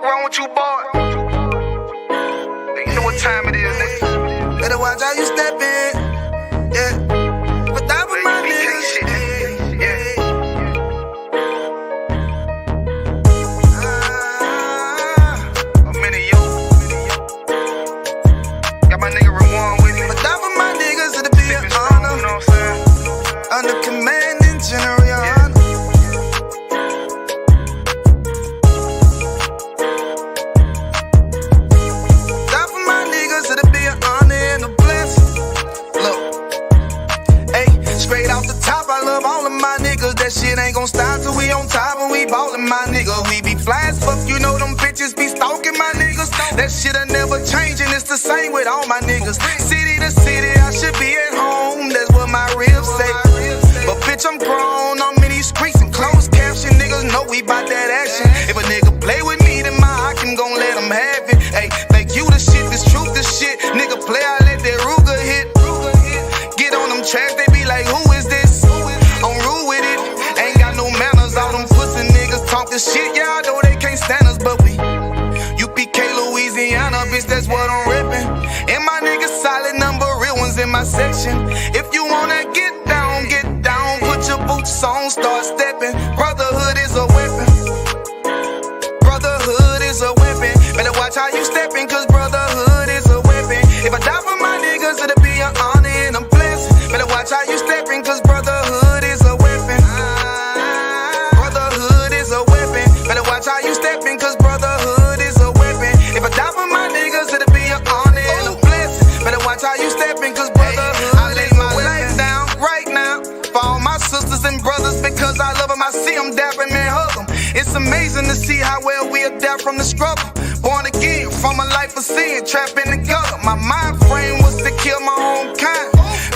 Wrong with you, boy? You know what time it is, nigga. Better watch how you step in. Yeah. But that was my nigga. Yeah. I'm in you. Got my nigga Rewan with me. But that was my niggas, it'll be an honor. You know what I'm saying? Under commanding General Yana. I love all of my niggas, that shit ain't gon' stop till we on top and we ballin', my nigga. We be fly as fuck, you know them bitches be stalking my niggas. That shit'll never change and it's the same with all my niggas. City to city, I should be at home, that's what my ribs say. But bitch, I'm grown, I'm in these streets and closed caption. Niggas know we bout that action. If a nigga play with me, then my Hakim gon' let him have it. Hey, think you the shit, this truth the shit. Nigga play, I let that Ruger hit. Get on them tracks, they be like, who is this? I'm rude with it, ain't got no manners. All them pussy niggas talking shit, yeah, I know they can't stand us, but we UPK, Louisiana, bitch, that's what I'm reppin'. And my niggas solid, number real ones in my section. If you wanna get down, put your boots on, start steppin'. Brotherhood is a weapon. Brotherhood is a weapon. Better watch how you steppin', cause brotherhood is a weapon. If I die for my niggas, it'll be an honor and a blessing. Better watch how you steppin', cause brotherhood is a weapon. Brotherhood is a weapon. Better watch how you steppin', cause brotherhood is a weapon. If I die for my niggas, it'll be an honor and a blessing. Better watch how you steppin', cause brotherhood I lay my life down right now for all my sisters and brothers, because I love them. I see them dapping and hug them. It's amazing to see how well we adapt from the struggle. Born again from a life of sin, trapped in the gutter. My mind frame was to kill my own kind.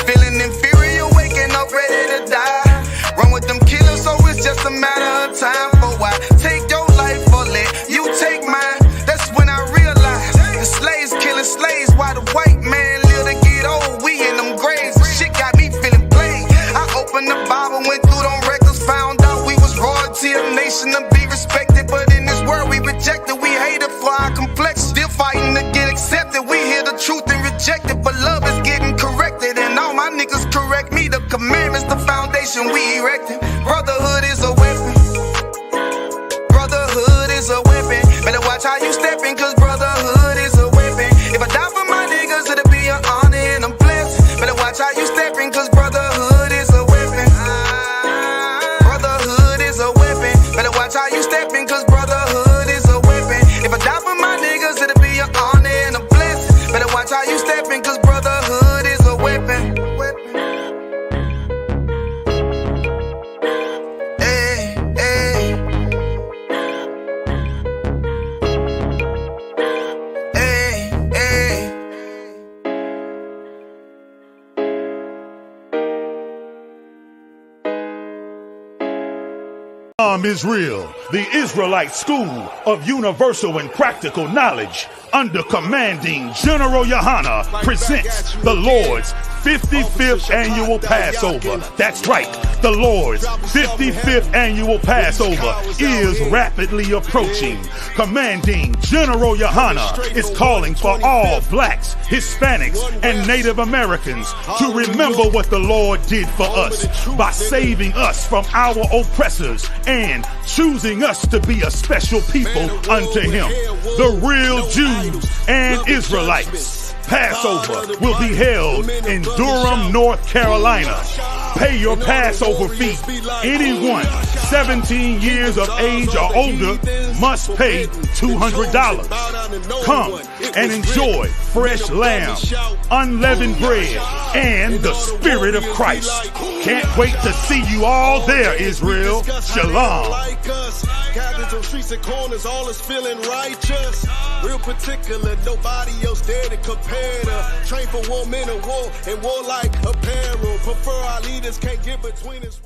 Feeling inferior, waking up ready to die. Run with them killers, so it's just a matter of time. For why take your life or let you take mine? That's when I realized the slaves killing slaves while the white man live to get old. We in them graves, the shit got me feeling plain. I opened the Bible, went through them records, found out we was royalty, a nation to be respected. But in this world we rejected, we hated for our complexion. Still fighting to get accepted, we hear the truth and reject it. But love is getting corrected, and all my niggas correct me. The commandments, the foundation we erected. Brotherhood is a weapon. Brotherhood is a weapon. Better watch how you steppin', cause brotherhood is a weapon. If I die for my niggas, it'll be an honor and a blessing. Better watch how you steppin', cause brotherhood is a weapon. Brotherhood is a weapon. Better watch how you steppin', cause brotherhood is a weapon. If I die for my niggas, it'll be an honor and a blessing. Better watch how you steppin', cause brotherhood is a weapon. Israel, the Israelite School of Universal and Practical Knowledge, under commanding General Yohana, presents the Lord's 55th Annual Passover. That's right, the Lord's 55th Annual Passover is rapidly approaching. Commanding General Yohana is calling for all blacks, Hispanics, and Native Americans to remember what the Lord did for us by saving us from our oppressors and choosing us to be a special people unto Him, the real Jews and Israelites. Passover will be held in Durham, North Carolina. Pay your Passover fee. Anyone 17 years of age or older must pay $200. Come and enjoy fresh lamb, unleavened bread, and the Spirit of Christ. Can't wait to see you all there, Israel. Shalom. Gathered on streets and corners, all is feeling righteous. Real particular, nobody else there to compare to. Train for war, men of war, and warlike apparel. Prefer our leaders, can't get between us.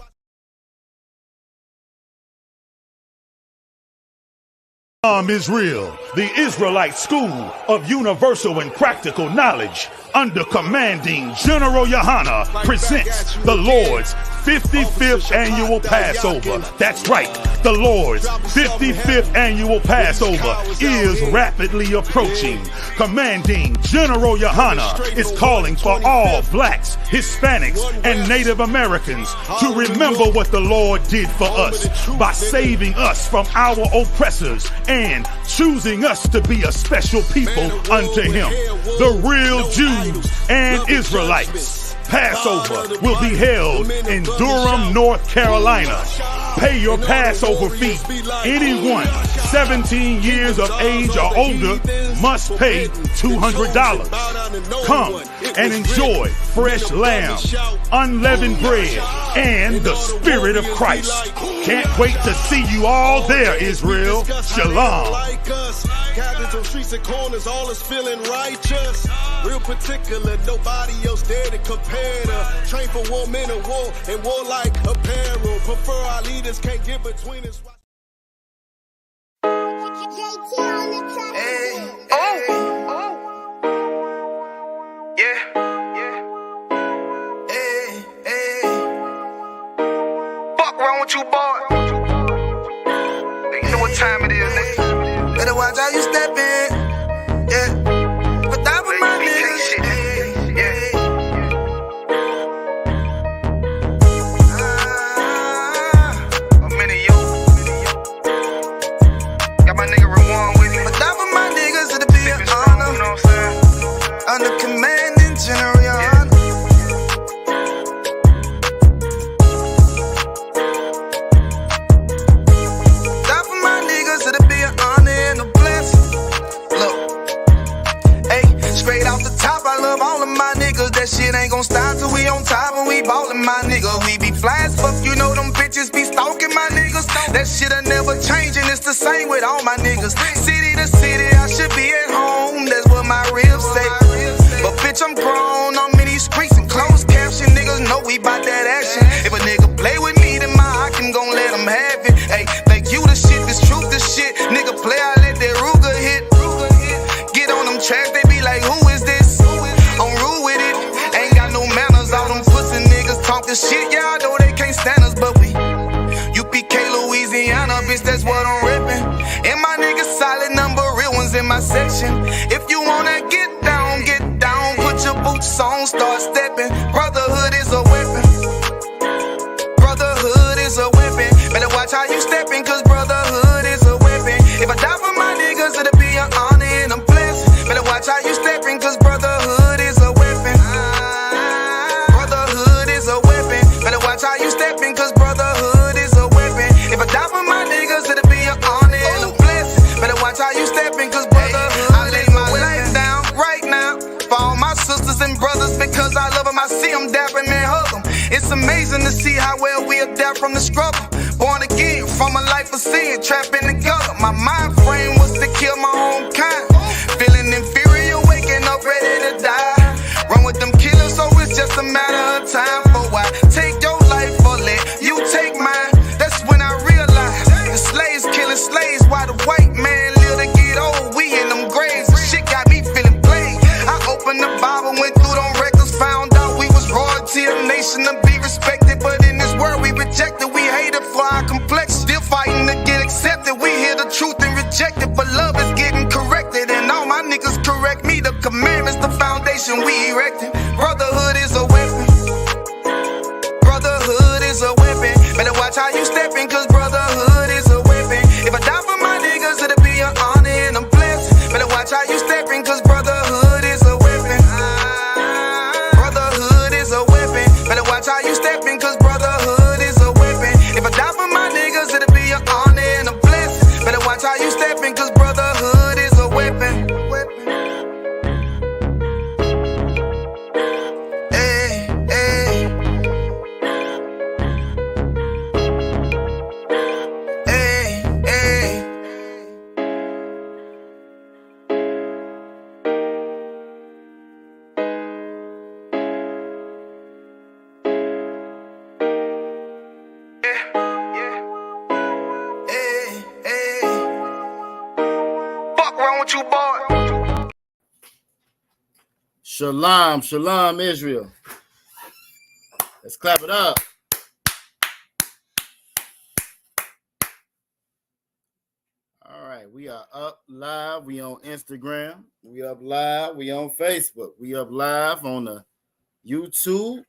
Israel, the Israelite School of Universal and Practical Knowledge, under commanding General Yohana, presents the Lord's 55th annual Passover. That's right, the Lord's 55th annual Passover is rapidly approaching. Commanding General Yohana is calling for all blacks, Hispanics, and Native Americans to remember what the Lord did for us by saving us from our oppressors and choosing us to be a special people unto Him, the real Jews and Israelites. Passover will be held in Durham, North Carolina. Pay your Passover fee. Anyone 17 years of age or older must pay $200. Come and enjoy fresh lamb, unleavened bread, and the Spirit of Christ. Can't wait to see you all there, Israel. Shalom. Gathered on streets and corners, all is feeling righteous. Real particular, nobody else there to compare to. Train for war, men of war, and warlike apparel. Prefer our leaders, can't get between us. Fuck wrong with you, boy? You know what time it is, nigga. Better watch how you step in. Yeah. But that was my nigga. A minute, yo. Got my nigga Rewan with me. But that was my niggas, it'll be an honor. You know what I'm saying? Under commanding General Yohana. That for my niggas, it'll be an honor and a blessing. Look, hey, straight off the top, I love all of my niggas. That shit ain't gon' stop till we on top and we ballin', my nigga. We be fly as fuck, you know them bitches be stalking my niggas. That shit'll never change and it's the same with all my niggas. City to city, I should be at home. That's what my ribs say. But bitch, I'm grown, I'm in these streets and closed caption. Niggas know we bout that action. If a nigga play with me, then my Hakim gon' let him have it. Hey, think you the shit, this truth the shit. Nigga play, I let that Ruger hit. Get on them tracks, they be like, who is this? I'm rude with it, ain't got no manners. All them pussy niggas talking shit, yeah, I know they can't stand us, but we UPK, Louisiana, bitch, that's what I'm rippin'. And my niggas solid, number real ones in my section. If you wanna get down, put your boots on, start stepping. Brotherhood is a weapon. Brotherhood is a weapon. Better watch how you stepping, cause brotherhood is a weapon. If I die for my niggas, it'll be an honor and a blessing. Better watch how you stepping, cause brotherhood is a weapon. Brotherhood is a weapon. Better watch how you stepping, cause brotherhood is a weapon. If I die for my niggas, it'll be an honor and a blessing. Better watch how you stepping, cause brotherhood I lay my life down right now for all my sisters and brothers, because I love them. I see them dapping and hug them. It's amazing to see how well we adapt from the struggle. Born again from a life of sin, trapping together. My mind frame was to kill my own kind. Feeling inferior, waking up ready to die. Run with them killers, so it's just a matter of time. For why take your life or let you take mine? That's when I realized the slaves killing slaves while the white man live to get old. We in them graves, the shit got me feeling played. I opened the Bible, went through them records, found out we was royalty, a nation to be respected. But in this world we rejected, we hated for our complex. Still fighting to get accepted, we hear the truth and reject it. But love is getting corrected, and all my niggas correct me. The commandments, the foundation we erected. Brotherhood is a weapon. Brotherhood is a weapon. Better watch how you stepping, cause brotherhood is a weapon. If I die for my niggas, it'll be an honor and a blessing. Better watch how you stepping, cause brotherhood is a weapon. Brotherhood is a weapon. Better watch how you stepping, cause brotherhood is a weapon. If I die for my niggas, it'll be an honor and a blessing. Better watch how you stepping, cause brotherhood is a weapon. Hey, hey. Hey, hey. wrong with you, boy? Shalom, shalom, Israel. Let's clap it up. All right, we are up live. We on Instagram. We up live. We on Facebook. We up live on the YouTube.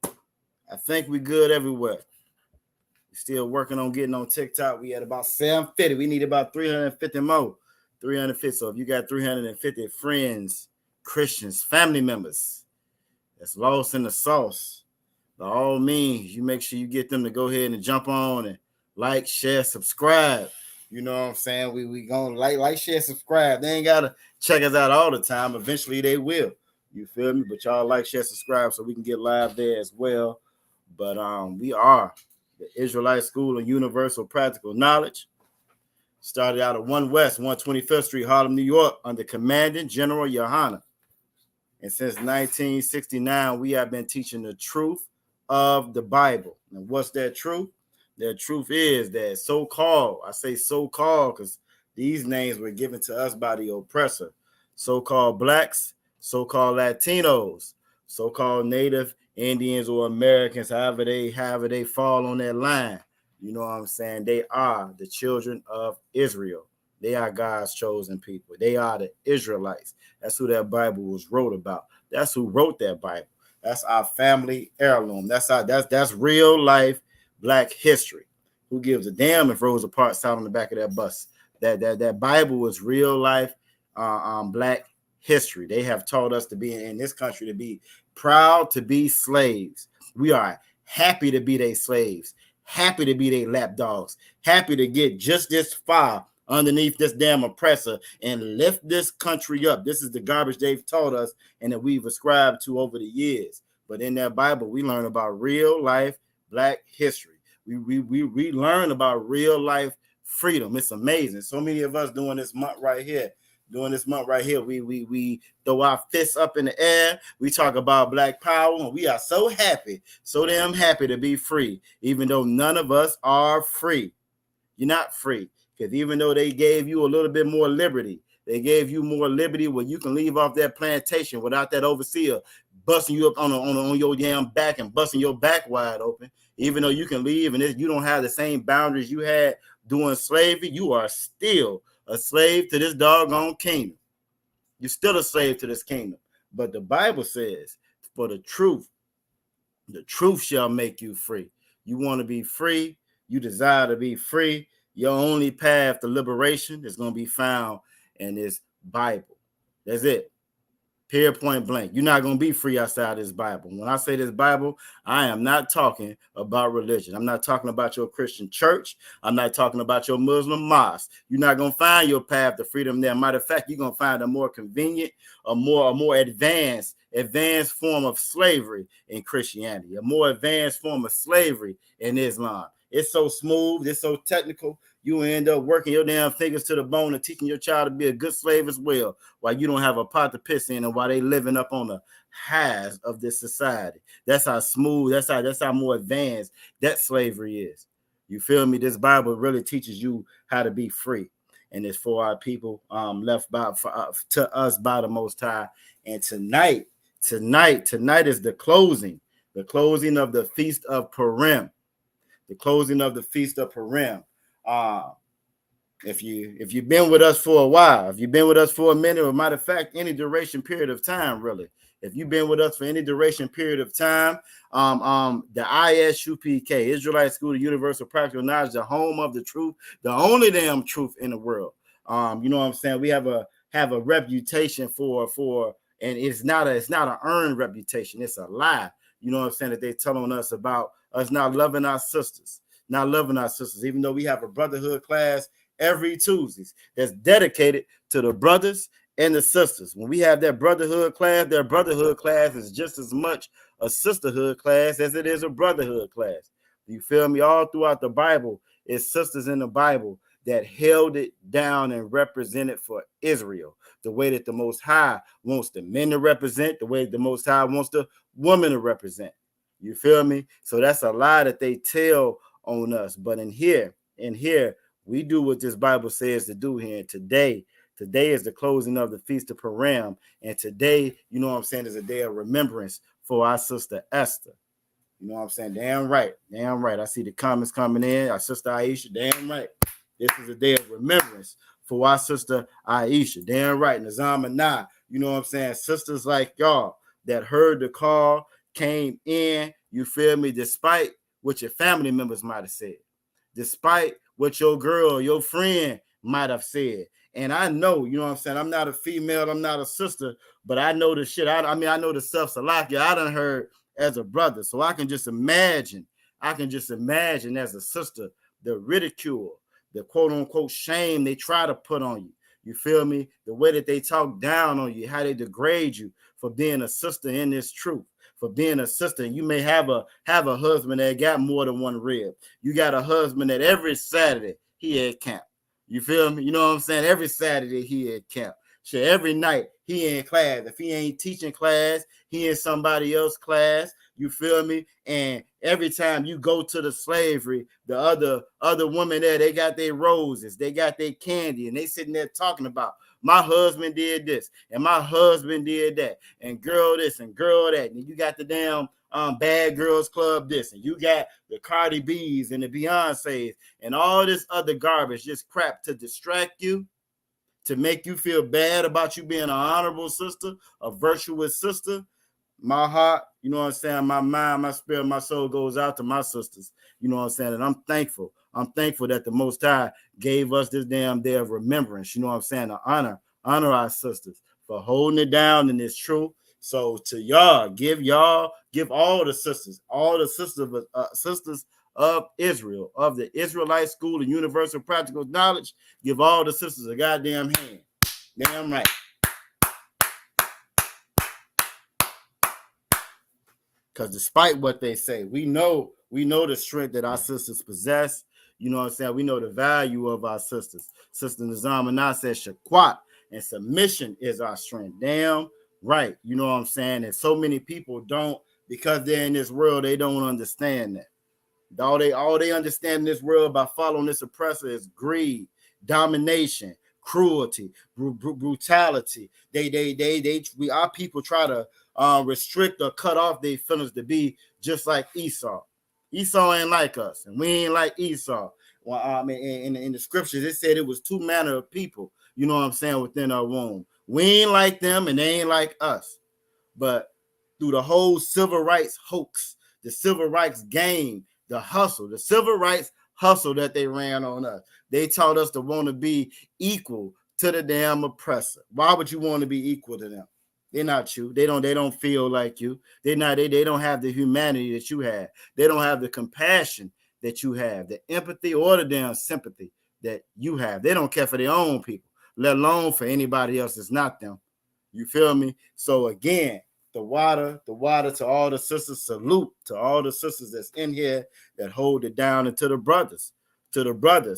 I think we good everywhere. We're still working on getting on TikTok. We at about 750. We need about 350 more. 350. So if you got 350 friends, Christians, family members that's lost in the sauce, by all means, you make sure you get them to go ahead and jump on and like, share, subscribe. You know what I'm saying? We gonna like, share, subscribe. They ain't gotta check us out all the time. Eventually they will. You feel me? But y'all like, share, subscribe so we can get live there as well. But we are the Israelite School of Universal Practical Knowledge. Started out at 1 West, 125th Street, Harlem, New York, under Commanding General Yohana. And since 1969, we have been teaching the truth of the Bible. And what's that truth? That truth is that so-called, I say so-called because these names were given to us by the oppressor, so-called blacks, so-called Latinos, so-called Native Indians or Americans, however they fall on that line. You know what I'm saying? They are the children of Israel. They are God's chosen people. They are the Israelites. That's who that Bible was wrote about. That's who wrote that Bible. That's our family heirloom. That's real life Black history. Who gives a damn if Rosa Parks sat on the back of that bus? That Bible was real life Black history. They have taught us to be in this country to be proud to be slaves. We are happy to be their slaves, happy to be their lapdogs, happy to get just this far underneath this damn oppressor and lift this country up. This is the garbage they've taught us and that we've ascribed to over the years. But in that Bible, we learn about real life Black history. We learn about real life freedom. It's amazing. So many of us doing this month right here. We throw our fists up in the air. We talk about Black power, and we are so happy, so damn happy to be free, even though none of us are free. You're not free, because even though they gave you a little bit more liberty, they gave you more liberty where you can leave off that plantation without that overseer busting you up on your damn back and busting your back wide open. Even though you can leave and you don't have the same boundaries you had during slavery, you are still a slave to this doggone kingdom. You're still a slave to this kingdom. But the Bible says, for the truth shall make you free. You want to be free. You desire to be free. Your only path to liberation is going to be found in this Bible. That's it. Period, point blank. You're not going to be free outside this Bible. When I say this Bible, I am not talking about religion. I'm not talking about your Christian church. I'm not talking about your Muslim mosque. You're not going to find your path to freedom there. Matter of fact, you're going to find a more convenient, a more advanced form of slavery in Christianity, a more advanced form of slavery in Islam. It's so smooth. It's so technical. You end up working your damn fingers to the bone and teaching your child to be a good slave as well, while you don't have a pot to piss in and while they living up on the highs of this society. That's how smooth, that's how more advanced that slavery is. You feel me? This Bible really teaches you how to be free. And it's for our people left to us by the Most High. And tonight is the closing of the Feast of Purim. The closing of the Feast of Purim. If you've been with us for a while, if you've been with us for a minute, or matter of fact, any duration period of time, really, if you've been with us for any duration period of time, the ISUPK, Israelite School of Universal Practical Knowledge, the home of the truth, the only damn truth in the world. You know what I'm saying? We have a reputation for, and it's not an earned reputation. It's a lie. You know what I'm saying? That they're telling us about us not loving our sisters, even though we have a brotherhood class every Tuesdays that's dedicated to the brothers and the sisters. When we have that brotherhood class, their brotherhood class is just as much a sisterhood class as it is a brotherhood class. You feel me? All throughout the Bible, it's sisters in the Bible that held it down and represented for Israel the way that the Most High wants the men to represent, the way the Most High wants the woman to represent. You feel me? So that's a lie that they tell on us. But in here, We do what this Bible says to do here. And today is the closing of the Feast of Purim. And today, you know what I'm saying, is a day of remembrance for our sister Esther. You know what I'm saying? Damn right. I see the comments coming in. Our sister Aisha, damn right. This is a day of remembrance for our sister Aisha. Damn right. Nazama Nah. You know what I'm saying? Sisters like y'all that heard the call, came in, you feel me, despite what your family members might have said, despite what your girl, your friend might have said. And I know, you know what I'm saying, I'm not a female, I'm not a sister, but I know the shit. I know the stuff Salakia I done heard as a brother. So I can just imagine as a sister, the ridicule, the quote unquote shame they try to put on you. You feel me? The way that they talk down on you, how they degrade you for being a sister in this truth, for being a sister. You may have a husband that got more than one rib. You got a husband that every Saturday he at camp. You feel me? You know what I'm saying? Every Saturday he at camp. Shit, every night he in class. If he ain't teaching class, he in somebody else's class. You feel me? And every time you go to the slavery, the other women there, they got their roses, they got their candy, and they sitting there talking about my husband did this and my husband did that, and girl this and girl that. And you got the damn Bad Girls Club this, and you got the Cardi B's and the Beyonce's and all this other garbage, just crap to distract you, to make you feel bad about you being an honorable sister, a virtuous sister. My heart, you know what I'm saying, my mind, my spirit, my soul goes out to my sisters, you know what I'm saying, and I'm thankful that the Most High gave us this damn day of remembrance, you know what I'm saying, to honor our sisters for holding it down in this truth. So to y'all, give all the sisters of Israel, of the Israelite School of Universal Practical Knowledge, give all the sisters a goddamn hand. Damn right. Because despite what they say, we know the strength that our sisters possess. You know what I'm saying? We know the value of our sisters. Sister Nazama Nah says shakwat, and submission is our strength. Damn right. You know what I'm saying? And so many people don't, because they're in this world, they don't understand that. All they understand in this world by following this oppressor is greed, domination, cruelty, brutality. Our people try to restrict or cut off their feelings to be just like Esau. Esau ain't like us, and we ain't like Esau. Well, in the scriptures, it said it was two manner of people, you know what I'm saying, within our womb. We ain't like them, and they ain't like us. But through the whole civil rights hoax, the civil rights game, the hustle, the civil rights hustle that they ran on us, they taught us to want to be equal to the damn oppressor. Why would you want to be equal to them? They're not you. They don't feel like you. They don't have the humanity that you have. They don't have the compassion that you have, the empathy or the damn sympathy that you have. They don't care for their own people, let alone for anybody else that's not them. You feel me? So again, the water to all the sisters, salute to all the sisters that's in here that hold it down, and to the brothers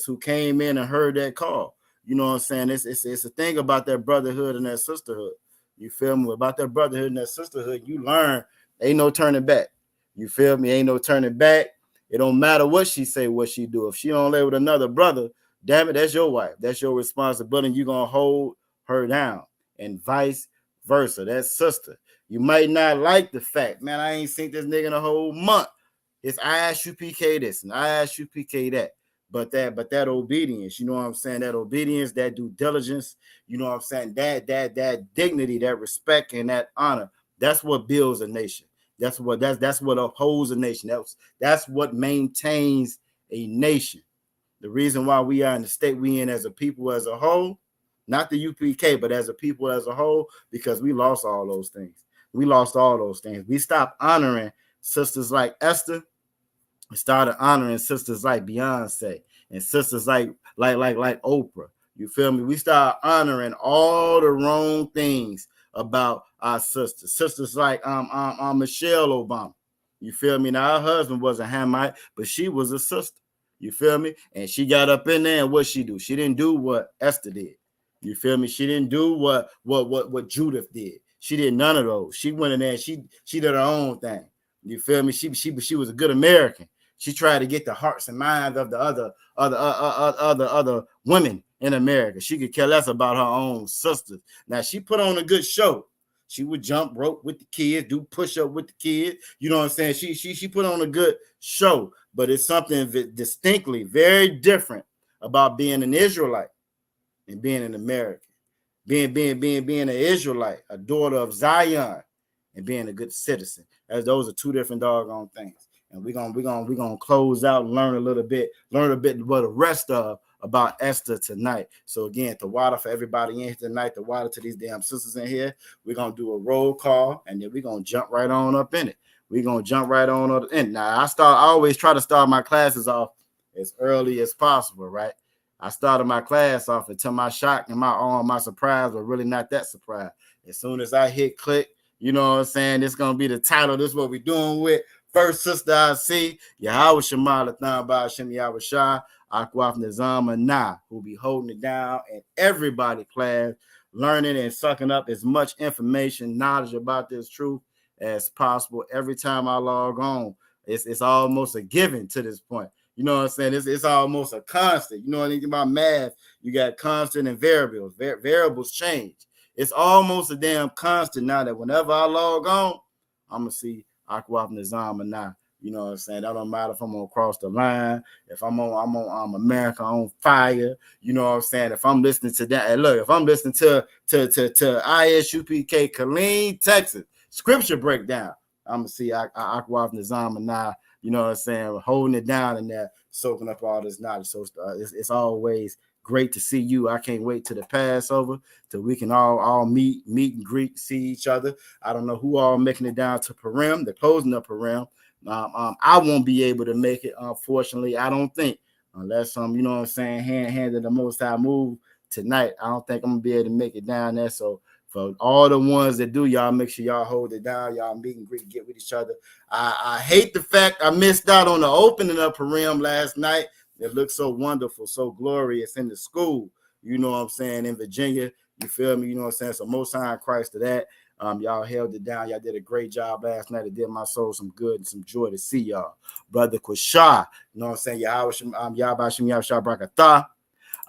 who came in and heard that call. You know what I'm saying? It's a thing about that brotherhood and that sisterhood. You feel me? About that brotherhood and that sisterhood, you learn ain't no turning back. You feel me? Ain't no turning back. It don't matter what she say, what she do. If she don't lay with another brother, damn it, that's your wife. That's your responsibility. And you're going to hold her down, and vice versa. That's sister. You might not like the fact, man, I ain't seen this nigga in a whole month. It's ISUPK this and ISUPK that. But that obedience, you know what I'm saying? That obedience, that due diligence, you know what I'm saying? That dignity, that respect, and that honor, that's what builds a nation. That's what upholds a nation. That's what maintains a nation. The reason why we are in the state we in as a people as a whole, not the UPK, but as a people as a whole, because we lost all those things. We stopped honoring sisters like Esther. We started honoring sisters like Beyonce and sisters like Oprah. You feel me? We started honoring all the wrong things about our sisters. Sisters like Michelle Obama. You feel me? Now, her husband was a Hamite, but she was a sister. You feel me? And she got up in there, and what she do? She didn't do what Esther did. You feel me? She didn't do what Judith did. She did none of those. She went in there and she did her own thing. You feel me? She was a good American. She tried to get the hearts and minds of the other women in America. She could care less about her own sisters. Now she put on a good show. She would jump rope with the kids, do push-up with the kids. You know what I'm saying? She put on a good show, but it's something distinctly very different about being an Israelite and being an American. Being an Israelite, a daughter of Zion, and being a good citizen. As those are two different doggone things. And we're gonna close out and learn a bit what the rest of about Esther tonight. So again, the water for everybody in here tonight, the water to these damn sisters in here. We're gonna do a roll call, and then we're gonna jump right on up in it. We're gonna jump right on up in. Now I always try to start my classes off as early as possible, right? I started my class off, and to my shock and my surprise, but really not that surprise. As soon as I hit click, you know what I'm saying? This gonna be the title. This is what we're doing with first sister I see, Yahweh Shema Lathan Ba'Shem Yahweh Shah, Akwaf Nizam Anah, who be holding it down in everybody class, learning and sucking up as much information, knowledge about this truth as possible. Every time I log on, it's almost a given to this point. You know what I'm saying? It's almost a constant. You know anything about math? You got constant and variables. Variables change. It's almost a damn constant now that whenever I log on, I'm gonna see Akwaf Nizam and now. You know what I'm saying? That don't matter if I'm gonna cross the line, if I'm on America on fire. You know what I'm saying? If I'm listening to that, and look, if I'm listening to ISUPK, Killeen, Texas, scripture breakdown, I'm gonna see Akwaf Nizam and now. You know what I'm saying? Holding it down in there, soaking up all this knowledge. So it's always great to see you. I can't wait to the Passover till we can all meet and greet, see each other. I don't know who all making it down to Purim, the closing of Purim. I won't be able to make it, unfortunately. I don't think, unless you know what I'm saying, hand of the Most High move tonight. I don't think I'm gonna be able to make it down there. So for all the ones that do, y'all make sure y'all hold it down. Y'all meet and greet, get with each other. I hate the fact I missed out on the opening of Purim last night. It looked so wonderful, so glorious in the school. You know what I'm saying, in Virginia. You feel me? You know what I'm saying? So most high in Christ to that. Y'all held it down. Y'all did a great job last night. It did my soul some good and some joy to see y'all. Brother Kwasha, you know what I'm saying? Yahweh Shem Yahweh Shah Brakatah.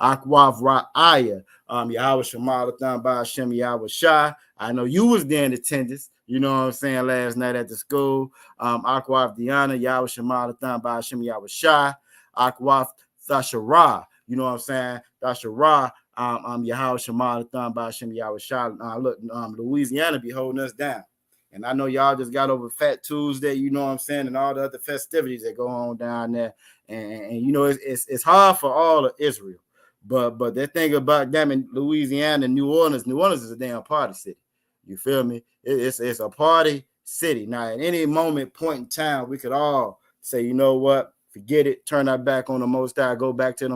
Akwaf Ra'aya, Yahweh Shema Lathan Ba'Shem Yahweh Shah. I know you was there in attendance, you know what I'm saying, last night at the school. Akwaf Diana, Yahweh Shema Lathan Ba'Shem Yahweh Shah. Akwaf Thashara, you know what I'm saying, Thashara, Yahweh Shema Lathan Ba'Shem Yahweh Shah. Look, Louisiana be holding us down. And I know y'all just got over Fat Tuesday, you know what I'm saying, and all the other festivities that go on down there. And you know, it's hard for all of Israel. But that thing about them in Louisiana and New Orleans is a damn party city. You feel me? It's a party city. Now, at any point in time, we could all say, you know what? Forget it. Turn our back on the Most High. Go back to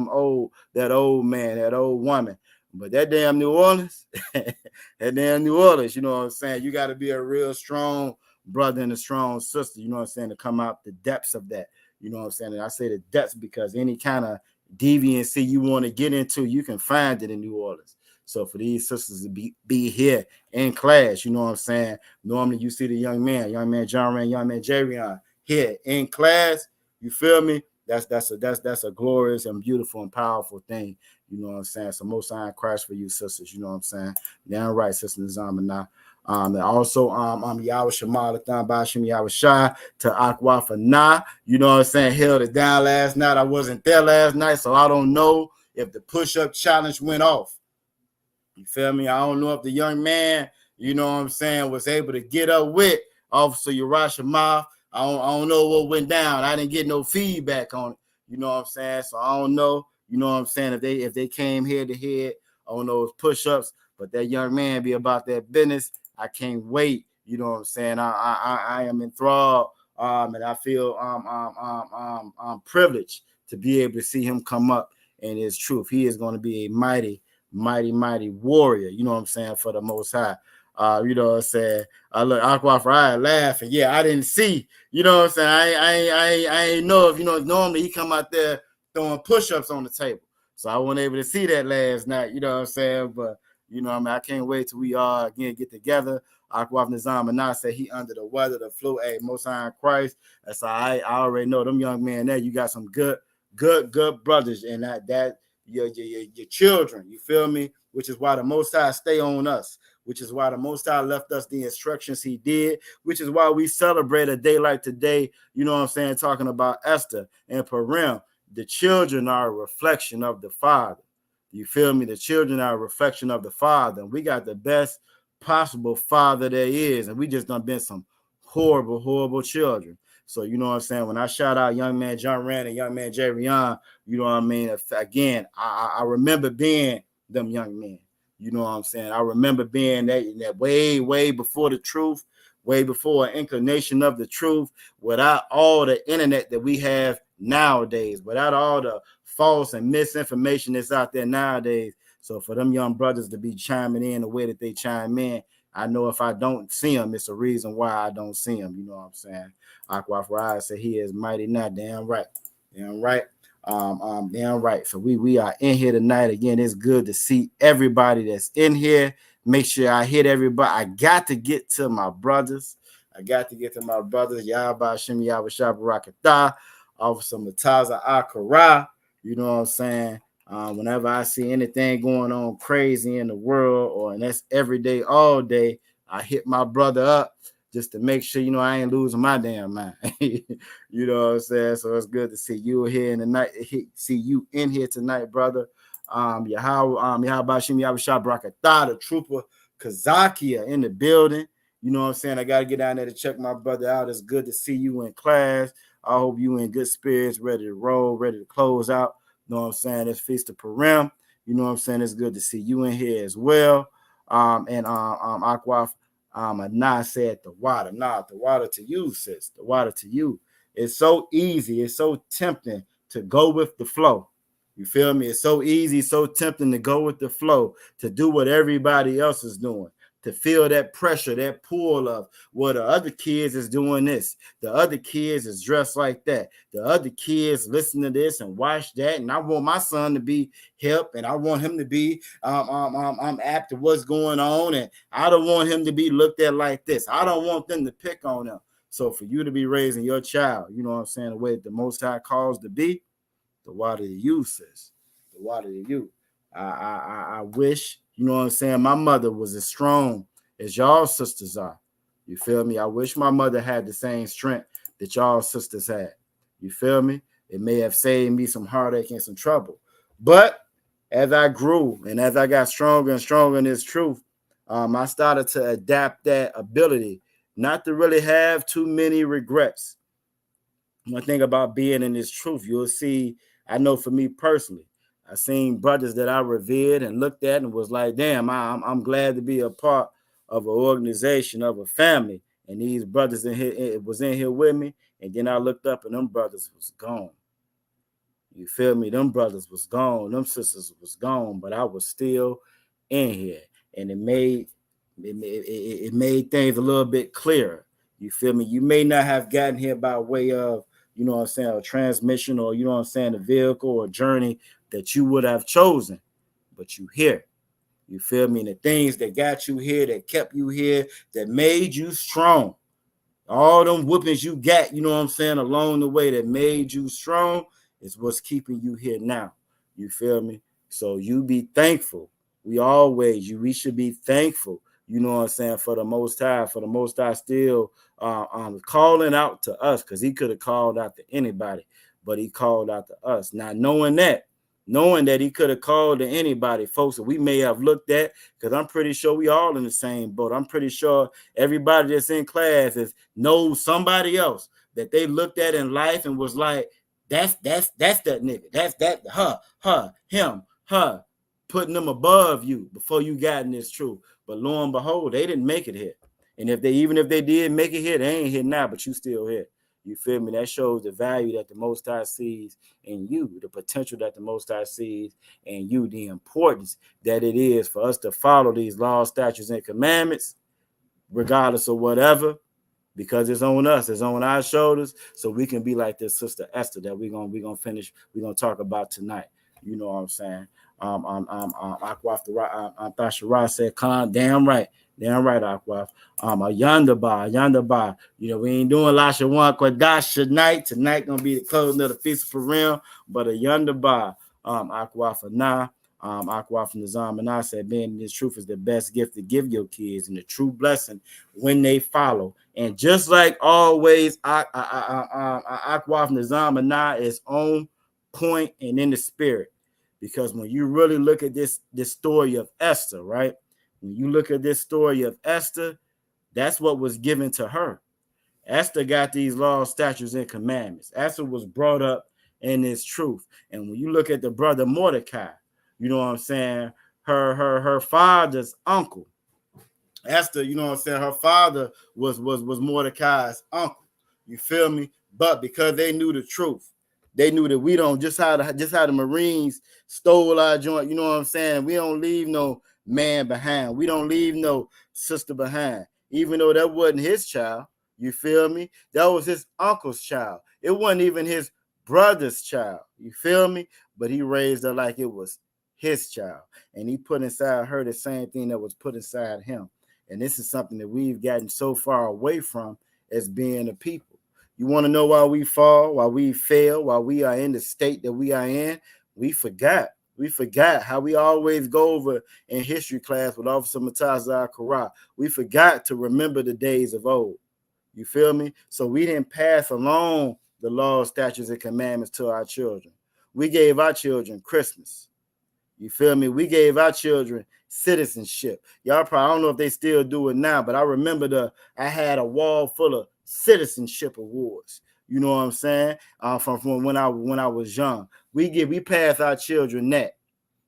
that old man, that old woman. But that damn New Orleans, you know what I'm saying? You got to be a real strong brother and a strong sister, you know what I'm saying, to come out the depths of that. You know what I'm saying? And I say the depths because any kind of deviancy you want to get into, you can find it in New Orleans. So for these sisters to be here in class, you know what I'm saying? Normally you see the young man John Ray, young man Jarion here in class. You feel me? That's a glorious and beautiful and powerful thing. You know what I'm saying? So most high in Christ for you sisters. You know what I'm saying? Damn right, Sister Nizam and and also Yahweh Shema Lathan Ba'Shem Yahweh Shah to Akwaf Anah. You know what I'm saying? Held it down last night. I wasn't there last night, so I don't know if the push-up challenge went off. You feel me? I don't know if the young man, you know what I'm saying, was able to get up with Officer Yerashima. I don't know what went down. I didn't get no feedback on it. You know what I'm saying? So I don't know. You know what I'm saying? If they came head to head on those push-ups, but that young man be about that business. I can't wait. You know what I'm saying? I am enthralled, and I feel I'm privileged to be able to see him come up in his truth. He is going to be a mighty warrior. You know what I'm saying, for the Most High. You know what I'm saying? Look, Aqua Fry laughing. Yeah, I didn't see. You know what I'm saying? I ain't know if, you know, normally he come out there throwing push-ups on the table. So I wasn't able to see that last night. You know what I'm saying? But You know what I mean? I can't wait till we all again get together. Akwaf Nizam and I say he under the weather, the flu. Hey, Most High in Christ. That's all right. I already know them young men there. You got some good brothers, and that your children. You feel me? Which is why the Most High stay on us. Which is why the Most High left us the instructions he did. Which is why we celebrate a day like today. You know what I'm saying? Talking about Esther and Purim. The children are a reflection of the Father. You feel me? The children are a reflection of the Father. And we got the best possible father there is. And we just done been some horrible children. So, you know what I'm saying? When I shout out young man John Rand and young man Jarion, you know what I mean? Again, I remember being them young men. You know what I'm saying? I remember being that way before the truth, way before an inclination of the truth, without all the internet that we have nowadays, without all the false and misinformation that's out there nowadays. So for them young brothers to be chiming in the way that they chime in, I know if I don't see them, it's a reason why I don't see them. You know what I'm saying? Akwaf Rai said he is mighty not. Damn right. Damn right. Damn right. So we are in here tonight. Again, it's good to see everybody that's in here. Make sure I hit everybody. I got to get to my brothers. Yahba Hashem Yahba Shabbarakatah. Officer Mataza Akara. You know what I'm saying? Whenever I see anything going on crazy in the world, or and that's every day, all day, I hit my brother up just to make sure, you know, I ain't losing my damn mind. You know what I'm saying? So it's good to see you here in the night, see you in here tonight, brother. Yahweh Shah Brakatah, the trooper Kazakia in the building. You know what I'm saying? I got to get down there to check my brother out. It's good to see you in class. I hope you in good spirits, ready to roll, ready to close out. You know what I'm saying? It's Feast of Purim. You know what I'm saying? It's good to see you in here as well. Akwaf, Anah said the water. Nah, the water to you, sis. The water to you. It's so easy. It's so tempting to go with the flow. You feel me? It's so easy, so tempting to go with the flow, to do what everybody else is doing, to feel that pressure, that pull of, well, the other kids is doing this. The other kids is dressed like that. The other kids listen to this and watch that. And I want my son to be hip, and I want him to be apt to what's going on. And I don't want him to be looked at like this. I don't want them to pick on him. So for you to be raising your child, you know what I'm saying, the way the Most High calls to be, the water to you, sis. The water to you. I wish, you know what I'm saying, my mother was as strong as y'all sisters are. You feel me? I wish my mother had the same strength that y'all sisters had. You feel me? It may have saved me some heartache and some trouble. But as I grew and as I got stronger and stronger in this truth, I started to adapt that ability not to really have too many regrets. One thing about being in this truth, you'll see, I know for me personally, I seen brothers that I revered and looked at and was like, damn, I'm glad to be a part of an organization, of a family. And these brothers in here was in here with me. And then I looked up and them brothers was gone. You feel me? Them brothers was gone. Them sisters was gone, but I was still in here. And it made things a little bit clearer. You feel me? You may not have gotten here by way of, you know what I'm saying, a transmission, or, you know what I'm saying, a vehicle or journey that you would have chosen, but you here. You feel me? And the things that got you here, that kept you here, that made you strong, all them whoopings you got, you know what I'm saying, along the way that made you strong is what's keeping you here now. You feel me? So you be thankful. We should be thankful, you know what I'm saying, for the Most High still calling out to us, because he could have called out to anybody, but he called out to us. Now, knowing that he could have called to anybody, folks, that we may have looked at, because I'm pretty sure we all in the same boat. I'm pretty sure everybody that's in class knows somebody else that they looked at in life and was like, that's that nigga. That's that her, him, her, putting them above you before you got in this truth. But lo and behold, they didn't make it here. And even if they did make it here, they ain't here now, but you still here. You feel me? That shows the value that the Most High sees in you, the potential that the Most High sees in you, the importance that it is for us to follow these laws, statutes, and commandments, regardless of whatever, because it's on us, it's on our shoulders, so we can be like this sister Esther that we're gonna talk about tonight. You know what I'm saying? Akwaf Thasharah said, damn right, Akwaf. A yonder bar. You know, we ain't doing Lasha one Kwadash tonight. Tonight gonna be the closing of the Feast of Purim, but a yonder bar. Akwaf Anah. Akwaf Nizam and I said, man, this truth is the best gift to give your kids and the true blessing when they follow. And just like always, Akwaf Nizam and I is on point and in the spirit. Because when you really look at this story of Esther, right? When you look at this story of Esther, that's what was given to her. Esther got these laws, statutes, and commandments. Esther was brought up in this truth. And when you look at the brother Mordecai, you know what I'm saying? Her father's uncle, Esther, you know what I'm saying? Her father was Mordecai's uncle. You feel me? But because they knew the truth, they knew that we don't just how the Marines stole our joint. You know what I'm saying? We don't leave no man behind. We don't leave no sister behind, even though that wasn't his child. You feel me? That was his uncle's child. It wasn't even his brother's child. You feel me? But he raised her like it was his child, and he put inside her the same thing that was put inside him. And this is something that we've gotten so far away from as being a people. You want to know why we fall, why we fail, why we are in the state that we are in? We forgot. We forgot how we always go over in history class with Officer Matazar Kara. We forgot to remember the days of old. You feel me? So we didn't pass along the laws, statutes, and commandments to our children. We gave our children Christmas. You feel me? We gave our children citizenship. Y'all probably, I don't know if they still do it now, but I remember I had a wall full of citizenship awards. You know what I'm saying? From when I was young. We pass our children that,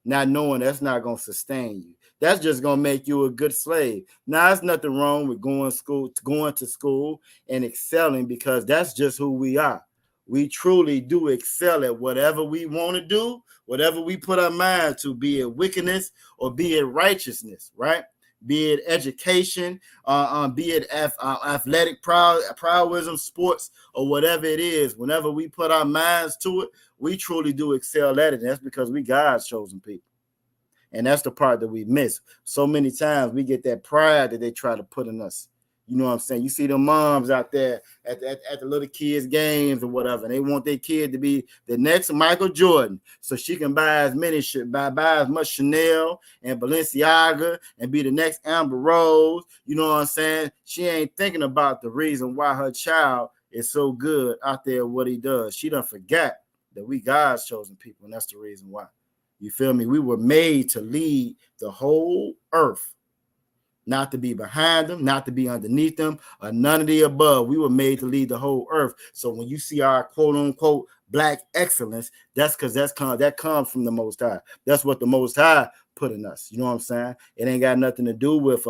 not knowing that's not gonna sustain you. That's just gonna make you a good slave. Now, there's nothing wrong with going to school and excelling, because that's just who we are. We truly do excel at whatever we want to do, whatever we put our mind to, be it wickedness or be it righteousness, right? Be it education, be it athletic prowess, sports, or whatever it is. Whenever we put our minds to it, we truly do excel at it. And that's because we God's chosen people. And that's the part that we miss. So many times we get that pride that they try to put in us. You know what I'm saying? You see the moms out there at the little kids' games or whatever, and they want their kid to be the next Michael Jordan, so she can buy as much Chanel and Balenciaga and be the next Amber Rose. You know what I'm saying? She ain't thinking about the reason why her child is so good out there, what he does. She done forgot that we God's chosen people, and that's the reason why. You feel me? We were made to lead the whole earth. Not to be behind them, not to be underneath them, or none of the above. We were made to lead the whole earth. So when you see our quote unquote black excellence, that's because that comes from the Most High. That's what the Most High put in us. You know what I'm saying? It ain't got nothing to do with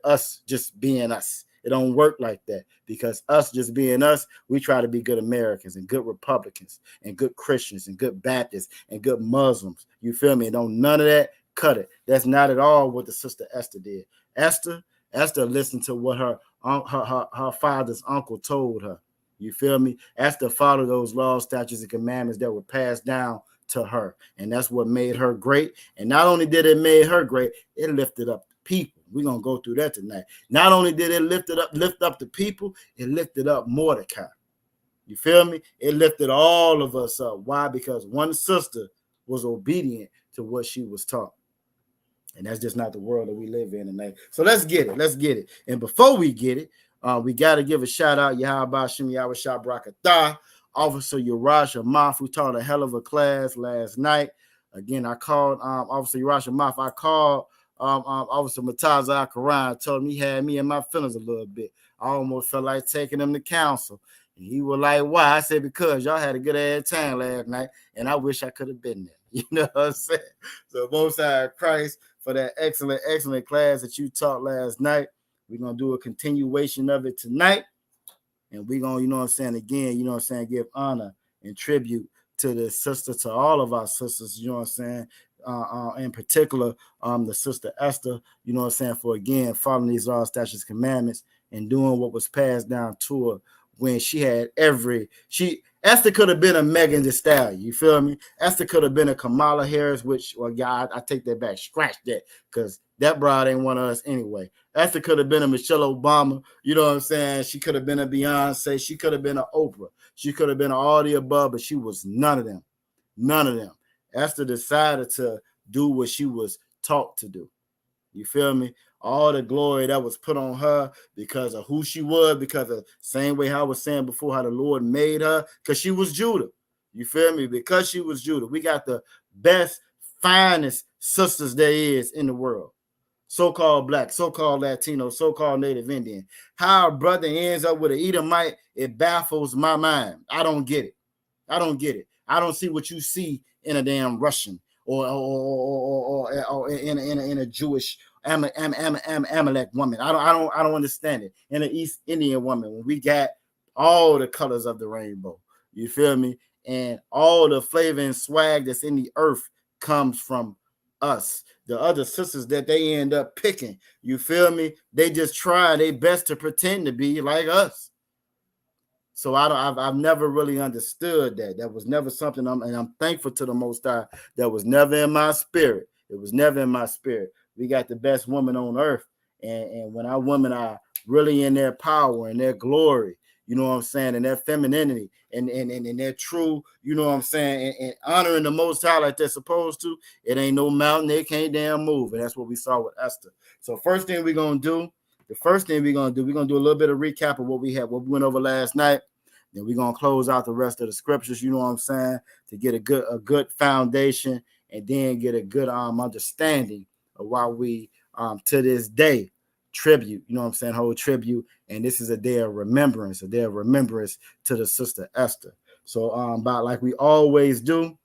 us just being us. It don't work like that, because us just being us, we try to be good Americans and good Republicans and good Christians and good Baptists and good Muslims. You feel me? Don't none of that cut it. That's not at all what the sister Esther did. Esther listened to what her father's uncle told her. You feel me? Esther followed those laws, statutes, and commandments that were passed down to her. And that's what made her great. And not only did it make her great, it lifted up the people. We're going to go through that tonight. Not only did it lift up the people, it lifted up Mordecai. You feel me? It lifted all of us up. Why? Because one sister was obedient to what she was taught. And that's just not the world that we live in tonight. So let's get it. And before we get it, we got to give a shout out, Yahweh Shem Yahweh Shah Brakatah, Officer Urash Amaf, who taught a hell of a class last night. Again, I called Officer Urash Amaf. I called Officer Matazar Quran, told him he had me in my feelings a little bit. I almost felt like taking him to counsel. And he was like, why? I said, because y'all had a good ass time last night, and I wish I could have been there. You know what I'm saying? So Most High Christ, for that excellent class that you taught last night. We're going to do a continuation of it tonight. And we're going to, you know what I'm saying, again, you know what I'm saying, give honor and tribute to the sister, to all of our sisters, you know what I'm saying, in particular, the sister Esther, you know what I'm saying, for, again, following these laws, statutes, commandments, and doing what was passed down to her when she had Esther could have been a Megan Thee Stallion, you feel me? Esther could have been a Kamala Harris, which, well, God, I take that back. Scratch that, because that broad ain't one of us anyway. Esther could have been a Michelle Obama, you know what I'm saying? She could have been a Beyonce. She could have been an Oprah. She could have been all the above, but she was none of them. None of them. Esther decided to do what she was taught to do. You feel me? All the glory that was put on her because of who she was, because of same way how I was saying before, how the Lord made her, because she was Judah. You feel me? Because she was Judah. We got the best, finest sisters there is in the world. So-called black, so-called Latino, so-called Native Indian. How a brother ends up with an Edomite, it baffles my mind. I don't get it. I don't get it. I don't see what you see in a damn Russian or in a Jewish Amalek woman. I don't understand it. In an East Indian woman, when we got all the colors of the rainbow, you feel me? And all the flavor and swag that's in the earth comes from us. The other sisters that they end up picking, you feel me? They just try their best to pretend to be like us. So I've never really understood that. That was never something. I'm thankful to the Most High. That was never in my spirit. It was never in my spirit. We got the best women on earth, and when our women are really in their power and their glory, you know what I'm saying, and their femininity and their true, you know what I'm saying, and honoring the Most High like they're supposed to, it ain't no mountain they can't damn move, and that's what we saw with Esther. So first thing we're gonna do. We're gonna do a little bit of recap of what we went over last night. Then we're gonna close out the rest of the scriptures, you know what I'm saying, to get a good foundation and then get a good understanding of why we to this day tribute, you know what I'm saying, hold tribute. And this is a day of remembrance to the sister Esther. So about like we always do,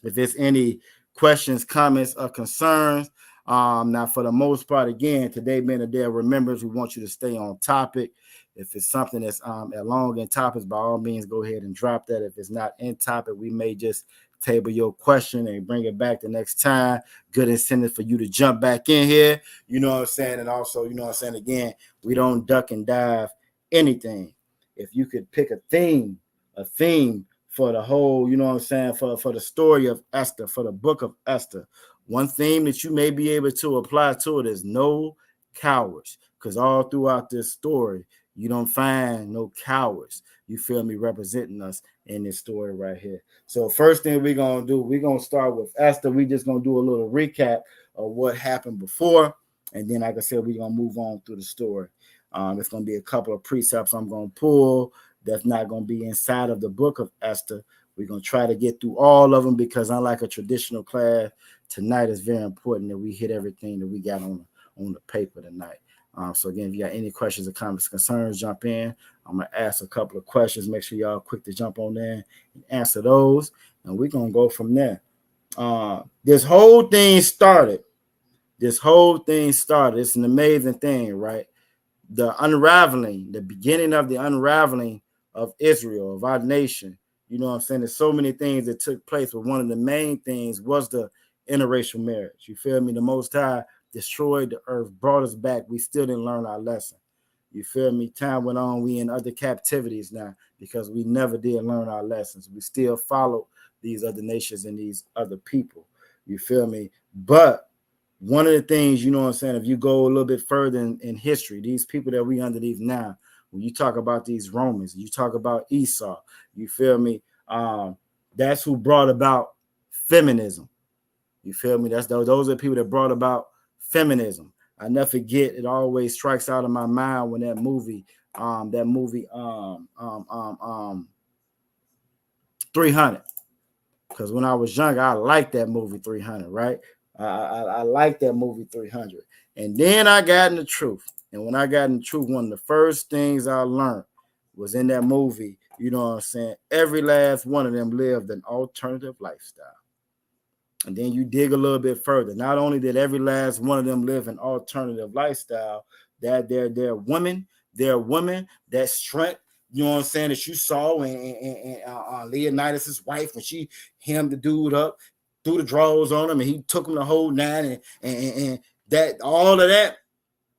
if there's any questions, comments, or concerns, now for the most part, again, today being a day of remembrance, we want you to stay on topic. If it's something that's long in topics, by all means, go ahead and drop that. If it's not in topic, we may just table your question and bring it back the next time. Good incentive for you to jump back in here, you know what I'm saying? And also, you know what I'm saying, again, we don't duck and dive anything. If you could pick a theme for the whole, you know what I'm saying, for the story of Esther, for the book of Esther, one theme that you may be able to apply to it is no cowards, because all throughout this story, you don't find no cowards, you feel me, representing us in this story right here. So first thing we're going to do, we're going to start with Esther. We're just going to do a little recap of what happened before. And then, like I said, we're going to move on through the story. It's going to be a couple of precepts I'm going to pull that's not going to be inside of the book of Esther. We're going to try to get through all of them because unlike a traditional class, tonight is very important that we hit everything that we got on the paper tonight. So again, if you got any questions or comments, concerns, jump in. I'm going to ask a couple of questions. Make sure y'all quick to jump on there and answer those. And we're going to go from there. This whole thing started. It's an amazing thing, right? The beginning of the unraveling of Israel, of our nation. You know what I'm saying? There's so many things that took place, but one of the main things was the interracial marriage. You feel me? The Most High destroyed the earth, brought us back. We still didn't learn our lesson. You feel me? Time went on. We in other captivities now because we never did learn our lessons. We still followed these other nations and these other people. You feel me? But one of the things, you know what I'm saying, if you go a little bit further in history, these people that we underneath now, when you talk about these Romans, you talk about Esau, you feel me? That's who brought about feminism. You feel me? Those are the people that brought about feminism. I never forget. It always strikes out of my mind when that movie 300. Because when I was younger, I liked that movie 300, right? I liked that movie 300. And then I got in the truth. And when I got in the truth, one of the first things I learned was in that movie, you know what I'm saying? Every last one of them lived an alternative lifestyle. And then you dig a little bit further. Not only did every last one of them live an alternative lifestyle, that they're women, that strength, you know what I'm saying, that you saw in Leonidas's wife when she hemmed the dude up, threw the drawers on him, and he took him the whole nine, and that all of that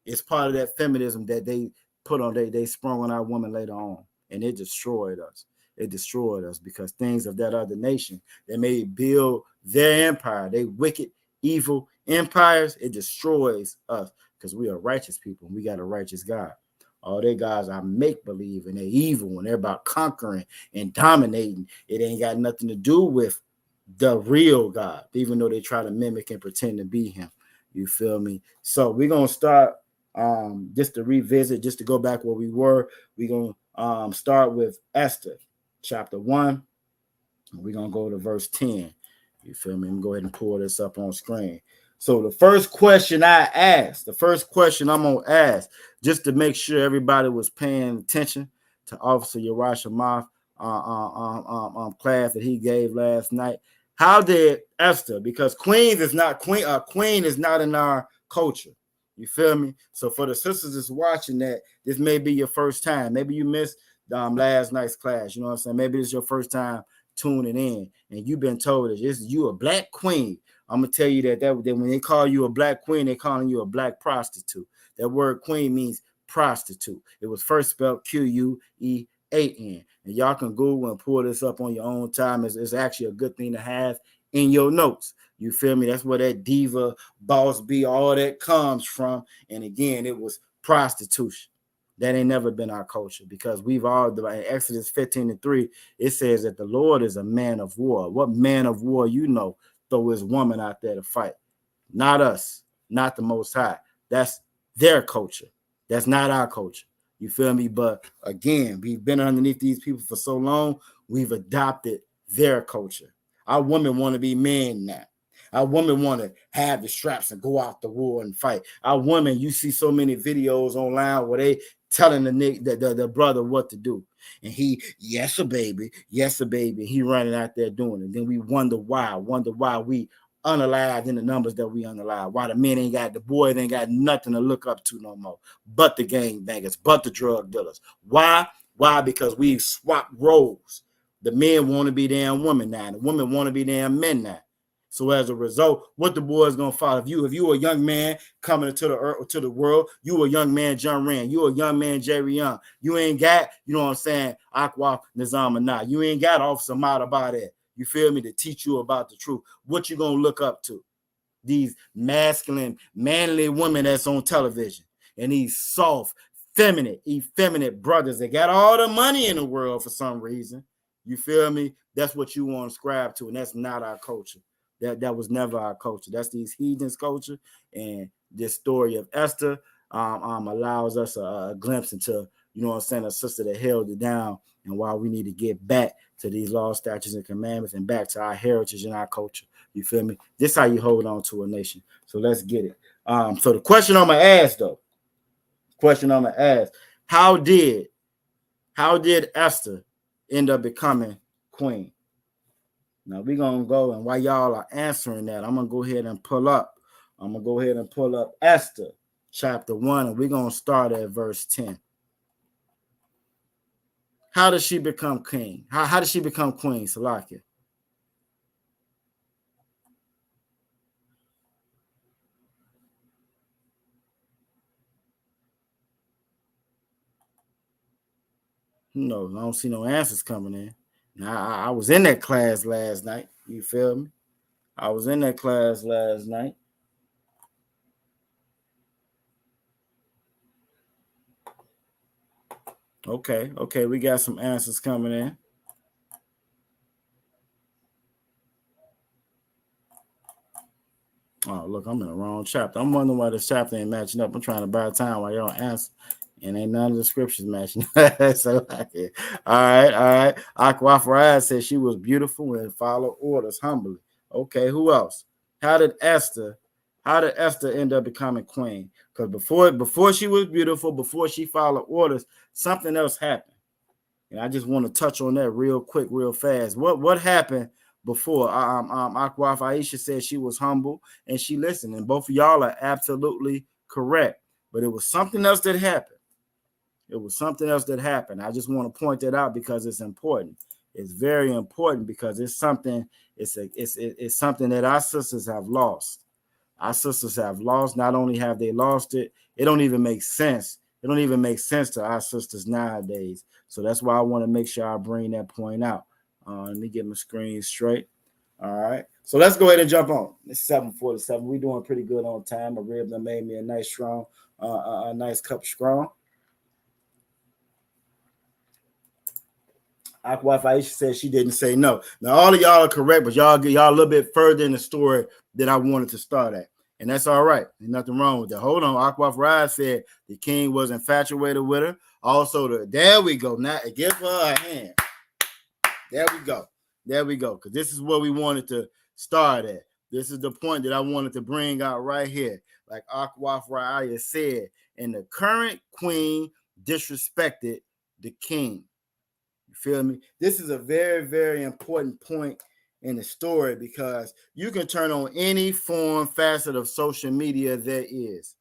is part of that feminism that they put on, they sprung on our woman later on and it destroyed us. It destroyed us because things of that other nation, they may build their empire, they wicked, evil empires. It destroys us because we are righteous people. We got a righteous God. All their gods are make-believe and they're evil and they're about conquering and dominating. It ain't got nothing to do with the real God, even though they try to mimic and pretend to be him. You feel me? So we're going to start just to revisit, just to go back where we were. We're going to start with Esther, chapter 1. We're going to go to verse 10. You feel me? I'm going to go ahead and pull this up on screen. So the first question I'm going to ask, just to make sure everybody was paying attention to Officer Yarash Amath class that he gave last night. How did Esther, because queen is not in our culture. You feel me? So for the sisters that's watching that, this may be your first time. Maybe you missed last night's class. You know what I'm saying? Maybe it's your first time tuning in and you've been told that you a black queen. I'm gonna tell you that when they call you a black queen, they're calling you a black prostitute. That word queen means prostitute. It was first spelled Quean. And y'all can Google and pull this up on your own time. It's actually a good thing to have in your notes. You feel me? That's where that diva, boss B, all that comes from. And again, it was prostitution. That ain't never been our culture because we've all, in Exodus 15:3, it says that the Lord is a man of war. What man of war throw his woman out there to fight? Not us, not the Most High. That's their culture. That's not our culture. You feel me? But again, we've been underneath these people for so long, we've adopted their culture. Our women want to be men now. Our women want to have the straps and go out the war and fight. Our women, you see so many videos online where they telling the brother what to do. And he, yes, a baby. He running out there doing it. Then we wonder why we unalived in the numbers that we unalived. Why the boys ain't got nothing to look up to no more, but the gangbangers, but the drug dealers. Why? Because we've swapped roles. The men want to be damn women now. The women want to be damn men now. So as a result, what the boys gonna follow? If you a young man coming into the world, you a young man John Rand, you a young man Jerry Young. You ain't got, you know what I'm saying, Aqua Nizam and not. You ain't got Officer Mata about that. You feel me? To teach you about the truth. What you gonna look up to? These masculine, manly women that's on television, and these soft, feminine, effeminate brothers that got all the money in the world for some reason. You feel me? That's what you want to subscribe to, and that's not our culture. That was never our culture. That's these heathens' culture. And this story of Esther allows us a glimpse into, you know what I'm saying, a sister that held it down, and why we need to get back to these laws, statutes, and commandments, and back to our heritage and our culture. You feel me? This is how you hold on to a nation. So let's get it. So the question I'm gonna ask, how did Esther end up becoming queen? Now we're gonna go, and while y'all are answering that, I'm gonna go ahead and pull up Esther chapter 1, and we're gonna start at verse 10. How does she become king? How does she become queen, Salakia? No, I don't see no answers coming in. Now, I was in that class last night. You feel me? I was in that class last night. Okay, we got some answers coming in. Oh, look, I'm in the wrong chapter. I'm wondering why this chapter ain't matching up. I'm trying to buy time while y'all answer, and ain't none of the scriptures matching. So, all right. Aqua Farad said she was beautiful and followed orders humbly. Okay, who else? How did Esther end up becoming queen? Because before she was beautiful, before she followed orders, something else happened. And I just want to touch on that real quick, real fast. What happened before? Aqua Aisha said she was humble and she listened, and both of y'all are absolutely correct. But it was something else that happened. I just want to point that out because it's important. It's very important because it's something. It's something that our sisters have lost. Our sisters have lost. Not only have they lost it, it don't even make sense It don't even make sense to our sisters nowadays. So that's why I want to make sure I bring that point out. Let me get my screen straight. All right. So let's go ahead and jump on. It's 7:47. We're doing pretty good on time. My rib done made me a nice strong, a nice cup strong. Aqua Aisha said she didn't say no. Now all of y'all are correct, but y'all a little bit further in the story that I wanted to start at. And that's all right. There's nothing wrong with that. Hold on. Aqua Ride said the king was infatuated with her. Also, there we go. Now give her a hand. There we go. There we go. Because this is where we wanted to start at. This is the point that I wanted to bring out right here. Like Aqua Raya said, and the current queen disrespected the king. You feel me? This is a very, very important point in the story because you can turn on any form, facet of social media there is.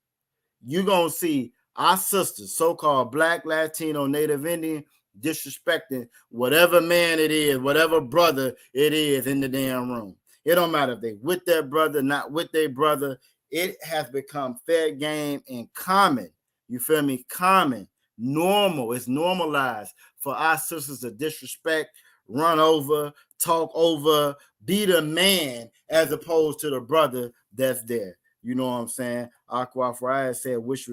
You're going to see our sisters, so-called Black, Latino, Native Indian, disrespecting whatever man it is, whatever brother it is in the damn room. It don't matter if they with their brother, not with their brother. It has become fair game and common. You feel me? Common, normal. It's normalized for our sisters to disrespect, run over, talk over, be the man as opposed to the brother that's there. You know what I'm saying? Aqua Friar said, wish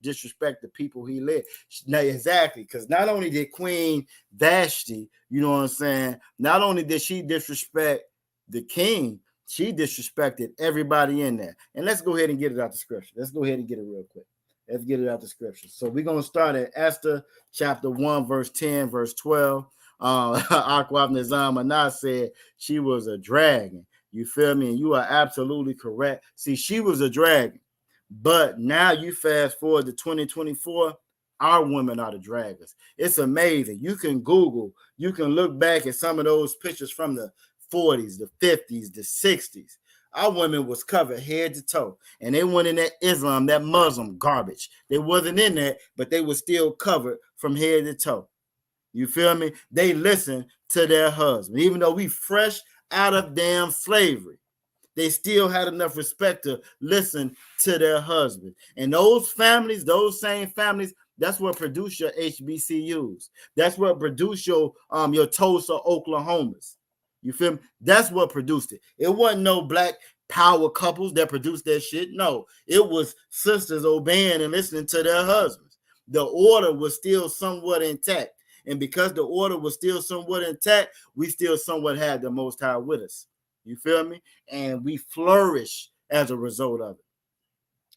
disrespect the people he led. Now, exactly, because not only did Queen Vashti, you know what I'm saying, not only did she disrespect the king, she disrespected everybody in there. And let's go ahead and get it out the scripture. Let's go ahead and get it real quick. Let's get it out the scripture. So we're going to start at Esther chapter 1, verse 10, verse 12. Aqua Nizam said she was a dragon. You feel me? And you are absolutely correct. See, she was a dragon. But now you fast forward to 2024, our women are the dragons. It's amazing. You can Google, you can look back at some of those pictures from the 40s, the 50s, the 60s. Our women was covered head to toe. And they went in that Islam, that Muslim garbage. They wasn't in that, but they were still covered from head to toe. You feel me? They listen to their husband. Even though we fresh out of damn slavery, they still had enough respect to listen to their husband. And those families, those same families, that's what produce your HBCUs. That's what produce your Tulsa, Oklahomas. You feel me? That's what produced it. It wasn't no black power couples that produced that shit. No, it was sisters obeying and listening to their husbands. The order was still somewhat intact. And because the order was still somewhat intact, we still somewhat had the Most High with us. You feel me? And we flourish as a result of it.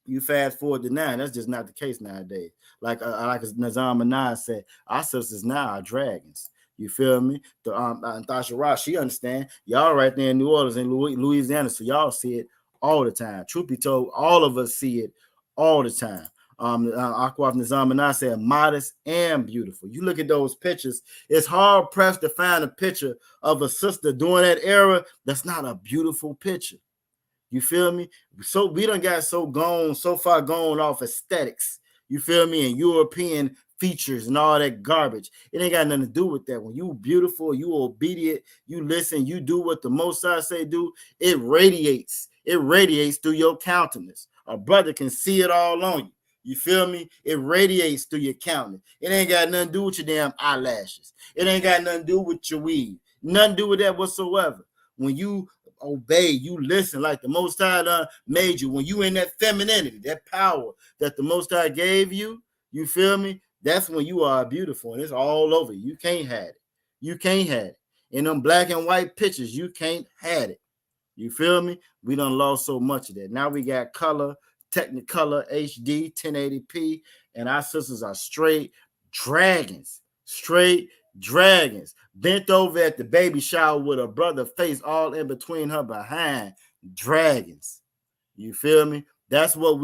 You fast forward to now, that's just not the case nowadays. Like Nazam Anai said, our sisters now are dragons. You feel me? Tasha Ross, she understand. Y'all right there in New Orleans and Louisiana, so y'all see it all the time. Truth be told, all of us see it all the time. Aqua Nizam and I said modest and beautiful. You look at those pictures, it's hard pressed to find a picture of a sister during that era that's not a beautiful picture. You feel me? So we done got so far gone off aesthetics. You feel me? And European features and all that garbage. It ain't got nothing to do with that. When you beautiful, you obedient, you listen, you do what the Most High say do, it radiates. It radiates through your countenance. A brother can see it all on you. You feel me? It radiates through your countenance. It ain't got nothing to do with your damn eyelashes. It ain't got nothing to do with your weave. Nothing to do with that whatsoever. When you obey, you listen like the Most High made you. When you in that femininity, that power that the Most High gave you, you feel me? That's when you are beautiful. And it's all over. You can't have it. You can't have it. In them black and white pictures, you can't have it. You feel me? We done lost so much of that. Now we got color, Technicolor HD 1080p, and our sisters are straight dragons, bent over at the baby shower with a brother face all in between her behind. Dragons. You feel me? That's what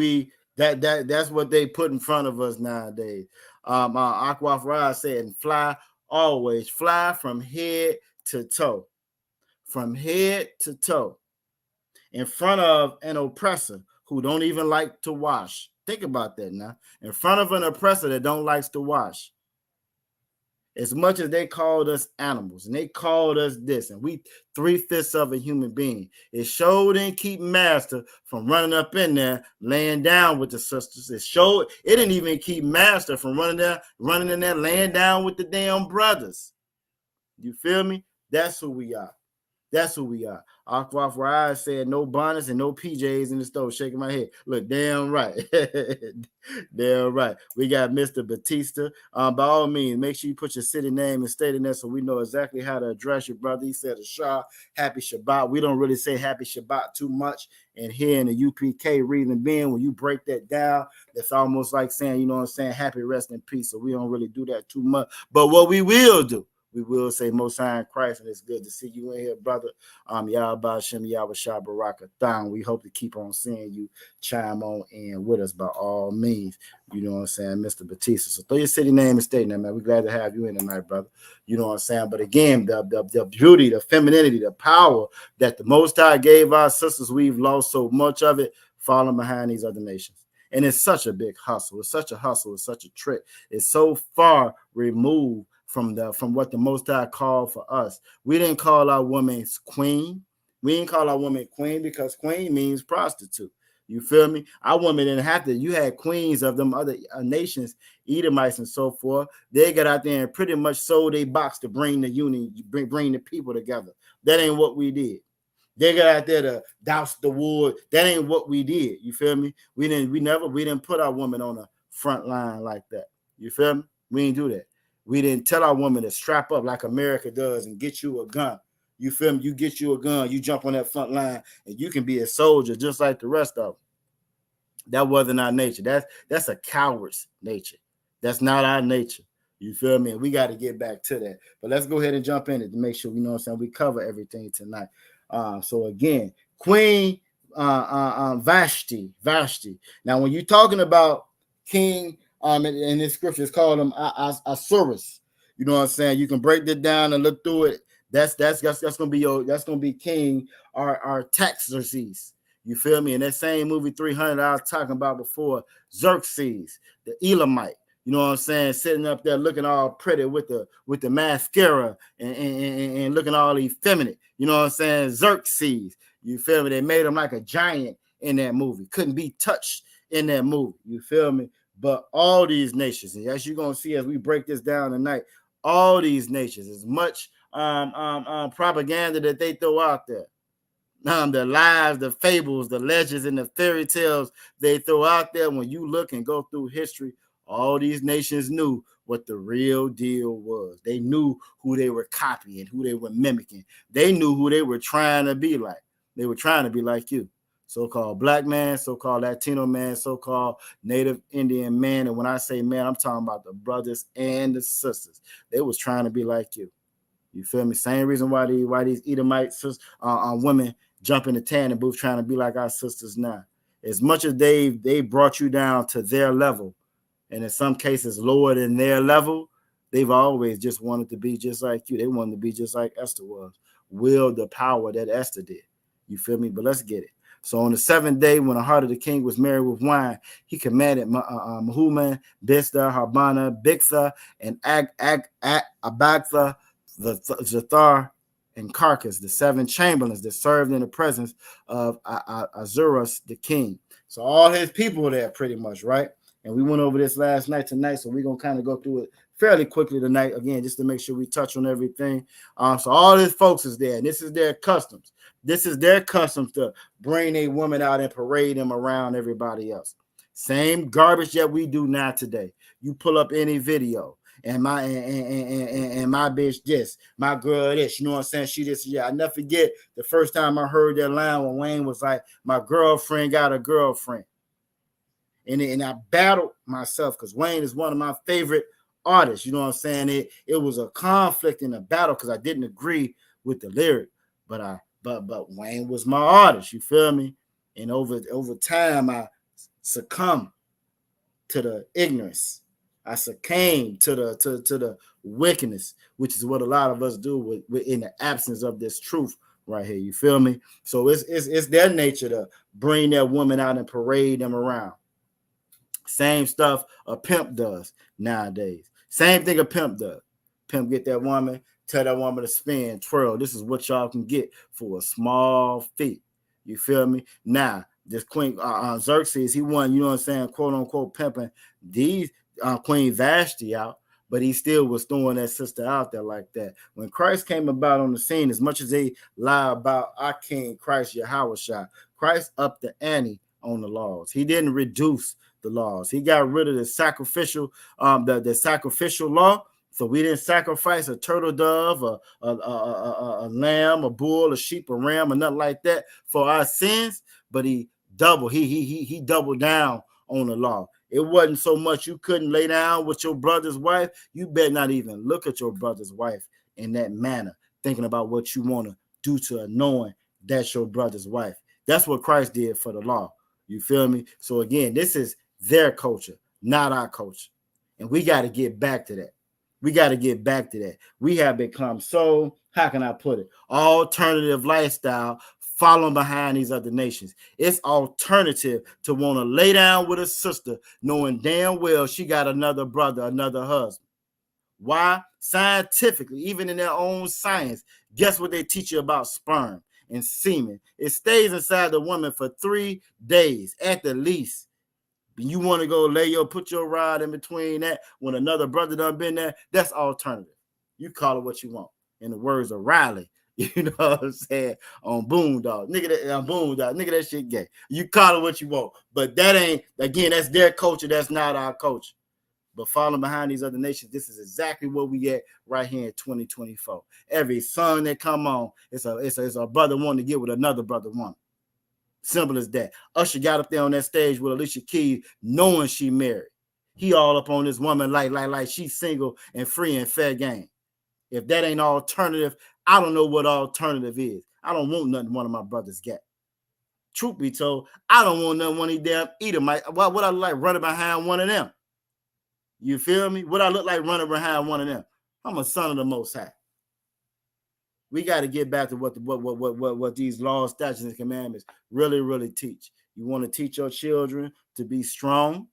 that's what they put in front of us nowadays. Aqua Farah said, and fly always, fly from head to toe, in front of an oppressor who don't even like to wash. Think about that now. In front of an oppressor that don't like to wash. As much as they called us animals and they called us this, and we 3/5 of a human being, it sure didn't keep Master from running up in there, laying down with the sisters. It didn't even keep Master from running in there, laying down with the damn brothers. You feel me? That's who we are. That's who we are. Aqua Rise said no bonnets and no PJs in the store. Shaking my head. Look, damn right. Damn right. We got Mr. Batista. By all means, make sure you put your city name and state in there so we know exactly how to address your brother. He said Ashar, happy Shabbat. We don't really say happy Shabbat too much. And here in the UPK reading being, when you break that down, that's almost like saying, you know what I'm saying, happy rest in peace. So we don't really do that too much. But what we will do, we will say Most High in Christ, and it's good to see you in here, brother. Yahweh Shem, Yahweh Shah Baraka Thang. We hope to keep on seeing you chime on in with us by all means. You know what I'm saying, Mr. Batista. So throw your city name and state name, man. We're glad to have you in tonight, brother. You know what I'm saying? But again, the beauty, the femininity, the power that the Most High gave our sisters, we've lost so much of it falling behind these other nations. And it's such a big hustle. It's such a hustle. It's such a trick. It's so far removed from what the Most High called for us. We didn't call our woman queen. We didn't call our woman queen because queen means prostitute. You feel me? Our women didn't have to. You had queens of them other nations, Edomites and so forth. They got out there and pretty much sold a box to bring the union, bring the people together. That ain't what we did. They got out there to douse the wood. That ain't what we did. You feel me? We didn't put our woman on the front line like that. You feel me? We didn't do that. We didn't tell our women to strap up like America does and get you a gun. You feel me? You get you a gun, you jump on that front line, and you can be a soldier just like the rest of them. That wasn't our nature. That's a coward's nature. That's not our nature. You feel me? And we got to get back to that. But let's go ahead and jump in it to make sure we know what I'm saying. We cover everything tonight. So again, Queen Vashti. Now, when you're talking about King, in this scripture, it's called him Asuras. You know what I'm saying? You can break that down and look through it. That's gonna be King Artaxerxes. You feel me? In that same movie 300 I was talking about before, Xerxes, the Elamite. You know what I'm saying? Sitting up there looking all pretty with the mascara and looking all effeminate. You know what I'm saying? Xerxes. You feel me? They made him like a giant in that movie. Couldn't be touched in that movie. You feel me? But all these nations, and as you're gonna see as we break this down tonight, all these nations, as much propaganda that they throw out there, the lies, the fables, the legends, and the fairy tales they throw out there, when you look and go through history, all these nations knew what the real deal was. They knew who they were copying, who they were mimicking. They knew who they were trying to be like. They were trying to be like you. So-called black man, so-called Latino man, so-called Native Indian man. And when I say man, I'm talking about the brothers and the sisters. They was trying to be like you. You feel me? Same reason why these Edomite women jump in the tan and booth trying to be like our sisters now. As much as they brought you down to their level, and in some cases lower than their level, they've always just wanted to be just like you. They wanted to be just like Esther was. Wield the power that Esther did. You feel me? But let's get it. So on the seventh day, when the heart of the king was merry with wine, he commanded Mahuman, Biztha, Harbana, Bigtha, and Abagtha, the Zathar, and Carcass, the 7 chamberlains that served in the presence of Azuras the king. So all his people were there pretty much, right? And we went over this last night tonight, so we're going to kind of go through it fairly quickly tonight, again, just to make sure we touch on everything. So all his folks is there, and this is their customs. This is their customs to bring a woman out and parade them around everybody else. Same garbage that we do now today. You pull up any video, and my bitch this, my girl this, you know what I'm saying? She this, yeah. I never forget the first time I heard that line when Wayne was like, my girlfriend got a girlfriend. And I battled myself because Wayne is one of my favorite artists. You know what I'm saying? It was a conflict in a battle because I didn't agree with the lyric, but Wayne was my artist. You feel me? And over time, I succumbed to the ignorance. I succumbed to the wickedness, which is what a lot of us do with in the absence of this truth right here. You feel me? So it's their nature to bring that woman out and parade them around. Same stuff a pimp does nowadays. Same thing a pimp does. Pimp get that woman, tell that woman to spin, twirl. This is what y'all can get for a small fee. You feel me? Now, this Queen Xerxes, he won, you know what I'm saying, quote unquote pimping these Queen Vashti out, but he still was throwing that sister out there like that. When Christ came about on the scene, as much as they lie about our King Christ Yahushua, Christ upped the ante on the laws. He didn't reduce the laws. He got rid of the sacrificial, the sacrificial law. So we didn't sacrifice a turtle dove, a lamb, a bull, a sheep, a ram, or nothing like that for our sins. But he doubled down on the law. It wasn't so much you couldn't lay down with your brother's wife. You better not even look at your brother's wife in that manner, thinking about what you want to do to her, knowing that's your brother's wife. That's what Christ did for the law. You feel me? So again, this is their culture, not our culture. And we got to get back to that. We got to get back to that. We have become so, how can I put it, alternative lifestyle, following behind these other nations. It's alternative to want to lay down with a sister, knowing damn well she got another brother, another husband. Why? Scientifically, even in their own science, guess what they teach you about sperm and semen? It stays inside the woman for 3 days at the least. You want to go put your rod in between that when another brother done been there, that's alternative. You call it what you want. In the words of Riley, you know what I'm saying, on Boondog. Nigga, that shit gay. You call it what you want. But that ain't, again, that's their culture. That's not our culture. But following behind these other nations, this is exactly what we get right here in 2024. Every song that come on, it's a brother wanting to get with another brother one. Simple as that. Usher got up there on that stage with Alicia Keys, knowing she married. He all up on this woman like she's single and free and fair game. If that ain't alternative, I don't know what alternative is. I don't want nothing one of my brothers get. Truth be told, I don't want nothing one of these damn Edomites. What I look like running behind one of them? You feel me? What I look like running behind one of them? I'm a son of the Most High. We got to get back to what these laws, statutes, and commandments really teach. You want to teach your children to be strong.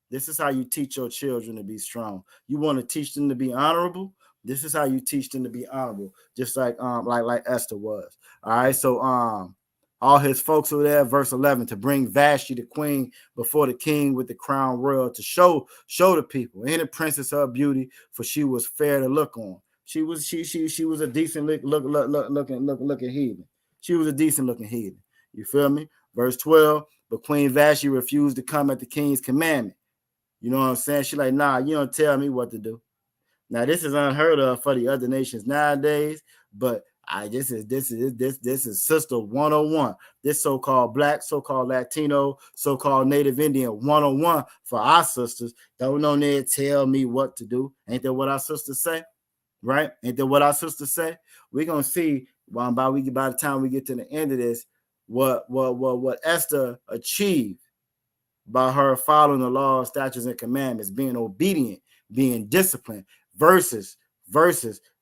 This is how you teach your children to be strong. You want to teach them to be honorable. This is how you teach them to be honorable, just like Esther was. All right, so all his folks over there, verse 11, to bring Vashti the queen before the king with the crown royal, to show the people and the princess her beauty, for she was fair to look on. She was a decent looking heathen. She was a decent looking heathen. You feel me? Verse 12, but Queen Vashti refused to come at the king's commandment. You know what I'm saying? She like, nah, you don't tell me what to do. Now this is unheard of for the other nations nowadays, but this is Sister 101. This so-called Black, so-called Latino, so-called Native Indian 101 for our sisters. Don't know there tell me what to do. Ain't that what our sisters say? Right? Ain't that what our sisters say? We're gonna see by the time we get to the end of this, what Esther achieved by her following the laws, statutes, and commandments, being obedient, being disciplined, versus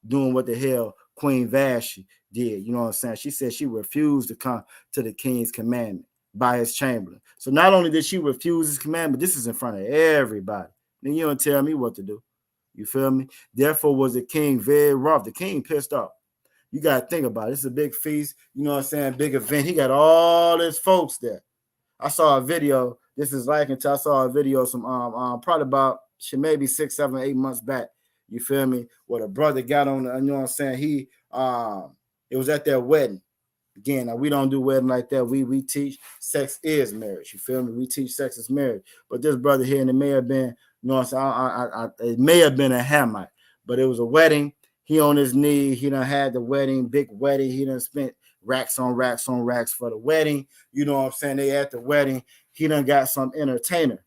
doing what the hell Queen Vashti did. You know what I'm saying? She said she refused to come to the king's commandment by his chamberlain. So not only did she refuse his commandment, this is in front of everybody. Then you don't tell me what to do. You feel me? Therefore was the king very wroth. The king pissed off. You got to think about it. It's a big feast. You know what I'm saying? Big event. He got all his folks there. I saw a video. This is like until I saw a video some probably about maybe 6, 7, 8 months back. You feel me? Where the brother got on, you know what I'm saying? He it was at their wedding. Again, now we don't do wedding like that. We teach sex is marriage. You feel me? We teach sex is marriage. But this brother here, and it may have been, you know what I'm saying? It may have been a Hamite, but it was a wedding. He on his knee. He done had the wedding, big wedding. He done spent racks on racks on racks for the wedding. You know what I'm saying? They at the wedding. He done got some entertainer.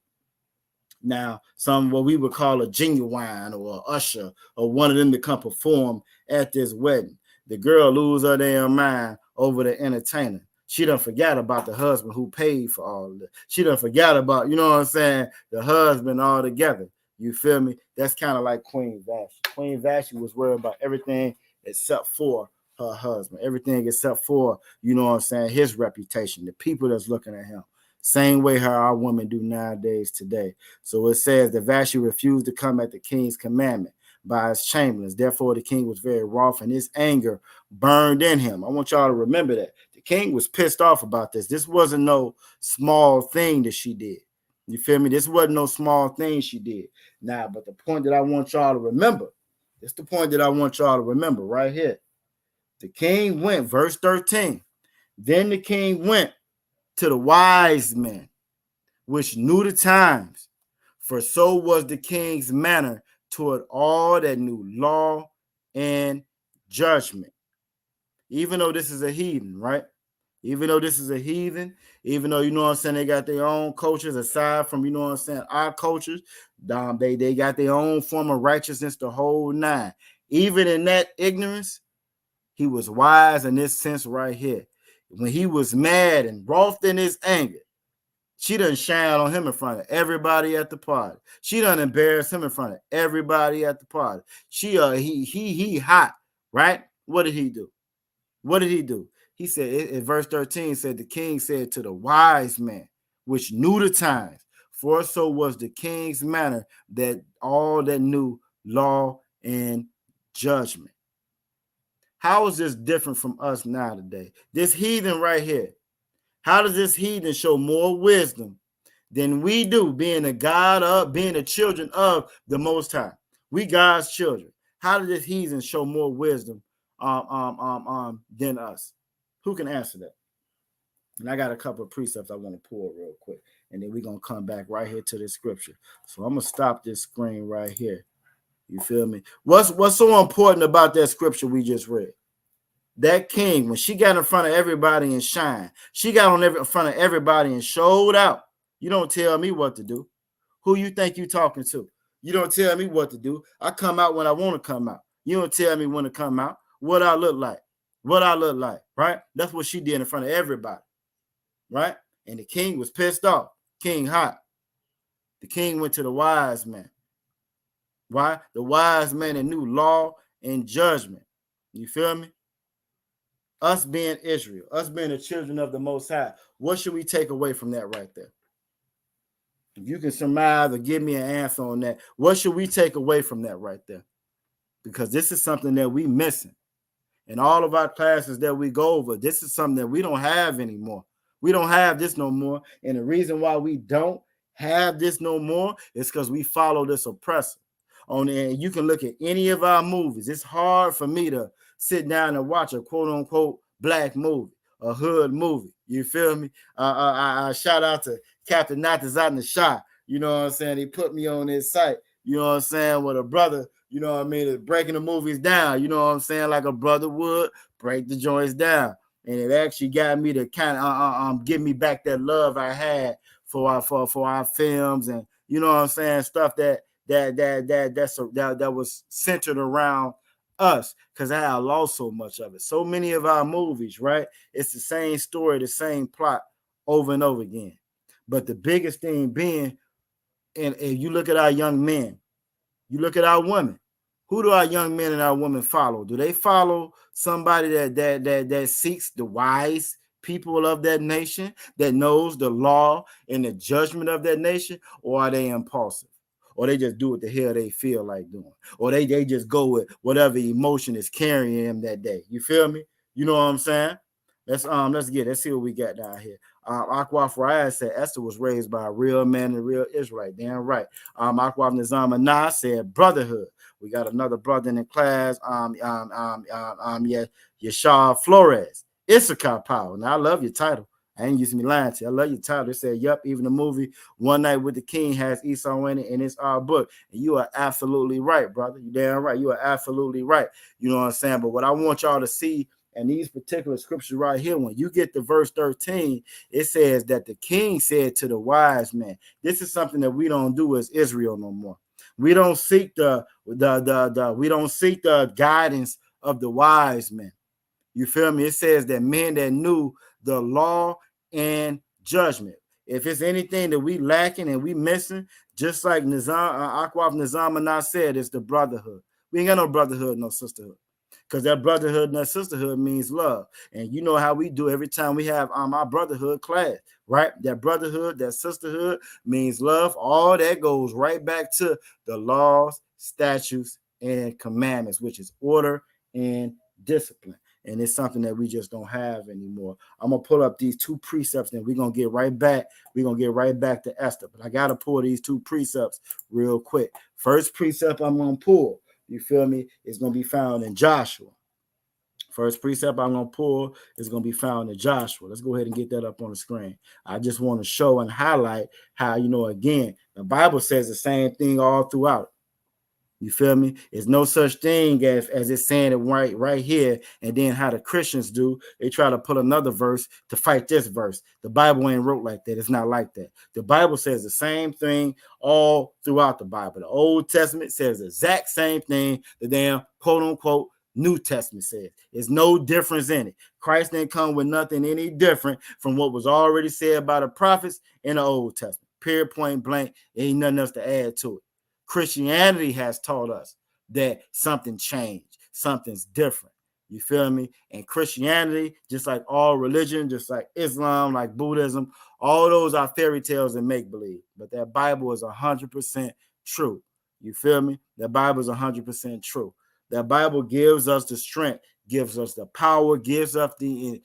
Now, some what we would call a genuine or a usher or one of them to come perform at this wedding. The girl lose her damn mind over the entertainer. She done forgot about the husband who paid for all of it. She done forgot about, you know what I'm saying, the husband altogether. You feel me? That's kind of like Queen Vashti. Queen Vashti was worried about everything except for her husband. Everything except for, you know what I'm saying, his reputation, the people that's looking at him. Same way how our women do nowadays today. So it says that Vashti refused to come at the king's commandment by his chamberlains. Therefore, the king was very wroth, and his anger burned in him. I want y'all to remember that. The king was pissed off about this. This wasn't no small thing that she did. You feel me? This wasn't no small thing she did. Now, but the point that I want y'all to remember, it's the point that I want y'all to remember right here. The king went, verse 13. Then the king went to the wise men, which knew the times, for so was the king's manner toward all that knew law and judgment. Even though this is a heathen, right? Even though this is a heathen, even though, you know what I'm saying, they got their own cultures aside from, you know what I'm saying, our cultures, they got their own form of righteousness, the whole nine. Even in that ignorance, he was wise in this sense right here. When he was mad and wroth in his anger, she done shine on him in front of everybody at the party. She done embarrass him in front of everybody at the party. He hot, right? What did he do? What did he do? He said in verse 13 said, the king said to the wise man, which knew the times, for so was the king's manner that all that knew law and judgment. How is this different from us now today? This heathen right here, how does this heathen show more wisdom than we do, being the children of the Most High? We God's children. How does this heathen show more wisdom than us? Who can answer that? And I got a couple of precepts I want to pull real quick, and then we're gonna come back right here to this scripture. So I'm gonna stop this screen right here. You feel me? What's so important about that scripture we just read? That king, when she got in front of everybody and shined, she got in front of everybody and showed out. You don't tell me what to do. Who you think you talking to? You don't tell me what to do. I come out when I want to come out. You don't tell me when to come out. What I look like. What I look like, right? That's what she did in front of everybody, right? And the king was pissed off. King hot. The king went to the wise man. Why? The wise man that knew law and judgment. You feel me? Us being Israel, us being the children of the Most High, what should we take away from that right there? If you can surmise or give me an answer on that, what should we take away from that right there? Because this is something that we missing. In all of our classes that we go over, this is something that we don't have anymore. We don't have this no more. And the reason why we don't have this no more is because we follow this oppressor. And you can look at any of our movies. It's hard for me to sit down and watch a quote unquote black movie, a hood movie. You feel me? I shout out to Captain Natazat in the shot. You know what I'm saying? He put me on his site. You know what I'm saying? With a brother, you know what I mean, is breaking the movies down. You know what I'm saying? Like a brother would break the joints down. And it actually got me to kind of give me back that love I had for our films, and you know what I'm saying, stuff that was centered around us, because I had lost so much of it. So many of our movies, right? It's the same story, the same plot over and over again. But the biggest thing being, and you look at our young men, you look at our women. Who do our young men and our women follow? Do they follow somebody that seeks the wise people of that nation, that knows the law and the judgment of that nation, or are they impulsive? Or they just do what the hell they feel like doing, or they just go with whatever emotion is carrying them that day? You feel me? You know what I'm saying? Let's see what we got down here. Aqua Farad said Esther was raised by a real man and a real Israelite. Damn right. Aqua Nizam Anah said Brotherhood. We got another brother in the class. Yashar Flores. Issachar Power. Now I love your title. I ain't using me lying to you. I love your title. They said, yep, even the movie One Night with the King has Esau in it, and it's our book. And you are absolutely right, brother. You damn right. You are absolutely right. You know what I'm saying? But what I want y'all to see, and these particular scriptures right here, when you get to verse 13, it says that the king said to the wise man. This is something that we don't do as Israel no more. We don't seek the guidance of the wise men. You feel me? It says that men that knew the law and judgment. If it's anything that we lacking and we missing, just like Aqua Nizam Anah said, it's the brotherhood. We ain't got no brotherhood, no sisterhood. Because that brotherhood and that sisterhood means love. And you know how we do every time we have our brotherhood class, right? That brotherhood, that sisterhood means love. All that goes right back to the laws, statutes, and commandments, which is order and discipline. And it's something that we just don't have anymore. I'm going to pull up these 2 precepts, and we're going to get right back. We're going to get right back to Esther. But I got to pull these 2 precepts real quick. First precept I'm going to pull, you feel me, is going to be found in Joshua. First precept I'm going to pull is going to be found in Joshua. Let's go ahead and get that up on the screen. I just want to show and highlight how, again, the Bible says the same thing all throughout. You feel me? There's no such thing as it's saying it right here, and then how the Christians do. They try to put another verse to fight this verse. The Bible ain't wrote like that. It's not like that. The Bible says the same thing all throughout the Bible. The Old Testament says the exact same thing the damn quote-unquote New Testament says. There's no difference in it. Christ didn't come with nothing any different from what was already said by the prophets in the Old Testament. Period, point blank. Ain't nothing else to add to it. Christianity has taught us that something changed, something's different. You feel me? And Christianity, just like all religion, just like Islam, like Buddhism, all those are fairy tales and make-believe. But that Bible is 100% true. You feel me? That Bible is 100% true. That Bible gives us the strength, gives us the power, gives us the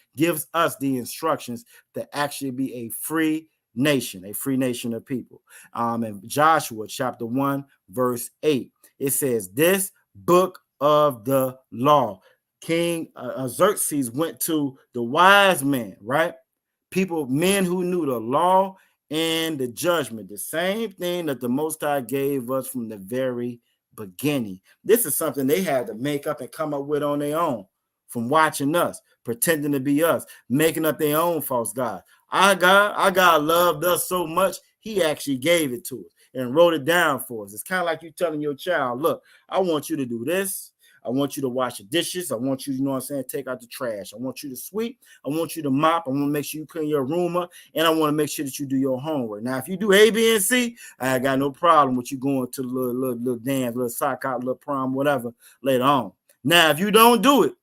instructions to actually be a free nation of people. In Joshua chapter 1 verse 8, it says, this book of the law. King Xerxes went to the wise men, right? Men who knew the law and the judgment, the same thing that the Most High gave us from the very beginning. This is something they had to make up and come up with on their own from watching us, pretending to be us, making up their own false God. Our God loved us so much, he actually gave it to us and wrote it down for us. It's kind of like you telling your child, look, I want you to do this. I want you to wash the dishes. I want you, take out the trash. I want you to sweep. I want you to mop. I want to make sure you clean your room up. And I want to make sure that you do your homework. Now, if you do A, B, and C, I got no problem with you going to the little dance, little sock out, little prom, whatever, later on. Now, if you don't do it,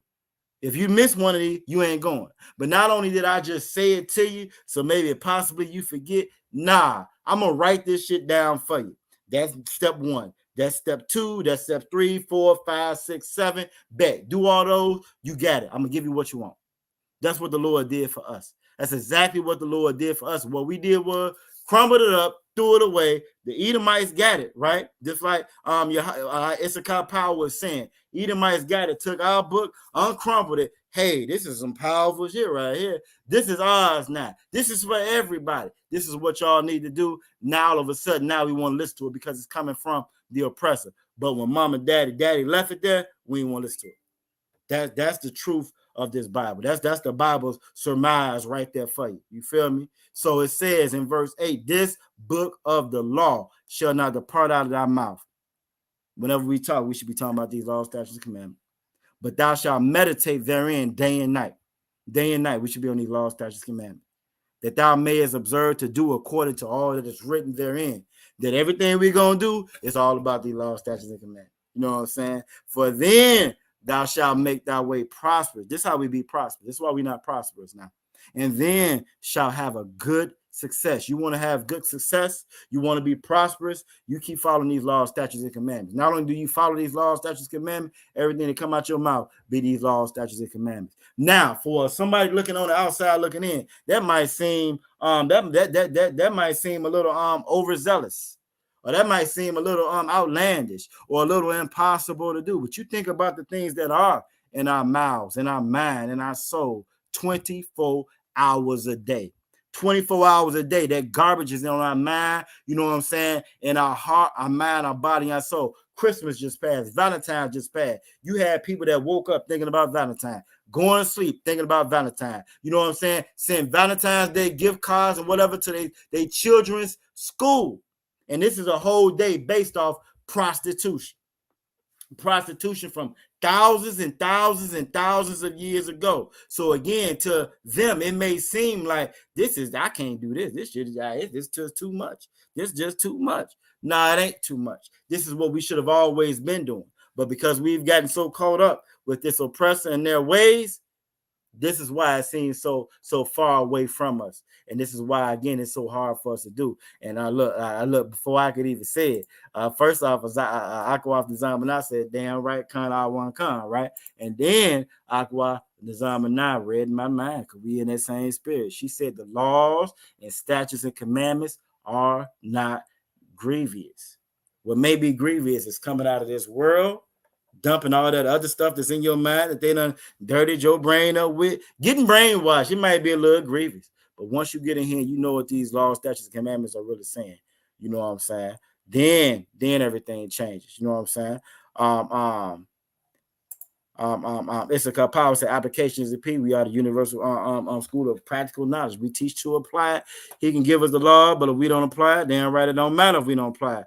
if you miss one of these, you ain't going. But not only did I just say it to you, so maybe possibly you forget, nah, I'm going to write this shit down for you. That's step 1. That's step 2. That's step 3, 4, 5, 6, 7. Bet. Do all those. You got it. I'm going to give you what you want. That's what the Lord did for us. That's exactly what the Lord did for us. What we did was crumbled it up, threw it away. The Edomites got it, right? Just like ISUPK Power was saying. Edomites got it, took our book, uncrumbled it. Hey, this is some powerful shit right here. This is ours now. This is for everybody. This is what y'all need to do. Now, all of a sudden, now we want to listen to it because it's coming from the oppressor. But when mom and daddy left it there, we didn't want to listen to it. That's the truth of this Bible. That's the Bible's surmise right there for you. You feel me? So it says in verse 8, this book of the law shall not depart out of thy mouth. Whenever we talk, we should be talking about these laws, statutes, and commandments. But thou shalt meditate therein day and night. Day and night, we should be on these laws, statutes, and commandments. That thou mayest observe to do according to all that is written therein. That everything we're going to do is all about these laws, statutes, and commandments. You know what I'm saying? For then thou shalt make thy way prosperous. This is how we be prosperous. This is why we're not prosperous now. And then shall have a good success. You want to have good success? You want to be prosperous? You keep following these laws, statutes, and commandments. Not only do you follow these laws, statutes, and commandments, everything that come out your mouth be these laws, statutes, and commandments. Now, for somebody looking on the outside looking in, that might seem that might seem a little overzealous. Or that might seem a little outlandish or a little impossible to do. But you think about the things that are in our mouths, in our mind, in our soul, 24 hours a day. 24 hours a day. That garbage is on our mind, you know what I'm saying? In our heart, our mind, our body, our soul. Christmas just passed. Valentine's just passed. You had people that woke up thinking about Valentine, going to sleep thinking about Valentine. You know what I'm saying? Send Valentine's Day gift cards and whatever to their children's school. And this is a whole day based off prostitution. Prostitution from thousands and thousands and thousands of years ago. So again, to them, it may seem like I can't do this. This shit is just too much. This is just too much. Nah, it ain't too much. This is what we should have always been doing. But because we've gotten so caught up with this oppressor and their ways, This is why it seems so far away from us, and this is why again it's so hard for us to do. And I look before I could even say it. First off, as I go off the Zaman, I said, "Damn right, Khan I one Khan," right? And then Aqua the Zaman read in my mind because we in that same spirit. She said the laws and statutes and commandments are not grievous. What may be grievous is coming out of this world, dumping all that other stuff that's in your mind that they done dirtied your brain up with. Getting brainwashed, it might be a little grievous. But once you get in here, you know what these laws, statutes, and commandments are really saying. You know what I'm saying? Then everything changes. You know what I'm saying? Issachar Power said application is the P. We are the universal school of practical knowledge. We teach to apply it. He can give us the law, but if we don't apply it, then right, it don't matter if we don't apply it.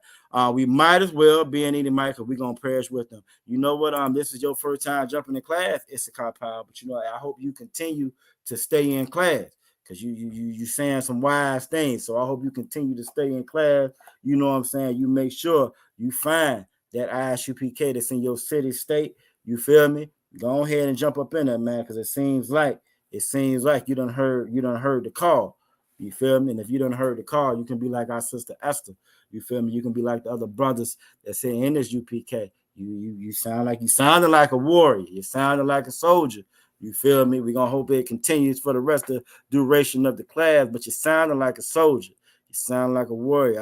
We might as well be in any mic because we're gonna perish with them. You know what? This is your first time jumping in class, Issachar Power, but you know, I hope you continue to stay in class because you saying some wise things. So I hope you continue to stay in class. You know what I'm saying? You make sure you find that ISUPK that's in your city, state. You feel me? Go ahead and jump up in there, man, because it seems like you done heard the call. You feel me? And if you done heard the call, you can be like our sister Esther. You feel me? You can be like the other brothers that say in this UPK. You sounded like a warrior. You sounded like a soldier. You feel me? We're gonna hope it continues for the rest of the duration of the class, but you sounded like a soldier. You sound like a warrior.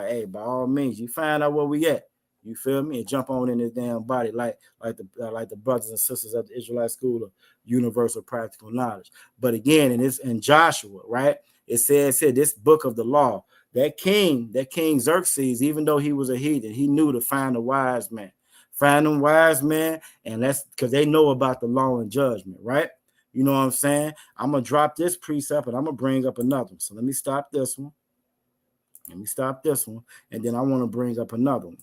Hey, by all means, you find out where we at. You feel me? And jump on in this damn body like the brothers and sisters of the Israelite School of Universal Practical Knowledge. But again, in Joshua, right? It says here, this book of the law, that king Xerxes, even though he was a heathen, he knew to find a wise man. Find them wise men, and that's because they know about the law and judgment, right? You know what I'm saying? I'm going to drop this precept and I'm going to bring up another one. So let me stop this one. And then I want to bring up another one.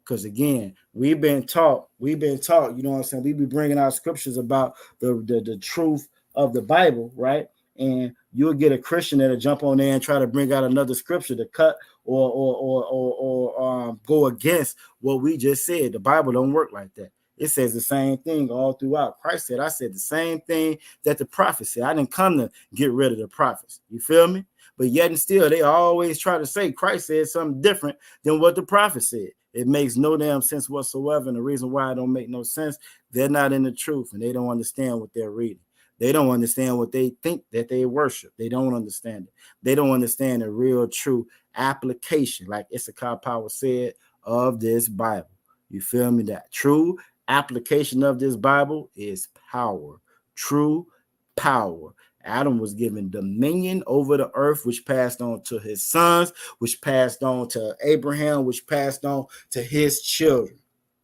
Because again, we've been taught, you know what I'm saying? We be bringing out scriptures about the truth of the Bible, right? And you'll get a Christian that'll jump on there and try to bring out another scripture to cut or go against what we just said. The Bible don't work like that. It says the same thing all throughout. Christ said, I said the same thing that the prophet said. I didn't come to get rid of the prophets. You feel me? But yet and still, they always try to say Christ said something different than what the prophet said. It makes no damn sense whatsoever. And the reason why it don't make no sense, they're not in the truth and they don't understand what they're reading. They don't understand what they think that they worship. They don't understand it. They don't understand the real true application, like Issachar Power said, of this Bible. You feel me? That true application of this Bible is power. True power. Adam was given dominion over the earth, which passed on to his sons, which passed on to Abraham, which passed on to his children.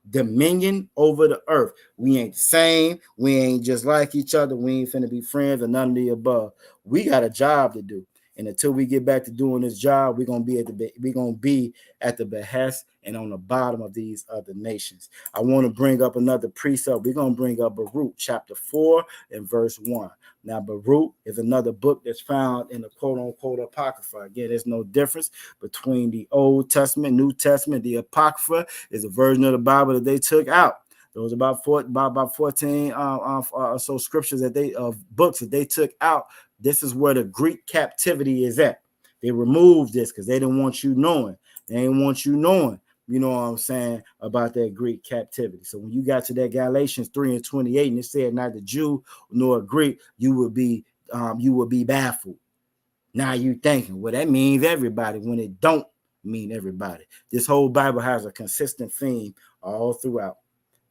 Dominion over the earth. We ain't the same. We ain't just like each other. We ain't finna be friends or none of the above. We got a job to do. And until we get back to doing this job, we're gonna be at the behest and on the bottom of these other nations. I want to bring up another precept. We're gonna bring up Baruch chapter 4 and verse 1. Now, Baruch is another book that's found in the quote-unquote Apocrypha. Again, there's no difference between the Old Testament, New Testament. The Apocrypha is a version of the Bible that they took out. There was about 14 so scriptures books that they took out. This is where the Greek captivity is at. They removed this because they didn't want you knowing. They didn't want you knowing, you know what I'm saying, about that Greek captivity. So when you got to that Galatians 3:28, and it said neither Jew nor Greek, you would be baffled. Now you thinking, well, that means everybody, when it don't mean everybody. This whole Bible has a consistent theme all throughout.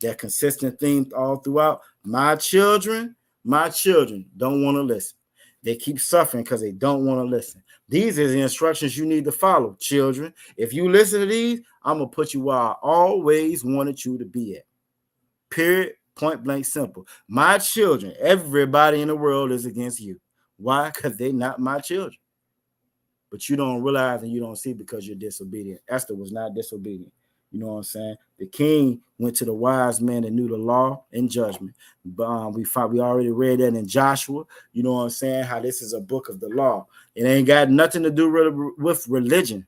That consistent theme all throughout. My children don't want to listen. They keep suffering because they don't want to listen. These are the instructions you need to follow, children. If you listen to these, I'm going to put you where I always wanted you to be at. Period. Point blank simple. My children, everybody in the world is against you. Why? Because they're not my children. But you don't realize and you don't see because you're disobedient. Esther was not disobedient. You know what I'm saying? The king went to the wise man that knew the law and judgment. But we already read that in Joshua. You know what I'm saying? How this is a book of the law. It ain't got nothing to do with religion.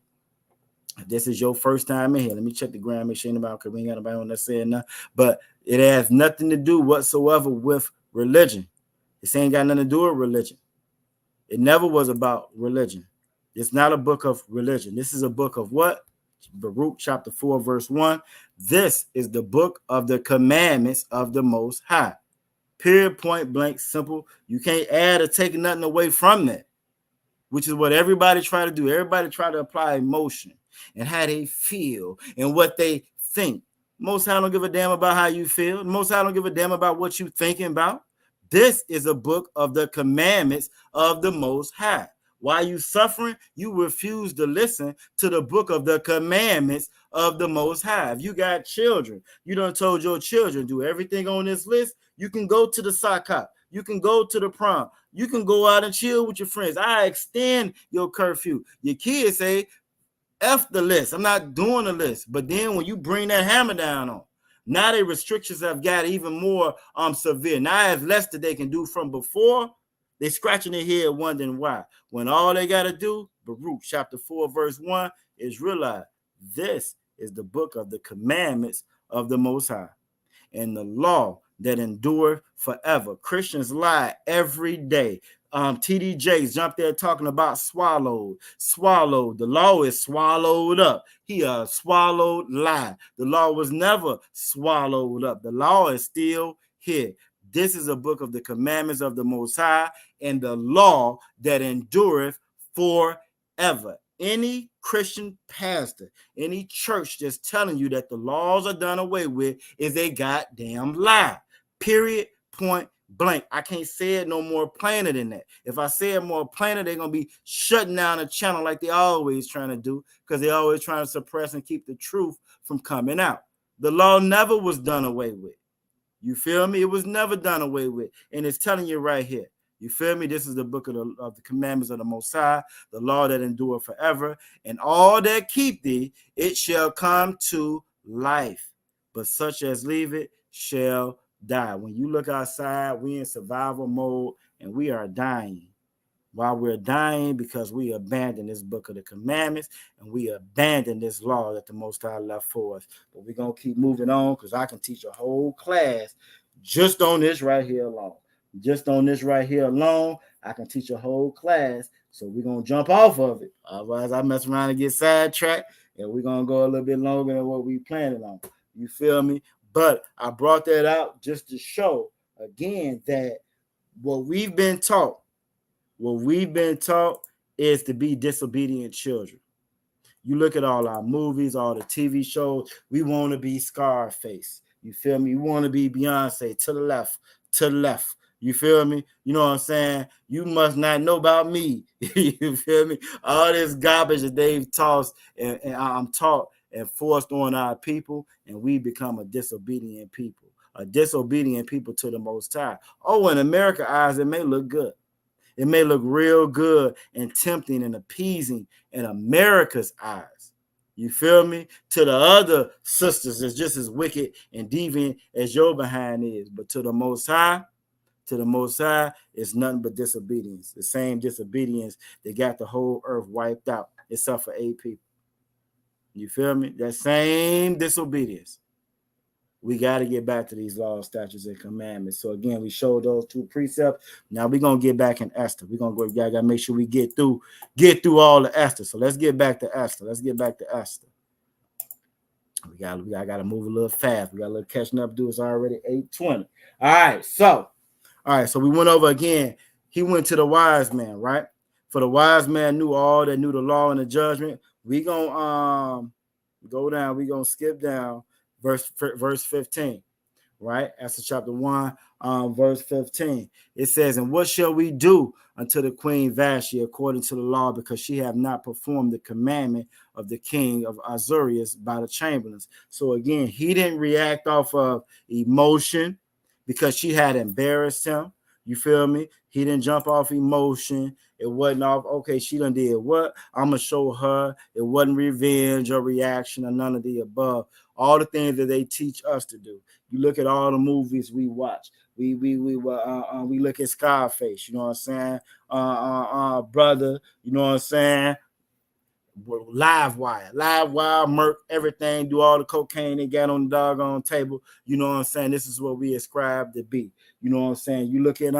If this is your first time in here, let me check the ground, make sure anybody, because we ain't got nobody on that saying nothing. But it has nothing to do whatsoever with religion. This ain't got nothing to do with religion. It never was about religion. It's not a book of religion. This is a book of what? Baruch chapter 4, verse 1. This is the book of the commandments of the Most High. Period, point blank, simple. You can't add or take nothing away from that, which is what everybody try to do. Everybody try to apply emotion and how they feel and what they think. Most High don't give a damn about how you feel. Most High don't give a damn about what you thinking about. This is a book of the commandments of the Most High. While you suffering, you refuse to listen to the book of the commandments of the Most High. If you got children, you done told your children, do everything on this list. You can go to the Sakat. You can go to the prom. You can go out and chill with your friends. I extend your curfew. Your kids say, F the list. I'm not doing the list. But then when you bring that hammer down on, now the restrictions have got even more severe. Now I have less that they can do from before. They scratching their head wondering why. When all they got to do, Baruch chapter 4, verse 1, is realize this is the book of the commandments of the Most High and the law that endure forever. Christians lie every day. TD Jakes jumped there talking about swallowed. The law is swallowed up. He a swallowed lie. The law was never swallowed up. The law is still here. This is a book of the commandments of the Most High and the law that endureth forever. Any Christian pastor, any church just telling you that the laws are done away with is a goddamn lie. Period, point blank. I can't say it no more plainer than that. If I say it more plainer, they're going to be shutting down the channel like they always trying to do because they're always trying to suppress and keep the truth from coming out. The law never was done away with. You feel me? It was never done away with. And it's telling you right here. You feel me? This is the book of the commandments of the Most High, the law that endure forever. And all that keep thee, it shall come to life. But such as leave it shall die. When you look outside, we in survival mode and we are dying. While we're dying because we abandon this book of the commandments and we abandon this law that the Most High left for us. But we're going to keep moving on because I can teach a whole class just on this right here alone. Just on this right here alone, I can teach a whole class. So we're going to jump off of it. Otherwise, I mess around and get sidetracked and we're going to go a little bit longer than what we planning on. You feel me? But I brought that out just to show, again, that what we've been taught is to be disobedient children. You look at all our movies, all the TV shows, we want to be Scarface. You feel me? We want to be Beyonce, to the left. You feel me? You know what I'm saying? You must not know about me. You feel me? All this garbage that they've tossed and I'm taught and forced on our people, and we become a disobedient people to the Most High. Oh, in America's eyes, it may look good. It may look real good and tempting and appeasing in America's eyes. You feel me? To the other sisters, it's just as wicked and deviant as your behind is. But to the Most High, it's nothing but disobedience. The same disobedience that got the whole earth wiped out, except for 8 people. You feel me? That same disobedience. We got to get back to these laws, statutes, and commandments. So again, we showed those 2 precepts. Now we're gonna get back in Esther. We're gonna go. Gotta make sure we get through all the Esther. So let's get back to Esther. We gotta move a little fast. We got a little catching up to do. It's already 8:20. All right. So we went over again. He went to the wise man, right? For the wise man knew all that knew the law and the judgment. We gonna go down. We gonna skip down. Verse 15, right? Esther chapter 1, verse 15. It says, and what shall we do unto the queen Vashti according to the law, because she have not performed the commandment of the king of Assyrius by the chamberlains. So again, he didn't react off of emotion because she had embarrassed him. You feel me? He didn't jump off emotion. It wasn't off, okay, she done did what? I'm going to show her. It wasn't revenge or reaction or none of the above. All the things that they teach us to do. You look at all the movies we watch. We look at Scarface, you know what I'm saying? Brother, you know what I'm saying? live wire, murk, everything, do all the cocaine they got on the doggone table. You know what I'm saying? This is what we ascribe to be. You know what I'm saying? You look at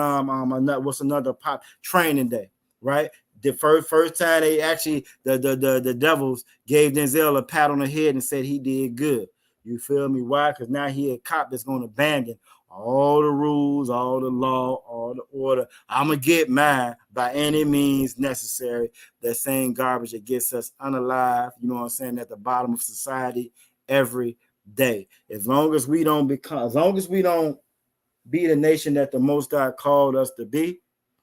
what's another pop training day, right? The first time they actually the devils gave Denzel a pat on the head and said he did good. You feel me? Why? Because now he a cop that's going to abandon all the rules, all the law, all the order. I'm going to get mine by any means necessary. That same garbage that gets us unalive, you know what I'm saying, at the bottom of society every day. As long as we don't be the nation that the Most High called us to be,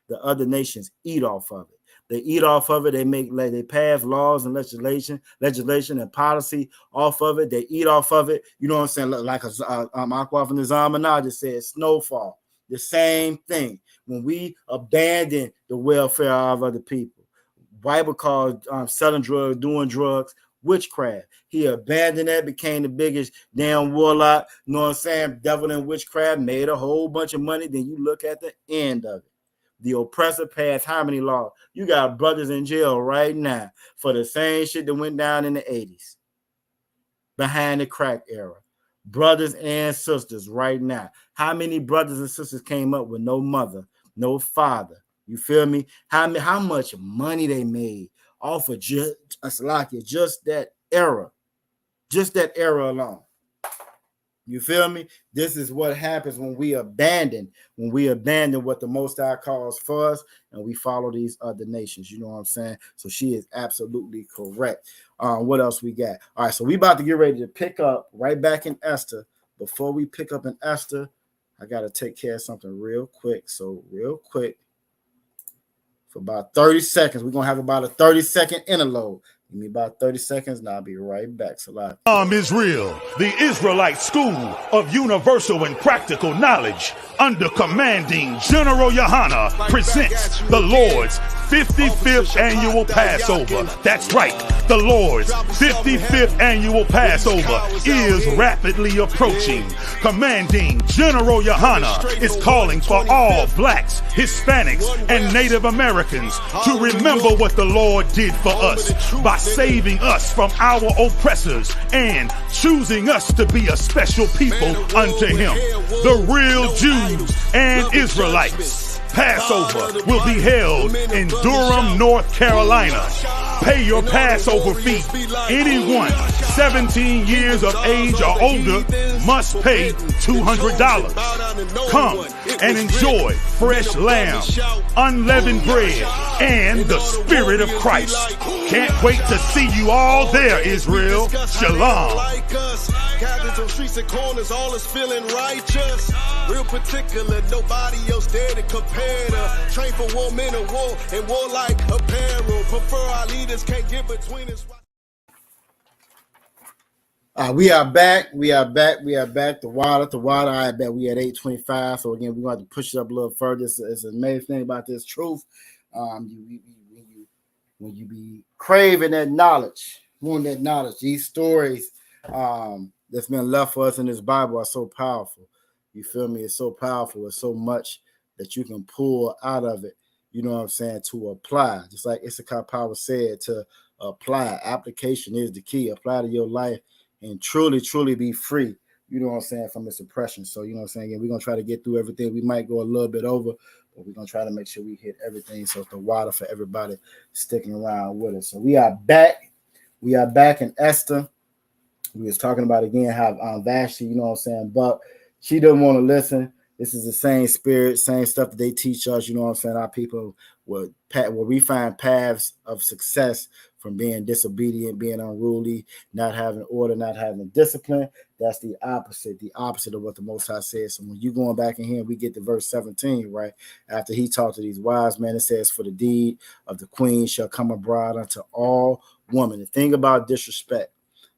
the other nations eat off of it. They eat off of it. They pass laws and legislation and policy off of it. They eat off of it. You know what I'm saying? Like Aqua from the Zamanah just said, snowfall. The same thing. When we abandon the welfare of other people, Bible calls selling drugs, doing drugs, witchcraft. He abandoned that, became the biggest damn warlock. You know what I'm saying? Devil and witchcraft, made a whole bunch of money. Then you look at the end of it. The oppressor passed how many laws? You got brothers in jail right now for the same shit that went down in the 80s behind the crack era. Brothers and sisters right now. How many brothers and sisters came up with no mother, no father? You feel me? How much money they made off of just that era. Just that era alone. You feel me? This is what happens when we abandon what the Most High calls for us, and we follow these other nations. You know what I'm saying? So she is absolutely correct. What else we got? All right, so we about to get ready to pick up right back in Esther. Before we pick up in Esther, I got to take care of something real quick. So real quick, for about 30 seconds, we're going to have about a 30-second interlude. Give me about 30 seconds, and I'll be right back. Salah. Israel, the Israelite School of Universal and Practical Knowledge, under commanding General Yohana, presents the Lord's 55th Annual Passover. That's right, the Lord's 55th Annual Passover is rapidly approaching. Commanding General Yohana is calling for all blacks, Hispanics, and Native Americans to remember what the Lord did for us by saving us from our oppressors and choosing us to be a special people unto him, the real Jews and Israelites. Passover will be held in Durham, North Carolina. Pay your Passover fee. Anyone 17 years of age or older must pay $200. Come and enjoy fresh lamb, unleavened bread, and the Spirit of Christ. Can't wait to see you all there, Israel. Shalom. Cabins on streets and corners, all is feeling righteous. Real particular, nobody else there to compare to. Train for war, men of war, and war like apparel. Prefer our leaders, can't get between us. We are back. The water. I bet we at 8:25. So again, we're going to have to push it up a little further. It's an amazing thing about this truth. When you be craving that knowledge, wanting that knowledge, these stories that's been left for us in this Bible are so powerful. You feel me? It's so powerful. It's so much that you can pull out of it. You know what I'm saying? To apply, just like Issachar Power said, to apply. Application is the key. Apply to your life and truly be free. You know what I'm saying? From this oppression. So you know what I'm saying? Again, we're gonna try to get through everything. We might go a little bit over, but we're gonna try to make sure we hit everything. So it's the water for everybody sticking around with us. So we are back. We are back in Esther. We was talking about again how Vashti, you know what I'm saying, but she doesn't want to listen. This is the same spirit, same stuff that they teach us. You know what I'm saying? Our people will we find paths of success from being disobedient, being unruly, not having order, not having discipline. That's the opposite of what the Most High says. So when you going back in here, we get to verse 17, right? After he talked to these wise men, it says, "For the deed of the queen shall come abroad unto all women." The thing about disrespect,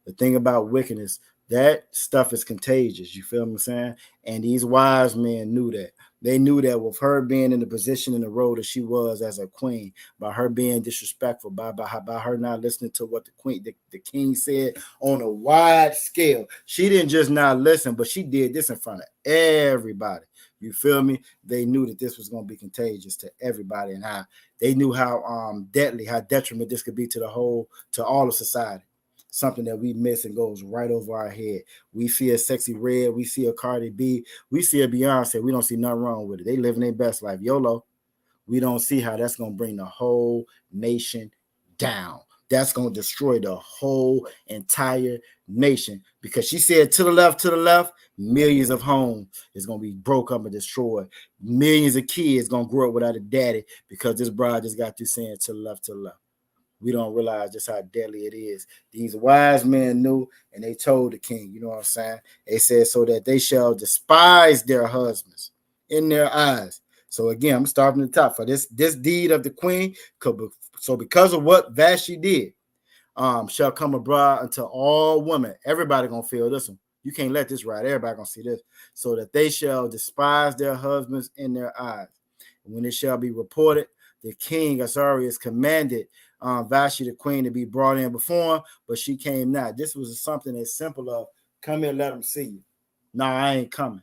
the thing about wickedness, that stuff is contagious. You feel what I'm saying? And these wise men knew that. They knew that with her being in the position in the role that she was as a queen, by her being disrespectful, by her not listening to what the king said on a wide scale. She didn't just not listen, but she did this in front of everybody. You feel me? They knew that this was going to be contagious to everybody, and how they knew how deadly, how detriment this could be to all of society. Something that we miss and goes right over our head. We see a Sexy Red, we see a Cardi B, we see a Beyonce. We don't see nothing wrong with it. They living their best life. YOLO. We don't see how that's going to bring the whole nation down. That's going to destroy the whole entire nation, because she said to the left, millions of homes is going to be broke up and destroyed. Millions of kids going to grow up without a daddy because this bride just got through saying to the left. We don't realize just how deadly it is. These wise men knew, and they told the king, you know what I'm saying? They said, so that they shall despise their husbands in their eyes. So again, I'm starting at the top. For this deed of the queen, so because of what Vashti did, shall come abroad unto all women. Everybody gonna feel this one. You can't let this ride. Everybody gonna see this. So that they shall despise their husbands in their eyes. And when it shall be reported, the king Ahasuerus commanded Vashti the queen to be brought in before him, but she came not. This was something as simple of come here, let them see you. No, I ain't coming.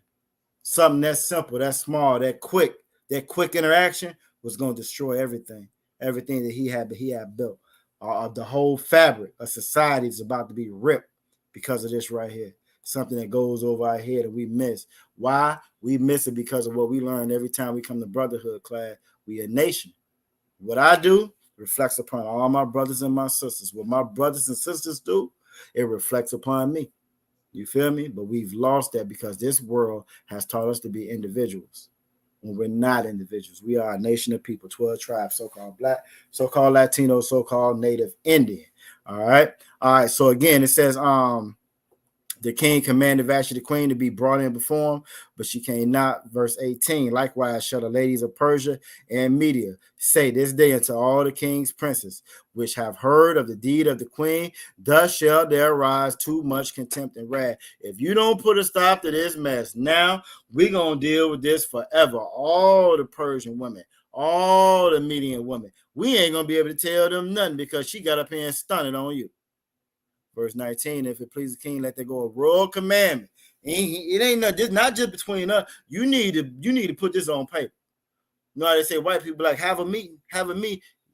Something that's simple, that's small, that quick interaction was going to destroy everything that he had built. The whole fabric of society is about to be ripped because of this right here. Something that goes over our head and we miss. Why? We miss it because of what we learn every time we come to Brotherhood class. We a nation. What I do reflects upon all my brothers and my sisters. What my brothers and sisters do, it reflects upon me. You feel me? But we've lost that because this world has taught us to be individuals. When we're not individuals, we are a nation of people, 12 tribes, so-called Black, so-called Latino, so-called Native Indian. All right. So again, it says, the king commanded Vashti the queen to be brought in before him, but she came not. Verse 18. Likewise shall the ladies of Persia and Media say this day unto all the king's princes, which have heard of the deed of the queen, thus shall there arise too much contempt and wrath. If you don't put a stop to this mess now, we're going to deal with this forever. All the Persian women, all the Median women, we ain't going to be able to tell them nothing because she got up here and stunned on you. Verse 19, if it pleases the king, let there go a royal commandment. It ain't not just between us. You need to put this on paper. You know how they say white people like have a meeting.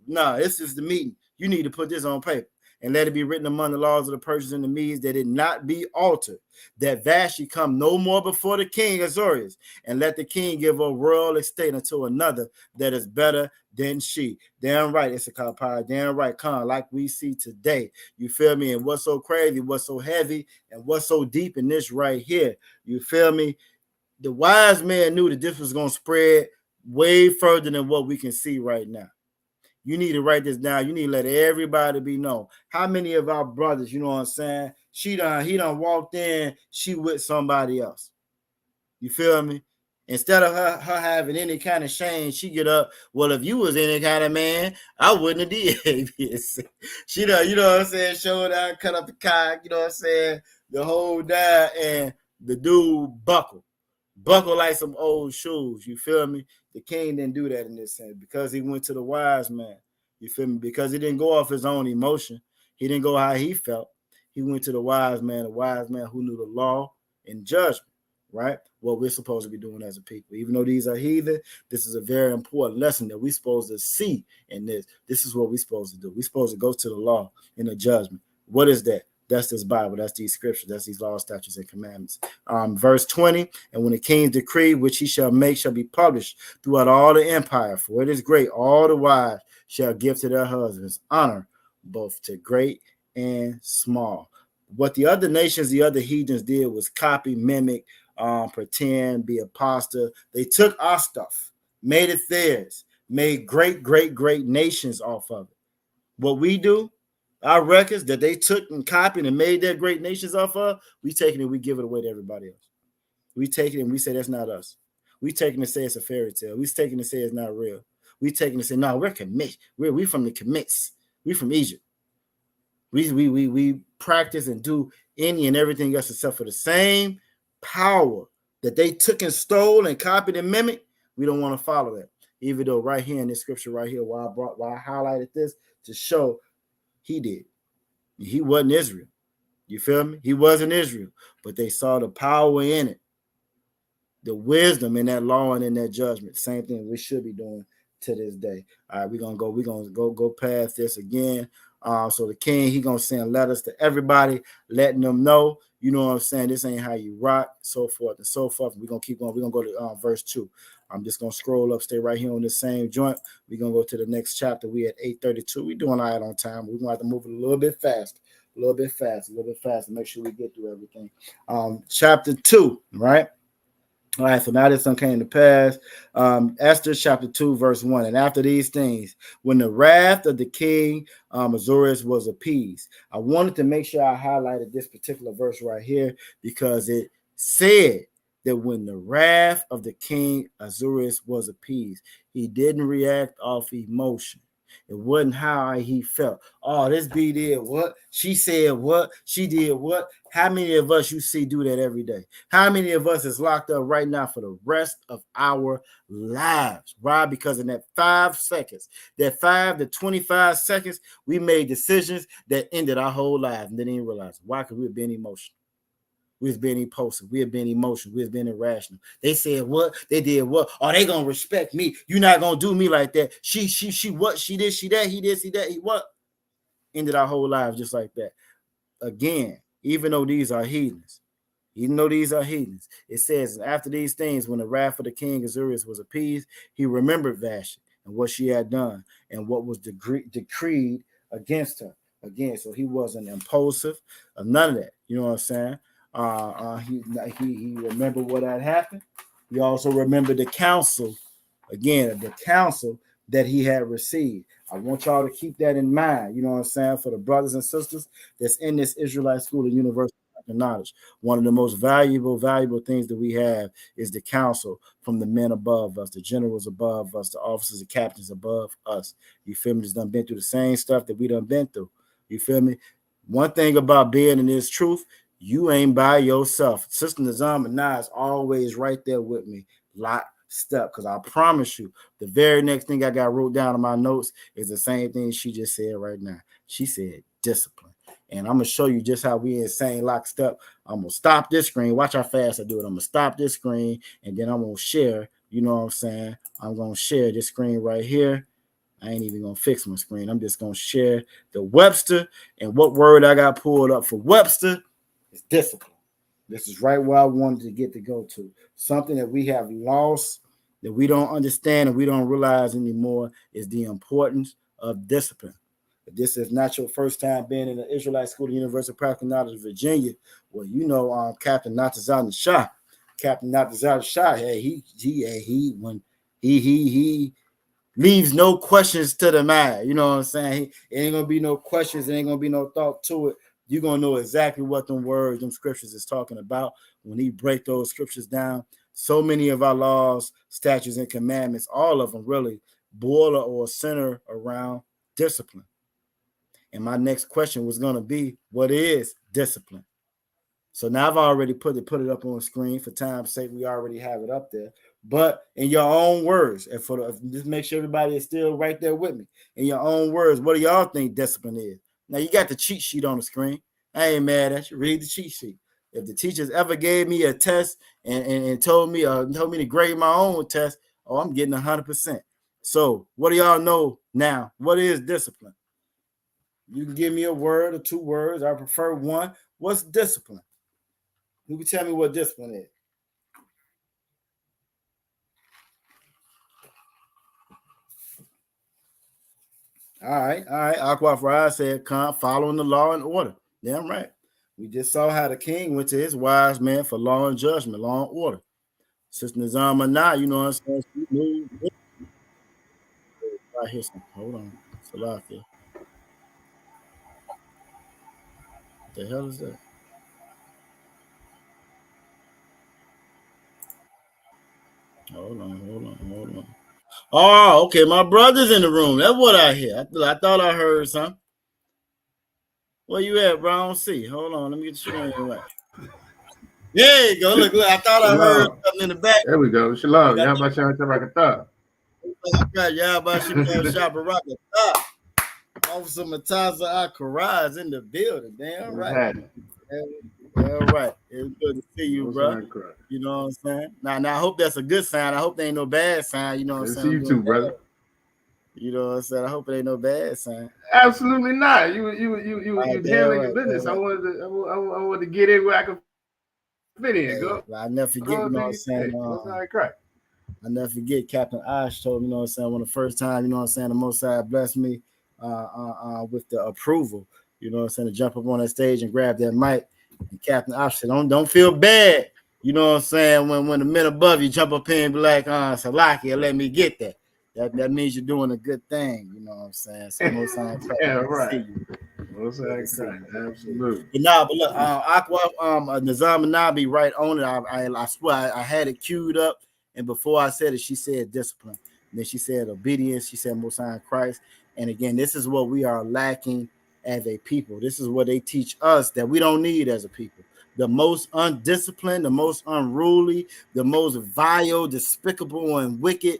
No, this is the meeting. You need to put this on paper and let it be written among the laws of the Persians and the Medes that it not be altered, that Vashti come no more before the king Ahasuerus, and let the king give a royal estate unto another that is better than she. Damn right, it's a copy. Damn right, come like we see today. You feel me? And what's so crazy, what's so heavy, and what's so deep in this right here? You feel me? The wise man knew that this was going to spread way further than what we can see right now. You need to write this down. You need to let everybody be known. How many of our brothers, you know what I'm saying? He done walked in, she with somebody else. You feel me? Instead of her having any kind of shame, she get up. Well, if you was any kind of man, I wouldn't have did. She done, you know what I'm saying? Show down, cut up the cock, you know what I'm saying? The whole down, and the dude buckle like some old shoes. You feel me? The king didn't do that in this sense because he went to the wise man. You feel me? Because he didn't go off his own emotion. He didn't go how he felt. He went to the wise man who knew the law and judgment, right? What we're supposed to be doing as a people. Even though these are heathen, this is a very important lesson that we're supposed to see in this. This is what we're supposed to do. We're supposed to go to the law and the judgment. What is that? That's this Bible. That's these scriptures. That's these laws, statutes, and commandments. Verse 20, and when the king's decree, which he shall make, shall be published throughout all the empire, for it is great, all the wives shall give to their husbands honor, both to great and small. What the other nations, the other heathens did was copy, mimic, pretend, be apostle. They took our stuff, made it theirs, made great nations off of it. What we do, our records that they took and copied and made their great nations off of, we take it and we give it away to everybody else. We take it and we say that's not us. We take it and say it's a fairy tale. We take it and say it's not real. We take it and say, no, we're commit. We from the commits. We from Egypt. We practice and do any and everything else except for the same power that they took and stole and copied and mimicked. We don't want to follow that. Even though right here in this scripture right here, why I highlighted this to show he did. He wasn't Israel. You feel me? He wasn't Israel, but they saw the power in it. the wisdom in that law and in that judgment. Same thing we should be doing to this day. All right, we're gonna go past this again. So the king, he gonna send letters to everybody, letting them know, you know what I'm saying, this ain't how you rock, so forth and so forth. We're gonna keep going. We're gonna go to verse 2. I'm just gonna scroll up, stay right here on this same joint. We're gonna go to the next chapter. We at 8:32. We're doing all right on time. We're gonna have to move it a little bit fast, make sure we get through everything. Chapter 2, right? All right, so now this one came to pass. Esther chapter 2, verse 1. And after these things, when the wrath of the king Ahasuerus was appeased. I wanted to make sure I highlighted this particular verse right here because it said that when the wrath of the king Ahasuerus was appeased, he didn't react off emotion. It wasn't how he felt. Oh, this B did what? She said what? She did what? How many of us you see do that every day? How many of us is locked up right now for the rest of our lives? Why? Because in that 5 seconds, that 5 to 25 seconds, we made decisions that ended our whole life and didn't even realize it. Why? Because we were being emotional. We was being impulsive. We have been emotional. We have been irrational. They said what? They did what? Are they gonna respect me? You're not gonna do me like that. She what? She did, she that, he did, she that, he what? Ended our whole lives just like that. Again, even though these are heathens, it says, after these things, when the wrath of the king Ahasuerus was appeased, he remembered Vashti and what she had done and what was decreed against her. Again, so he wasn't impulsive of none of that. You know what I'm saying? He remembered what had happened. He also remembered the counsel, again, the counsel that he had received. I want y'all to keep that in mind, you know what I'm saying, for the brothers and sisters that's in this Israelite school of universal knowledge. One of the most valuable things that we have is the counsel from the men above us, the generals above us, the officers and captains above us. You feel me? Just done been through the same stuff that we done been through. You feel me? One thing about being in this truth, you ain't by yourself. Sister Nazama Nah is always right there with me, lockstep, because I promise you, the very next thing I got wrote down in my notes is the same thing she just said right now. She said discipline. And I'm going to show you just how we insane lockstep. I'm going to stop this screen. Watch how fast I do it. I'm going to stop this screen, and then I'm going to share. You know what I'm saying? I'm going to share this screen right here. I ain't even going to fix my screen. I'm just going to share the Webster. And what word I got pulled up for Webster is discipline. This is right where I wanted to go to. Something that we have lost, that we don't understand and we don't realize anymore, is the importance of discipline. If this is not your first time being in the Israelite School of Universal Practical Knowledge, Virginia, well, you know, Captain Natazan Shah. Captain Natazan Shah, he leaves no questions to the mind. You know what I'm saying? It ain't gonna be no questions, it ain't gonna be no thought to it. You're gonna know exactly what them words, them scriptures is talking about when he break those scriptures down. So many of our laws, statutes, and commandments, all of them really boil or center around discipline. And my next question was going to be, what is discipline? So now I've already put it up on the screen. For time's sake, we already have it up there. But in your own words, and just make sure everybody is still right there with me. In your own words, what do y'all think discipline is? Now, you got the cheat sheet on the screen. I ain't mad at you. Read the cheat sheet. If the teachers ever gave me a test and told me to grade my own test, I'm getting 100%. So what do y'all know now? What is discipline? You can give me a word or 2 words. I prefer one. What's discipline? Who can tell me what discipline is? All right. Aqua Fry said, following the law and order. Damn right. We just saw how the king went to his wise man for law and judgment, law and order. Sister Nazama Nah, you know what I'm saying? She moved. I hear something. Hold on. Salakia. What the hell is that? Hold on. Oh, okay. My brother's in the room. That's what I hear. I thought I heard something. Where you at, bro? I don't see. Hold on. Let me get the screen right. There you go. Look. I thought I heard something in the back. There we go. Shalom. Y'all about y'all Rakatha. Y'all about Shabaraka. Officer Mataza Akara is in the building. Damn right. All right. It's good to see you, bro. You know what I'm saying? Now I hope that's a good sign. I hope there ain't no bad sign. You know what I'm Good to saying? see you too, brother. You know what I'm saying? I hope it ain't no bad sign. Absolutely not. You handling your business. Right. I wanted to get in where I could fit in. Go. I never forget, you know what I'm saying? I never forget Captain Ash told me, you know what I'm saying, when the first time, you know what I'm saying, the Most High blessed me with the approval, you know what I'm saying, to jump up on that stage and grab that mic. And Captain Ash said, don't feel bad, you know what I'm saying, when the men above you jump up here and be like, Salakia, let me get that. That means you're doing a good thing, you know what I'm saying? So Most High, Yeah, right. see you. Absolutely. But look, Aqua, Nizam and Nabi right on it. I swear I had it queued up, and before I said it, she said discipline. And then she said obedience. She said Most High in Christ. And again, this is what we are lacking as a people. This is what they teach us that we don't need as a people. The most undisciplined, the most unruly, the most vile, despicable, and wicked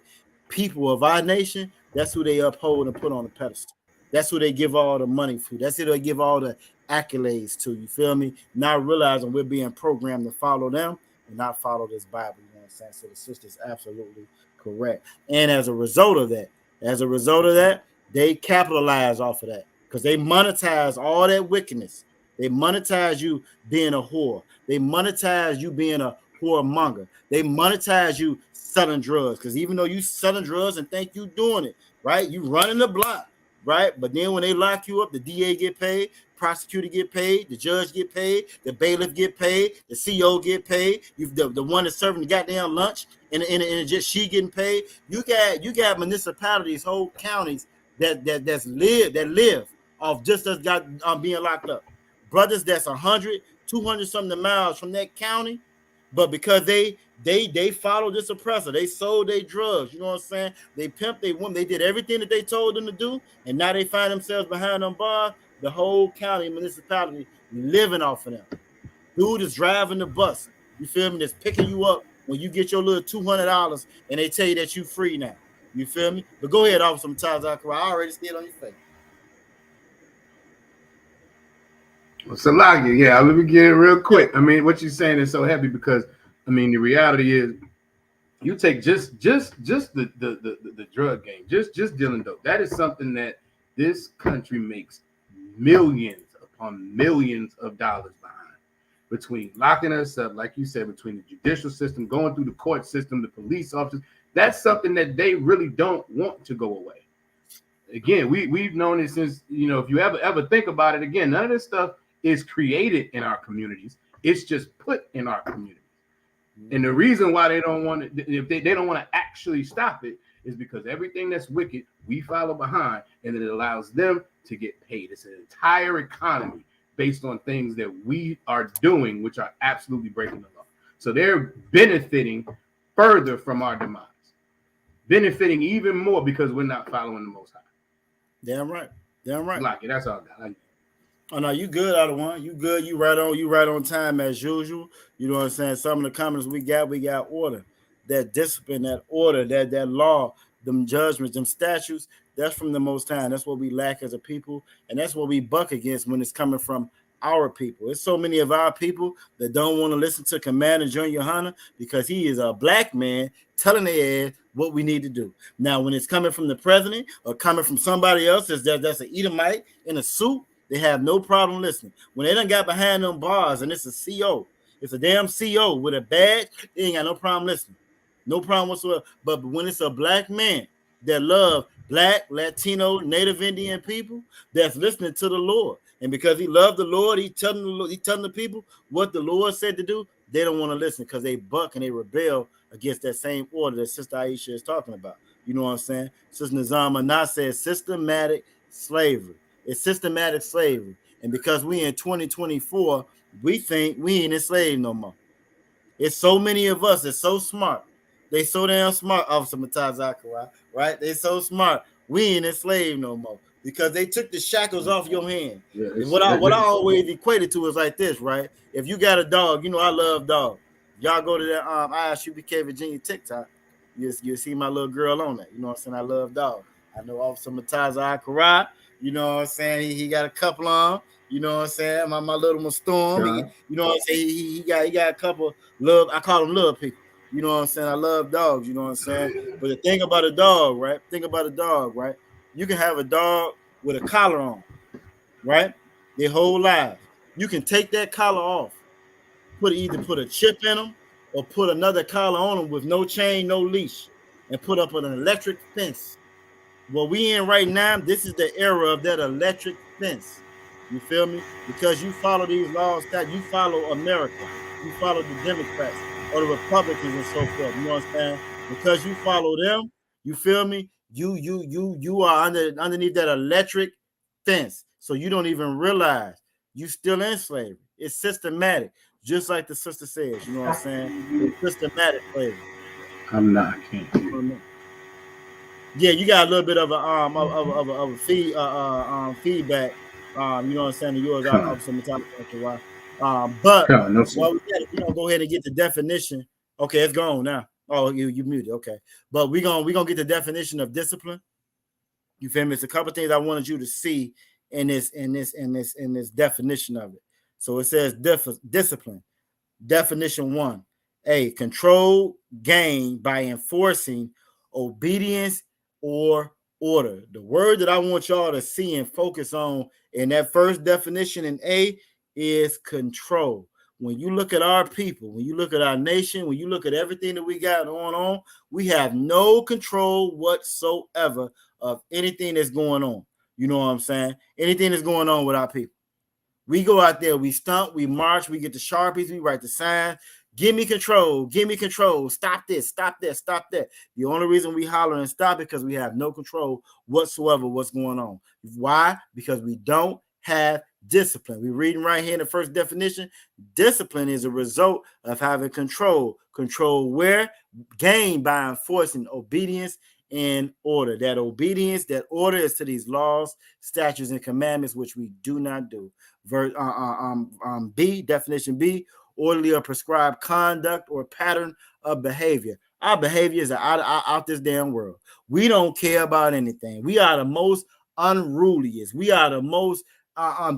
people of our nation. That's who they uphold and put on the pedestal. That's who they give all the money to. That's who they give all the accolades to. You feel me? Not realizing we're being programmed to follow them and not follow this Bible. You know what I'm saying? So the sister's absolutely correct. And as a result of that, they capitalize off of that because they monetize all that wickedness. They monetize you being a whore. They monetize you being a whoremonger. They monetize you selling drugs because even though you selling drugs and think you doing it, right? You running the block. Right, but then when they lock you up, the DA get paid, prosecutor get paid, the judge get paid, the bailiff get paid, the CO get paid. You the one that's serving the goddamn lunch, and just she getting paid. You got municipalities, whole counties that live off just us got being locked up. Brothers that's 100, 200 something miles from that county, but because they follow this oppressor, they sold their drugs, you know what I'm saying? They pimped, they women, they did everything that they told them to do, and now they find themselves behind them bars. The whole county municipality living off of them. Dude is driving the bus, you feel me? That's picking you up when you get your little $200 and they tell you that you free now. You feel me? But go ahead, Officer Mutazakara. I already see it on your face. Salakia, yeah, let me get it real quick. I mean, what you're saying is so heavy because I mean the reality is you take just the drug game, just dealing dope. That is something that this country makes millions upon millions of dollars behind. Between locking us up, like you said, between the judicial system, going through the court system, the police officers, that's something that they really don't want to go away. Again, we've known it since, you know, if you ever think about it, again, none of this stuff is created in our communities. It's just put in our communities. And the reason why they don't want to, if they don't want to actually stop it, is because everything that's wicked, we follow behind, and it allows them to get paid. It's an entire economy based on things that we are doing, which are absolutely breaking the law. So they're benefiting further from our demise, benefiting even more because we're not following the Most High. Damn right. Like it. That's all I got. Oh no, you good, out of one. You good. You right on time as usual. You know what I'm saying? Some of the comments we got order, that discipline, that order, that law, them judgments, them statutes. That's from the Most High. That's what we lack as a people, and that's what we buck against when it's coming from our people. It's so many of our people that don't want to listen to Commander Junior Hunter because he is a black man telling their ass what we need to do. Now, when it's coming from the president or coming from somebody else that's an Edomite in a suit, they have no problem listening. When they done got behind them bars and it's a CO, it's a damn CO with a badge, they ain't got no problem listening. No problem whatsoever. But when it's a black man that love black, Latino, Native Indian people that's listening to the Lord, and because he loved the Lord, he telling the people what the Lord said to do, they don't want to listen because they buck and they rebel against that same order that Sister Aisha is talking about. You know what I'm saying? Sister Nizam Anah says systematic slavery. It's systematic slavery. And because we in 2024, we think we ain't enslaved no more. It's so many of us that's so smart. They so damn smart, Officer Matazakara, right? They so smart. We ain't enslaved no more because they took the shackles off your hand. Yeah, and what I always equate it to is like this, right? If you got a dog, you know I love dogs. Y'all go to that ISUPK Virginia TikTok, you see my little girl on that. You know what I'm saying? I love dogs. I know Officer Matazakara. You know what I'm saying? He got a couple on. You know what I'm saying? My little Storm. Yeah. You know what I'm saying? He got a couple love. I call them love people. You know what I'm saying? I love dogs. You know what I'm saying? But the thing about a dog, right? You can have a dog with a collar on, right? Their whole lives. You can take that collar off, either put a chip in them or put another collar on them with no chain, no leash, and put up an electric fence. What we in right now, this is the era of that electric fence. You feel me? Because you follow these laws, that you follow America, you follow the Democrats or the Republicans and so forth. You know what I'm saying? Because you follow them, you feel me? You are underneath that electric fence. So you don't even realize you still in slavery. It's systematic, just like the sister says. You know what I'm saying? It's systematic slavery. I'm not. I can't hear you. Yeah, you got a little bit of a feedback. You know what I'm saying? Yours out some time. But No, well, we're gonna go ahead and get the definition. Okay, it's gone now. Oh, you muted. Okay, but we're gonna get the definition of discipline. You feel me? It's a couple things I wanted you to see in this definition of it. So it says discipline. Definition 1: a control gained by enforcing obedience or order. The word that I want y'all to see and focus on in that first definition in A is control. When you look at our people, when you look at our nation, when you look at everything that we got going on, we have no control whatsoever of anything that's going on. You know what I'm saying? Anything that's going on with our people. We go out there, we stump, we march, we get the Sharpies, we write the signs. Give me control, give me control. Stop this, stop that, stop that. The only reason we holler and stop it because we have no control whatsoever what's going on. Why? Because we don't have discipline. We're reading right here in the first definition. Discipline is a result of having control. Control where? Gained by enforcing obedience and order. That obedience, that order is to these laws, statutes, and commandments, which we do not do. B, definition B, orderly or prescribed conduct or pattern of behavior. Our behaviors are out this damn world. We don't care about anything. We are the most unruliest. We are the most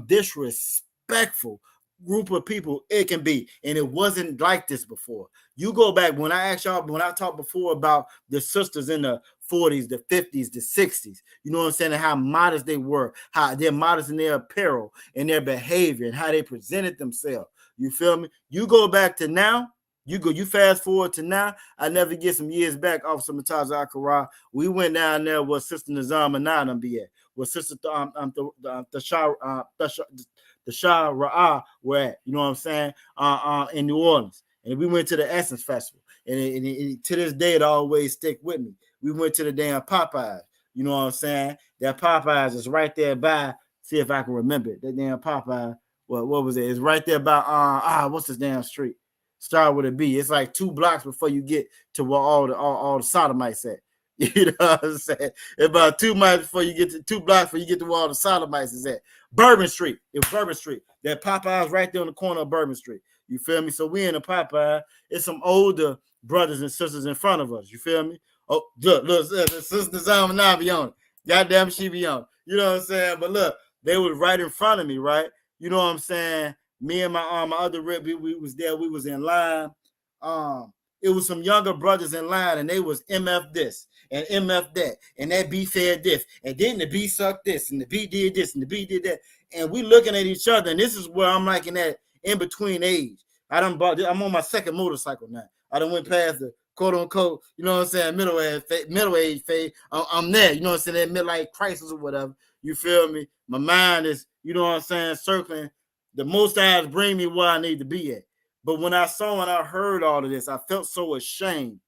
disrespectful group of people it can be, and it wasn't like this before. You go back when I talked before about the sisters in the 40s, the 50s, the 60s, you know what I'm saying, and how modest they were, how they're modest in their apparel and their behavior and how they presented themselves. You feel me? You go back to now, you fast forward to now. I never get some years back off some Mataza Akara. We went down there where Sister Nizam and I be at, where Sister the Shah Ra'ah were at, you know what I'm saying, in New Orleans. And we went to the Essence Festival. And to this day, it always stick with me. We went to the damn Popeyes. You know what I'm saying? That Popeyes is right there by, see if I can remember it. That damn Popeye, what was it? It's right there by, what's this damn street? Start with a B. It's like 2 blocks before you get to where all the sodomites at. You know what I'm saying? About 2 miles before you get to 2 blocks before you get to where all the sodomites is at. Bourbon Street. It was Bourbon Street. That Popeyes right there on the corner of Bourbon Street. You feel me? So we in the Popeye. It's some older brothers and sisters in front of us. You feel me? Oh, look, Sister Zama be on it. Goddamn, she be on it. You know what I'm saying? But look, they was right in front of me, right? You know what I'm saying? Me and my other rep, we was there. We was in line. It was some younger brothers in line, and they was MF this and MF that, and that B said this, and then the B sucked this, and the B did this, and the B did that, and we looking at each other, and this is where I'm like in that in between age. I'm on my second motorcycle now. I done went past the quote unquote, you know what I'm saying, middle age phase. I'm there, you know what I'm saying, that midlife crisis or whatever. You feel me? My mind is, you know what I'm saying, circling. The Most High is bring me where I need to be at. But when I saw and I heard all of this, I felt so ashamed.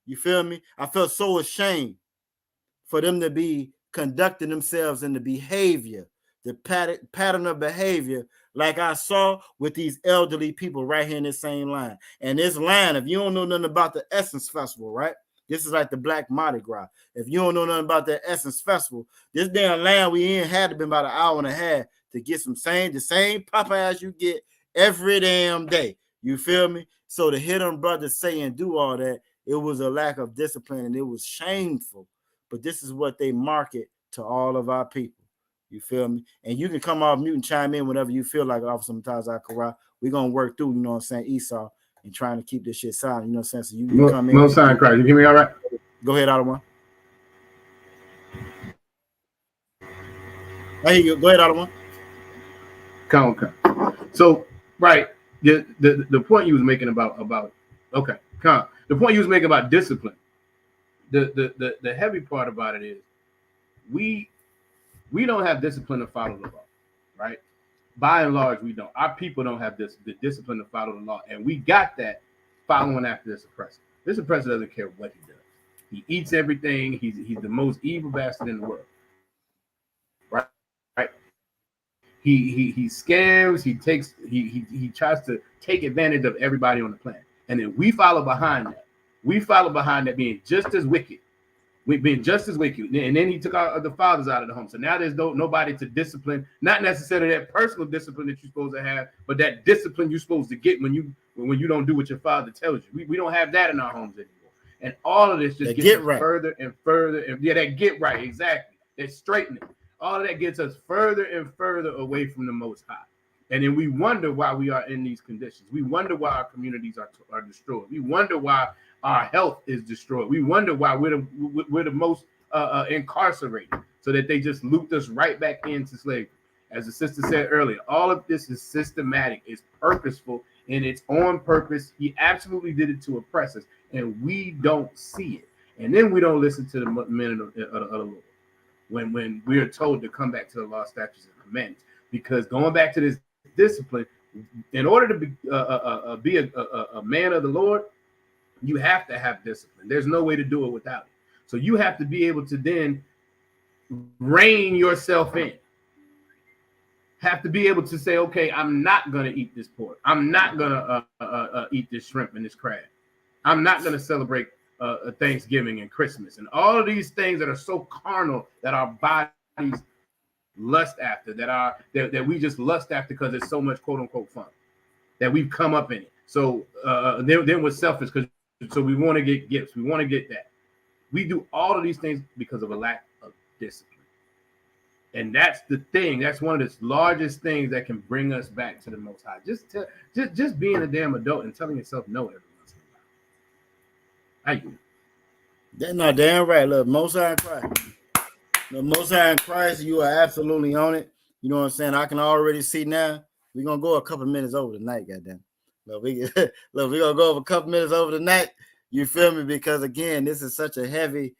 You feel me? I felt so ashamed for them to be conducting themselves in the behavior, the pattern of behavior, like I saw with these elderly people right here in this same line. And this line, if you don't know nothing about the Essence Festival, right? This is like the Black Mardi Gras. If you don't know nothing about the Essence Festival, this damn line we in had to be about an hour and a half to get the same Popeyes you get every damn day. You feel me? So to hear them brothers say and do all that, it was a lack of discipline and it was shameful. But this is what they market to all of our people. You feel me? And you can come off mute and chime in whenever you feel like, Officer Mutaz Akara. We're gonna work through, you know what I'm saying, Esau, and trying to keep this shit silent. You know what I'm saying? So you come in. Most High in Christ. You hear me all right? Go ahead, Ottawa. I hear you. Go ahead, Ottawa. Come. So, right, the point you was making about okay, come. The point you was making about discipline. The heavy part about it is we don't have discipline to follow the law, right? By and large, we don't. Our people don't have the discipline to follow the law, and we got that following after this oppressor. This oppressor doesn't care what he does. He eats everything. He's the most evil bastard in the world, right? He scams. He tries to take advantage of everybody on the planet, and then we follow behind that. We follow behind that, being just as wicked. We've been just as wicked, and then he took the fathers out of the home. So now there's nobody to discipline, not necessarily that personal discipline that you're supposed to have, but that discipline you're supposed to get when you don't do what your father tells you. We don't have that in our homes anymore, and all of this just gets us right. Further and further. And that get right, exactly. That straightening. All of that gets us further and further away from the Most High, and then we wonder why we are in these conditions. We wonder why our communities are destroyed. We wonder why our health is destroyed. We wonder why we're the most incarcerated, so that they just looped us right back into slavery. As the sister said earlier, all of this is systematic, it's purposeful, and it's on purpose. He absolutely did it to oppress us, and we don't see it. And then we don't listen to the men of the Lord when we are told to come back to the law, statutes, and commandments. Because going back to this discipline, in order to be a man of the Lord, you have to have discipline. There's no way to do it without it. So you have to be able to then rein yourself in. Have to be able to say, okay, I'm not going to eat this pork. I'm not going to eat this shrimp and this crab. I'm not going to celebrate Thanksgiving and Christmas and all of these things that are so carnal that our bodies lust after, that we just lust after because it's so much quote unquote fun that we've come up in it. So then we're selfish because so we want to get gifts. We want to get that. We do all of these things because of a lack of discipline. And that's the thing. That's one of the largest things that can bring us back to the Most High. Just being a damn adult and telling yourself no every once in a while. That's not damn right. Look, Most High in Christ. The Most High in Christ, you are absolutely on it. You know what I'm saying? I can already see now. We're gonna go a couple minutes over tonight, goddamn. Look, we're gonna go over a couple minutes over the night. You feel me? Because again, this is such a heavy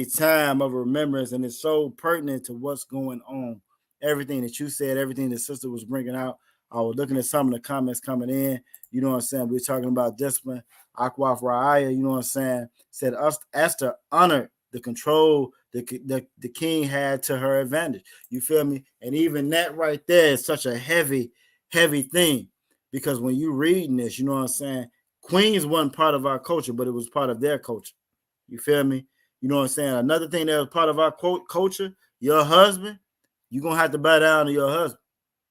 time of remembrance, and it's so pertinent to what's going on. Everything that you said, everything the sister was bringing out. I was looking at some of the comments coming in. You know what I'm saying? We're talking about discipline. Akwaf Ra'aya, you know what I'm saying? Said Esther honored the control the king had to her advantage. You feel me? And even that right there is such a heavy thing. Because when you reading this, you know what I'm saying? Queens wasn't part of our culture, but it was part of their culture. You feel me? You know what I'm saying? Another thing that was part of our culture, your husband, you're going to have to bow down to your husband.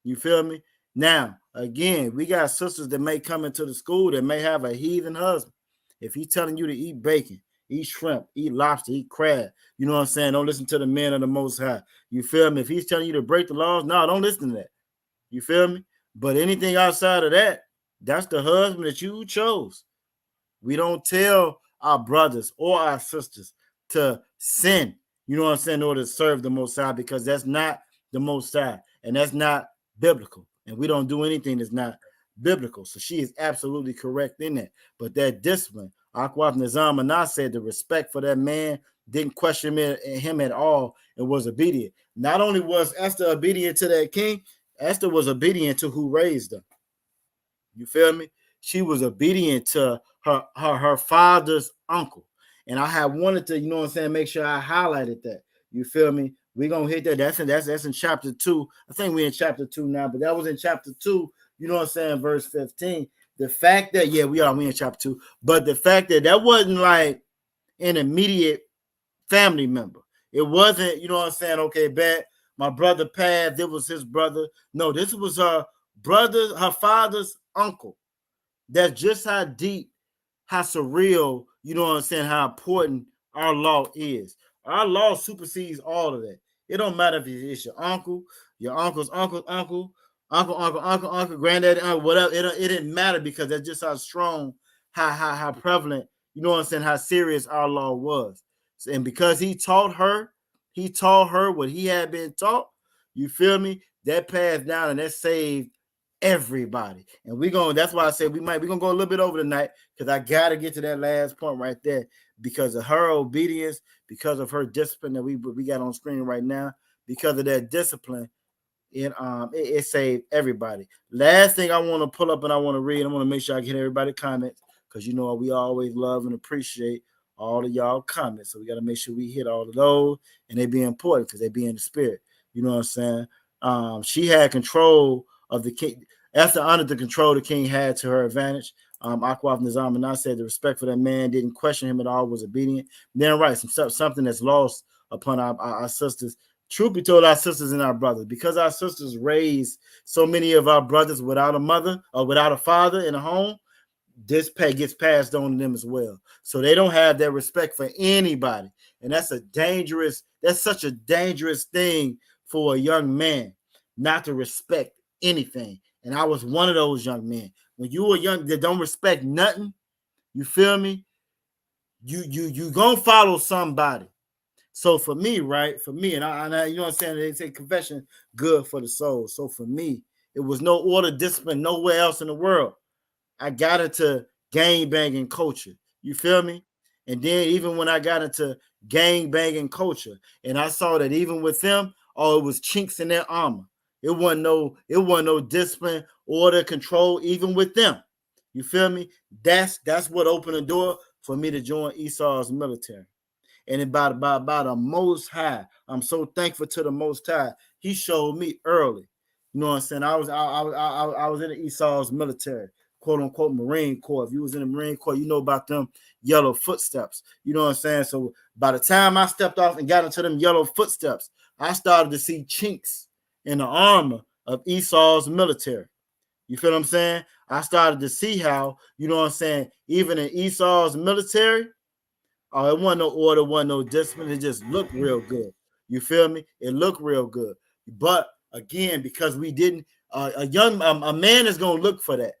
You feel me? Now, again, we got sisters that may come into the school that may have a heathen husband. If he's telling you to eat bacon, eat shrimp, eat lobster, eat crab, you know what I'm saying? Don't listen to the men of the Most High. You feel me? If he's telling you to break the laws, no, don't listen to that. You feel me? But anything outside of that, that's the husband that you chose. We don't tell our brothers or our sisters to sin, you know what I'm saying, in order to serve the Most High, because that's not the Most High, and that's not biblical. And we don't do anything that's not biblical. So she is absolutely correct in that. But that discipline, Akwaf Nizam Anah said the respect for that man, didn't question him at all, and was obedient. Not only was Esther obedient to that king, Esther was obedient to who raised her. You feel me? She was obedient to her father's uncle. And I had wanted to, you know what I'm saying, make sure I highlighted that. You feel me? We're going to hit that. That's in chapter 2. I think we're in chapter 2 now, but that was in chapter 2, you know what I'm saying, verse 15. The fact that, we in chapter 2, but the fact that wasn't like an immediate family member. It wasn't, you know what I'm saying, okay, bad. My brother passed, it was his brother. No, this was her brother, her father's uncle. That's just how deep, how surreal, you know what I'm saying, how important our law is. Our law supersedes all of that. It don't matter if it's your uncle, your uncle's uncle, granddaddy, uncle, whatever. It didn't matter because that's just how strong, how prevalent, you know what I'm saying, how serious our law was. And because he taught her what he had been taught, you feel me? That passed down and that saved everybody. And that's why I said we're gonna go a little bit over tonight, because I gotta get to that last point right there, because of her obedience, because of her discipline that we got on screen right now, because of that discipline, it saved everybody. Last thing I want to pull up and I want to read, I want to make sure I get everybody comments, because you know we always love and appreciate all of y'all comments. So we got to make sure we hit all of those, and they be important because they be in the spirit. You know what I'm saying? She had control of the king. Esther honored the control the king had to her advantage. Akwaf Nizam and I said the respect for that man, didn't question him at all, was obedient. Then right, something that's lost upon our sisters. Truth be told, our sisters and our brothers, because our sisters raised so many of our brothers without a mother or without a father in a home, this pay gets passed on to them as well. So they don't have that respect for anybody. And that's such a dangerous thing for a young man, not to respect anything. And I was one of those young men. When you were young, that don't respect nothing, you feel me? You gonna follow somebody. So for me, right? For me, and I you know what I'm saying? They say confession good for the soul. So for me, it was no order, discipline nowhere else in the world. I got into gang banging culture. You feel me? And then even when I got into gang banging culture, and I saw that even with them, it was chinks in their armor. It wasn't no discipline, order, control, even with them. You feel me? That's what opened the door for me to join Esau's military. And about the Most High, I'm so thankful to the Most High. He showed me early. You know what I'm saying? I was in the Esau's military, quote unquote Marine Corps. If you was in the Marine Corps, you know about them yellow footsteps. You know what I'm saying? So by the time I stepped off and got into them yellow footsteps, I started to see chinks in the armor of Esau's military. You feel what I'm saying? I started to see how, you know what I'm saying, even in Esau's military, it wasn't no order, wasn't no discipline. It just looked real good. You feel me? It looked real good. But again, because we didn't, a man is gonna look for that.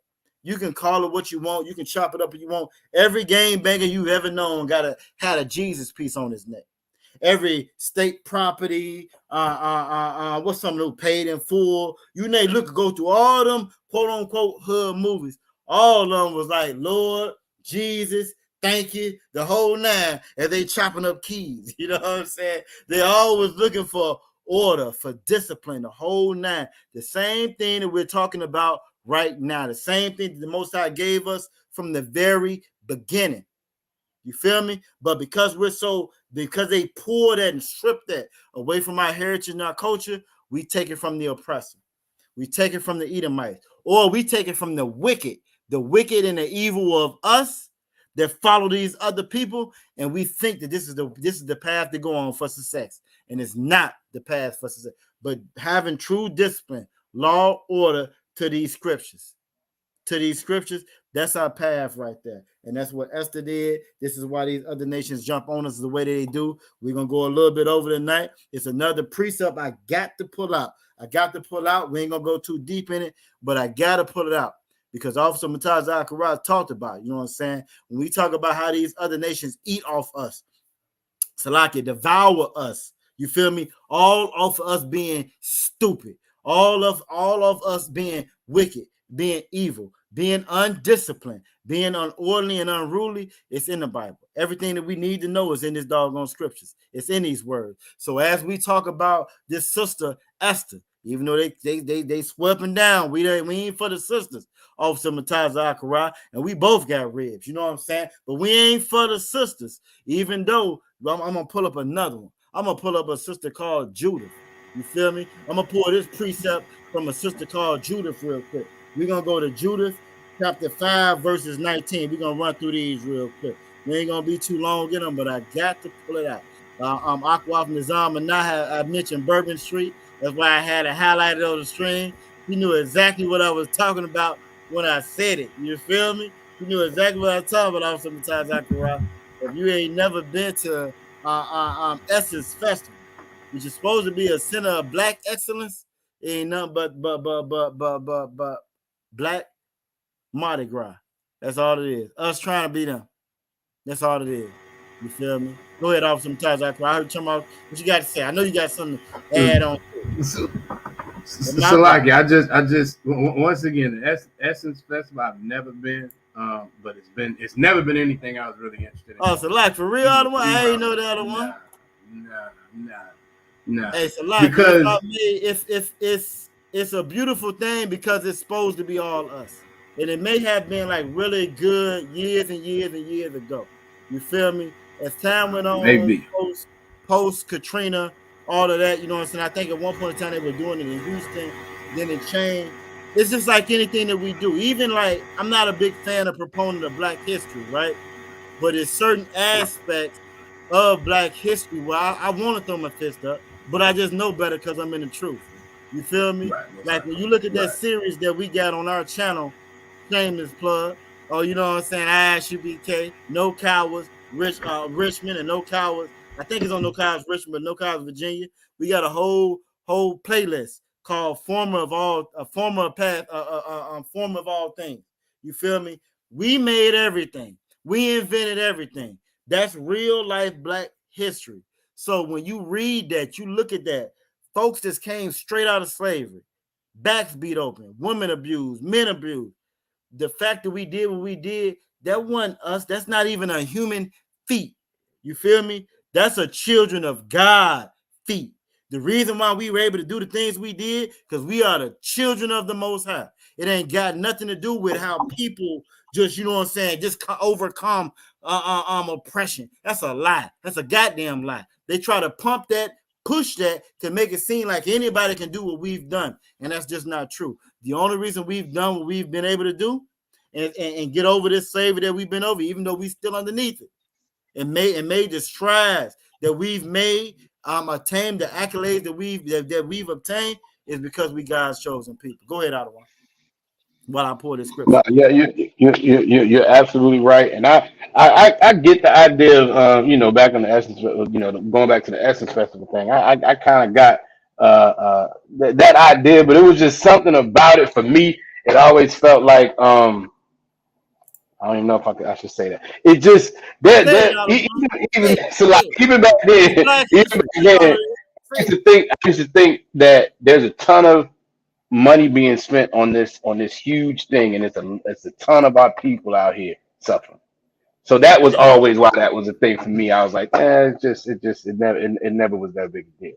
You can call it what you want. You can chop it up if you want. Every game banger you've ever known had a Jesus piece on his neck. Every state property, what's something who paid in full. You may go through all them quote unquote hood movies. All of them was like Lord, Jesus, thank you, the whole nine, as they chopping up keys. You know what I'm saying? They always looking for order, for discipline, the whole nine. The same thing that we're talking about right now. The same thing that the Most High gave us from the very beginning. You feel me? But because they pour that and strip that away from our heritage and our culture, we take it from the oppressor. We take it from the Edomites, or we take it from the wicked and the evil of us that follow these other people, and we think that this is the path to go on for success, and it's not the path for success. But having true discipline, law, order to these scriptures, that's our path right there. And that's what Esther did. This is why these other nations jump on us the way they do. We're going to go a little bit over tonight. It's another precept I got to pull out. We ain't going to go too deep in it, but I got to pull it out because Officer Mataz Zachariah talked about it. You know what I'm saying? When we talk about how these other nations eat off us, Salaki, devour us. You feel me? All of us being stupid. All of us being wicked, being evil, being undisciplined, being unorderly and unruly. It's in the Bible. Everything that we need to know is in this doggone scriptures. It's in these words. So as we talk about this sister Esther, even though they sweeping down, we ain't for the sisters, Officer Mataz Zachariah, and we both got ribs. You know what I'm saying? But we ain't for the sisters. Even though I'm gonna pull up another one. I'm gonna pull up a sister called Judith. You feel me? I'm gonna pull this precept from a sister called Judith real quick. We're gonna go to Judith chapter 5, verses 19. We're gonna run through these real quick. We ain't gonna be too long in them, but I got to pull it out. Akwaf Nizam and I mentioned Bourbon Street. That's why I had it highlighted on the screen. He knew exactly what I was talking about when I said it. You feel me? He knew exactly what I was talking about. Sometimes If you ain't never been to Esther's festival, which is supposed to be a center of black excellence, it ain't nothing but black Mardi Gras. That's all it is. Us trying to be them. That's all it is. You feel me? Go ahead, off some ties. I heard you talking about what you got to say. I know you got something to add on. So like, I just once again, the Essence Festival I've never been, but it's never been anything I was really interested in. Oh, so like for real, other one? I ain't know the other one. Nah. Hey, so like, because it's a beautiful thing because it's supposed to be all us, and it may have been like really good years and years and years ago. You feel me? As time went on, maybe post Katrina, all of that, you know what I'm saying? I think at one point in time they were doing it in Houston, then it changed. It's just like anything that we do. Even like, I'm not a big fan of proponent of Black history, right? But it's certain aspects of Black history where I want to throw my fist up, but I just know better because I'm in the truth. You feel me? Like when you look at that series that we got on our channel, shameless plug, or you know what I'm saying, ISUPK, No Cowards, Richmond, and No Cowards. I think it's on No Cowards Richmond, but No Cowards Virginia. We got a whole playlist called Former of All Things. You feel me? We made everything. We invented everything. That's real life Black history. So when you read that, you look at that, folks that came straight out of slavery, backs beat open, women abused, men abused. The fact that we did what we did, that wasn't us. That's not even a human feat. You feel me? That's a children of God feat. The reason why we were able to do the things we did, because we are the children of the Most High. It ain't got nothing to do with how people just, you know what I'm saying, just overcome oppression. That's a lie. That's a goddamn lie. They try to pump that, push that to make it seem like anybody can do what we've done, and that's just not true. The only reason we've done what we've been able to do and get over this slavery that we've been over, even though we still underneath it, and made the strides that we've made, attained the accolades that we've obtained, is because we God's chosen people. Go ahead, Ottawa, while I pull this scripture. No, yeah, you're absolutely right, and I get the idea of back on the Essence, going back to the Essence Festival thing. I kind of got that idea, but it was just something about it for me. It always felt like I don't even know if I should say that. It just even so like even back then, I used to think that there's a ton of money being spent on this huge thing, and it's a ton of our people out here suffering. So that was always why that was a thing for me. I was like, it never was that big a deal.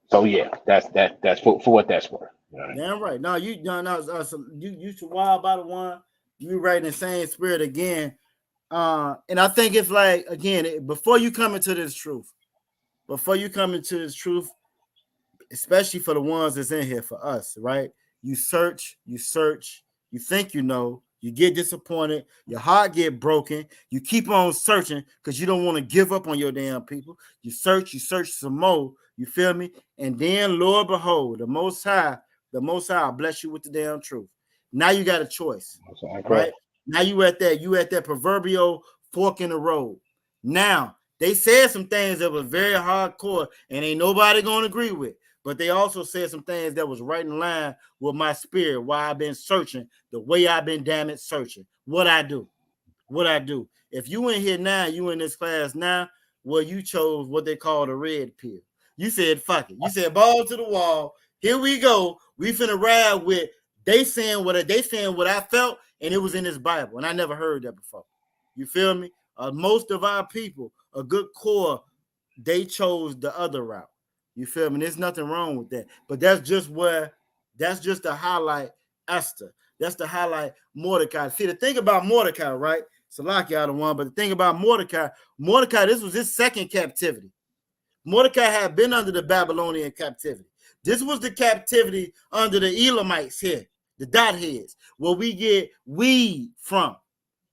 So yeah, that's for what that's worth. You know what I mean? Damn right. No, you should wild by the one. You right in the same spirit again. And I think it's like, again, before you come into this truth, especially for the ones that's in here for us, right? You search, you think you know, you get disappointed, your heart get broken, you keep on searching because you don't want to give up on your damn people. You search some more, you feel me? And then, Lord behold, the Most High will bless you with the damn truth. Now you got a choice, right? Now you at that proverbial fork in the road. Now, they said some things that was very hardcore and ain't nobody going to agree with. But they also said some things that was right in line with my spirit, why I've been searching, the way I've been damn it searching. What I do. If you in here now, you in this class now, well, you chose what they call the red pill. You said, fuck it. You said, ball to the wall. Here we go. We finna ride with they saying what I felt, and it was in this Bible. And I never heard that before. You feel me? Most of our people, a good core, they chose the other route. You feel me? There's nothing wrong with that. But that's just to highlight Esther. That's to highlight Mordecai. See, the thing about Mordecai, right? Salaki out of one, but the thing about Mordecai, this was his second captivity. Mordecai had been under the Babylonian captivity. This was the captivity under the Elamites here, the dot heads, where we get weed from.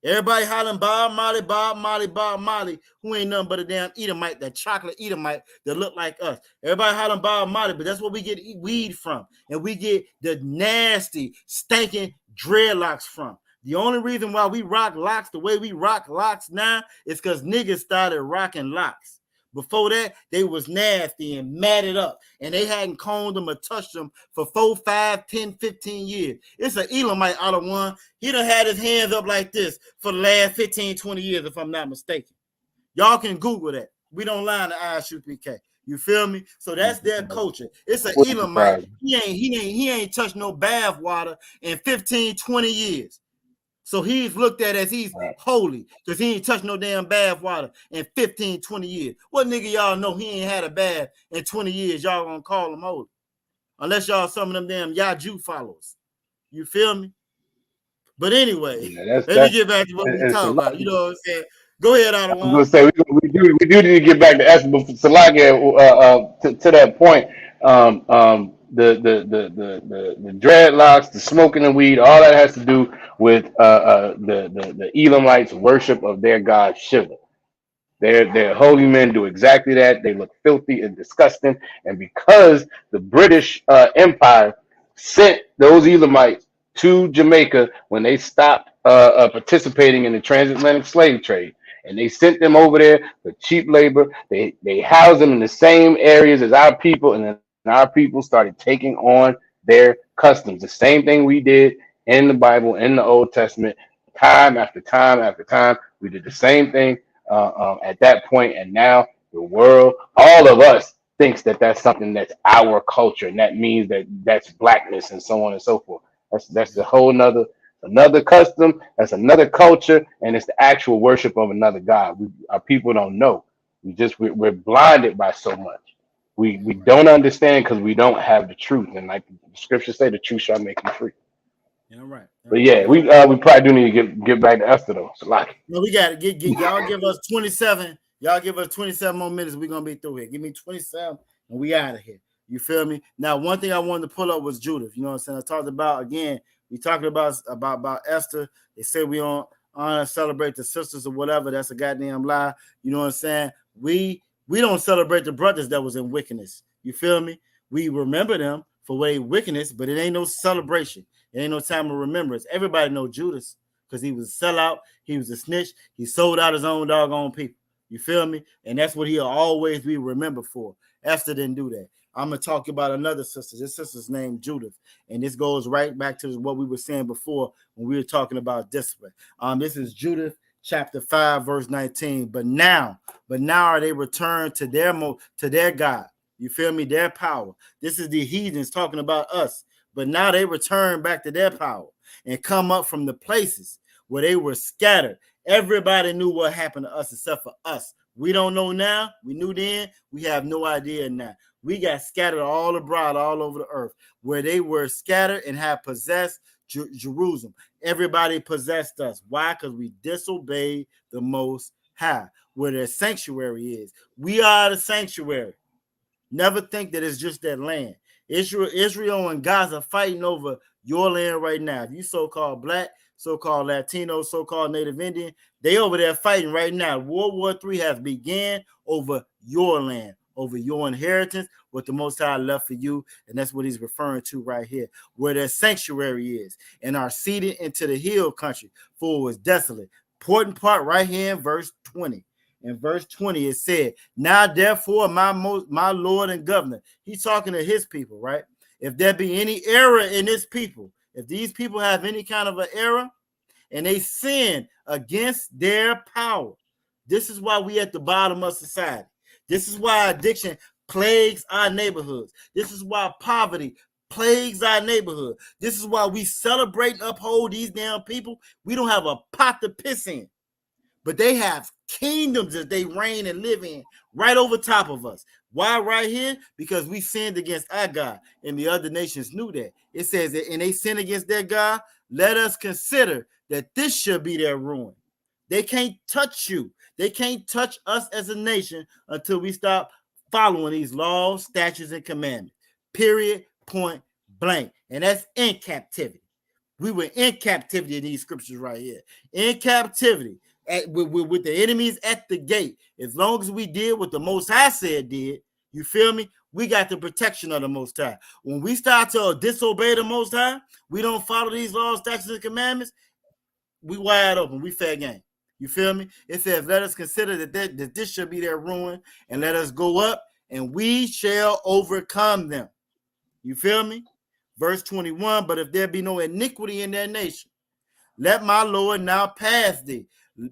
Everybody hollering Bob Marley, who ain't nothing but a damn Edomite, that chocolate Edomite that look like us. Everybody hollering Bob Marley, but that's where we get weed from. And we get the nasty, stinking dreadlocks from. The only reason why we rock locks the way we rock locks now is because niggas started rocking locks. Before that, they was nasty and matted up, and they hadn't combed them or touched them for 4, 5, 10, 15 years. It's an Elamite out of one. He done had his hands up like this for the last 15, 20 years, if I'm not mistaken. Y'all can Google that. We don't lie in the ISUPK. You feel me? So that's their culture. It's an Elamite. He ain't touched no bath water in 15, 20 years. So he's looked at as he's holy because he ain't touched no damn bath water in 15, 20 years. What nigga y'all know he ain't had a bath in 20 years? Y'all gonna call him holy. Unless y'all some of them damn Yaju followers. You feel me? But anyway, let me get back to what we talking about. You know what I'm saying? Go ahead, I was gonna say we do need to get back to Esther, but Salakia, to that point, the dreadlocks, the smoking and weed, all that has to do with the Elamites' worship of their god Shiva. Their holy men do exactly that. They look filthy and disgusting, and because the British Empire sent those Elamites to Jamaica when they stopped participating in the transatlantic slave trade, and they sent them over there for cheap labor. They housed them in the same areas as our people, and then our people started taking on their customs. The same thing we did in the Bible, in the Old Testament, time after time after time. We did the same thing at that point, and now the world, all of us, thinks that that's something that's our culture, and that means that that's blackness and so on and so forth. That's the whole another custom. That's another culture, and it's the actual worship of another god. Our people don't know. We're blinded by so much. We don't understand because we don't have the truth, and like the scriptures say, the truth shall make you free. Yeah, right. But yeah, we probably do need to get back to Esther though. So like, no, we got to get y'all give us 27. Y'all give us 27 more minutes. We're gonna be through here. Give me 27, and we out of here. You feel me? Now, one thing I wanted to pull up was Judith. You know what I'm saying? I talked about again. We talking about Esther. They say we don't honor, celebrate the sisters or whatever. That's a goddamn lie. You know what I'm saying? We don't celebrate the brothers that was in wickedness. You feel me? We remember them for their wickedness, but it ain't no celebration. It ain't no time of remembrance. Everybody know Judas because he was a sellout. He was a snitch. He sold out his own doggone people. You feel me? And that's what he'll always be remembered for. Esther didn't do that. I'm going to talk about another sister. This sister's named Judith. And this goes right back to what we were saying before when we were talking about discipline. This is Judith chapter 5, verse 19. But now are they returned to their God. You feel me? Their power. This is the heathens talking about us. But now they return back to their power and come up from the places where they were scattered. Everybody knew what happened to us except for us. We don't know now. We knew then. We have no idea now. We got scattered all abroad, all over the earth, where they were scattered and have possessed Jerusalem. Everybody possessed us. Why? Because we disobeyed the Most High, where their sanctuary is. We are the sanctuary. Never think that it's just that land. Israel and Gaza fighting over your land right now. If you so-called black, so-called Latino, so-called Native Indian, they over there fighting right now. World War III has began over your land, over your inheritance, what the Most High left for you, and that's what he's referring to right here, where their sanctuary is, and are seated into the hill country, for it was desolate. Important part right here in verse 20. In verse 20, it said, now therefore, my Lord and governor, he's talking to his people, right? If there be any error in this people, if these people have any kind of an error and they sin against their power, this is why we at the bottom of society. This is why addiction plagues our neighborhoods. This is why poverty plagues our neighborhood. This is why we celebrate and uphold these damn people. We don't have a pot to piss in, but they have kingdoms that they reign and live in right over top of us. Why right here? Because we sinned against our God, and the other nations knew that. It says that, and they sin against their God, let us consider that this should be their ruin. They can't touch you. They can't touch us as a nation until we stop following these laws, statutes, and commandments. Period, point blank. And that's in captivity. We were in captivity in these scriptures right here. In captivity. With the enemies at the gate, as long as we did what the Most High said did, you feel me? We got the protection of the Most High. When we start to disobey the Most High, we don't follow these laws, statutes, and commandments, we wide open, we fair game. You feel me? It says, let us consider that this shall be their ruin, and let us go up, and we shall overcome them. You feel me? Verse 21, but if there be no iniquity in their nation, let my Lord now pass thee,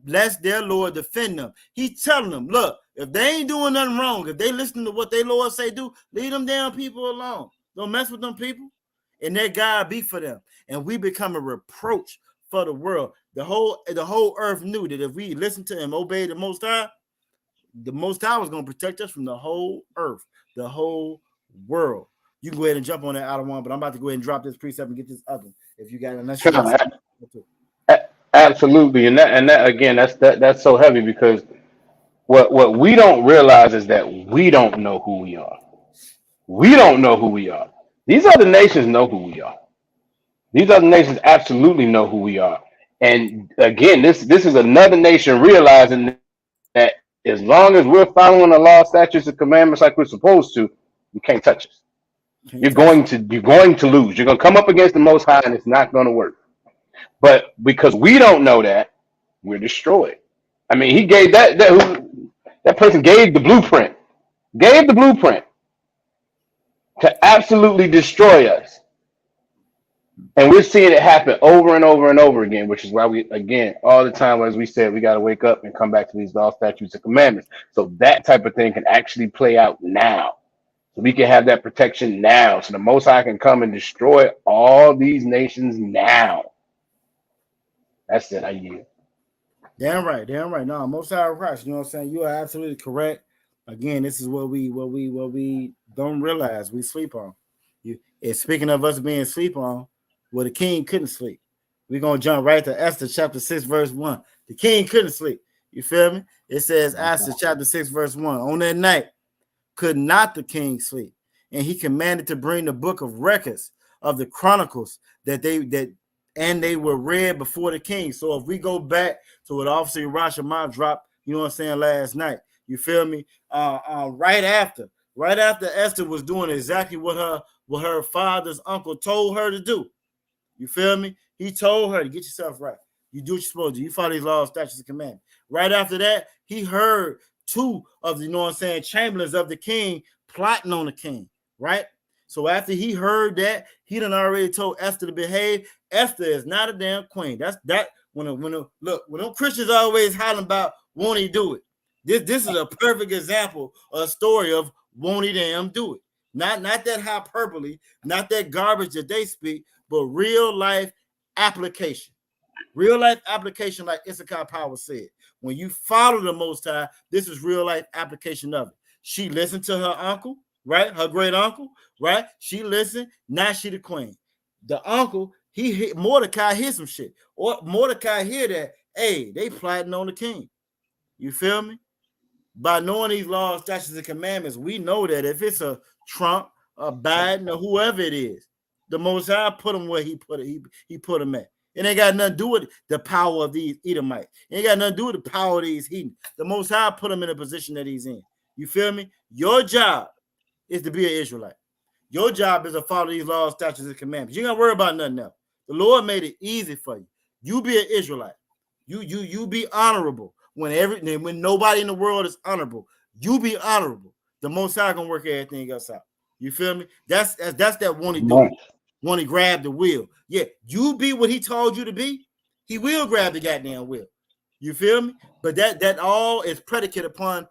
lest their Lord defend them. He's telling them, look, if they ain't doing nothing wrong, if they listen to what their Lord say do, leave them damn people alone. Don't mess with them people. And their God be for them. And we become a reproach for the world. The whole earth knew that if we listen to him, obey the Most High was going to protect us from the whole earth, the whole world. You can go ahead and jump on that out of one, but I'm about to go ahead and drop this precept and get this other. If you got it, absolutely, and that again, that's so heavy because what we don't realize is that we don't know who we are. We don't know who we are. These other nations know who we are. These other nations absolutely know who we are. And again, this is another nation realizing that as long as we're following the law, statutes, and commandments like we're supposed to, you can't touch us. You're going to lose. You're going to come up against the Most High, and it's not going to work. But because we don't know that, we're destroyed. I mean, he gave that person gave the blueprint to absolutely destroy us. And we're seeing it happen over and over and over again, which is why we, again, all the time, as we said, we got to wake up and come back to these law, statutes, and commandments. So that type of thing can actually play out now. So we can have that protection now. So the Most High can come and destroy all these nations now. That's it. I yield. Damn right. No, Most High Christ. You know what I'm saying? You are absolutely correct. Again, this is what we don't realize we sleep on. And speaking of us being sleep on, well, the king couldn't sleep. We're gonna jump right to Esther chapter 6, verse 1. The king couldn't sleep. You feel me? It says Esther chapter 6, verse 1. On that night, could not the king sleep, and he commanded to bring the book of records of the chronicles that they were read before the king. So if we go back to what Officer Rashomon dropped, you know what I'm saying, last night, you feel me? Right after Esther was doing exactly what her father's uncle told her to do. You feel me? He told her to get yourself right. You do what you're supposed to do. You follow these laws, statutes, and commandments. Right after that, he heard two of the, you know what I'm saying, chamberlains of the king plotting on the king, right? So after he heard that, he done already told Esther to behave. Esther is not a damn queen. That's that when them Christians always hollering about won't he do it. This is a perfect example, a story of won't he damn do it. Not that hyperbole, not that garbage that they speak, but real life application. Real life application, like Issachar Power said. When you follow the Most High, this is real life application of it. She listened to her uncle, right? Her great uncle, right? She listened. Now she the queen. The uncle, Mordecai hear some shit. Or Mordecai hear that, hey, they plotting on the king. You feel me? By knowing these laws, statutes, and commandments, we know that if it's a Trump, a Biden, or whoever it is, the Most High put him where he put him at. It ain't got nothing to do with the power of these Edomites. It ain't got nothing to do with the power of these heathens. The Most High put him in the position that he's in. You feel me? Your job is to be an Israelite. Your job is to follow these laws, statutes, and commandments. You ain't got to worry about nothing else. The Lord made it easy for you. You be an Israelite. You be honorable. When nobody in the world is honorable, you be honorable. The Most High gonna work everything else out. You feel me? That's that one he do. When he grabbed the wheel. Yeah, you be what he told you to be, he will grab the goddamn wheel. You feel me? But that all is predicated upon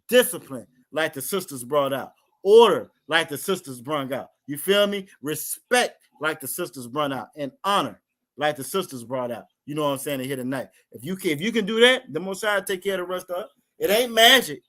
discipline, like the sisters brought out. Order, like the sisters brought out. You feel me? Respect, like the sisters brought out. And honor, like the sisters brought out. You know what I'm saying? Here tonight. If you can do that, the Most High take care of the rest of it. It ain't magic.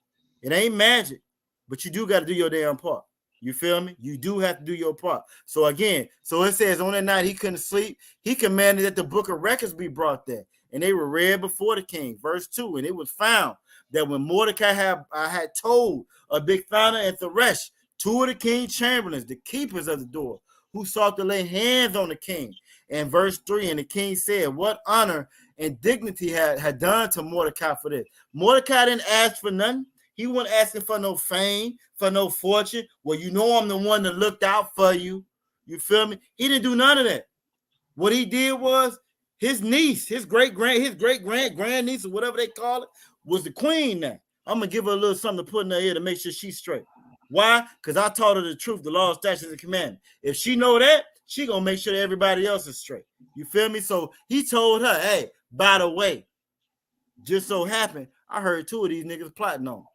But you do got to do your damn part. You feel me? You do have to do your part. So again, it says on that night he couldn't sleep. He commanded that the book of records be brought there, and they were read before the king. Verse 2, and it was found that when Mordecai had told Bigthana and Theresh, two of the king's chamberlains, the keepers of the door, who sought to lay hands on the king. And verse 3, and the king said, what honor and dignity had done to Mordecai for this? Mordecai didn't ask for nothing. He wasn't asking for no fame, for no fortune. Well, you know I'm the one that looked out for you. You feel me? He didn't do none of that. What he did was his niece, his great grandniece, or whatever they call it, was the queen now. I'm gonna give her a little something to put in her ear to make sure she's straight. Why? Because I taught her the truth, the law, statutes, and commandments. If she know that, she gonna make sure that everybody else is straight. You feel me? So he told her, hey, by the way, just so happened, I heard 2 of these niggas plotting on.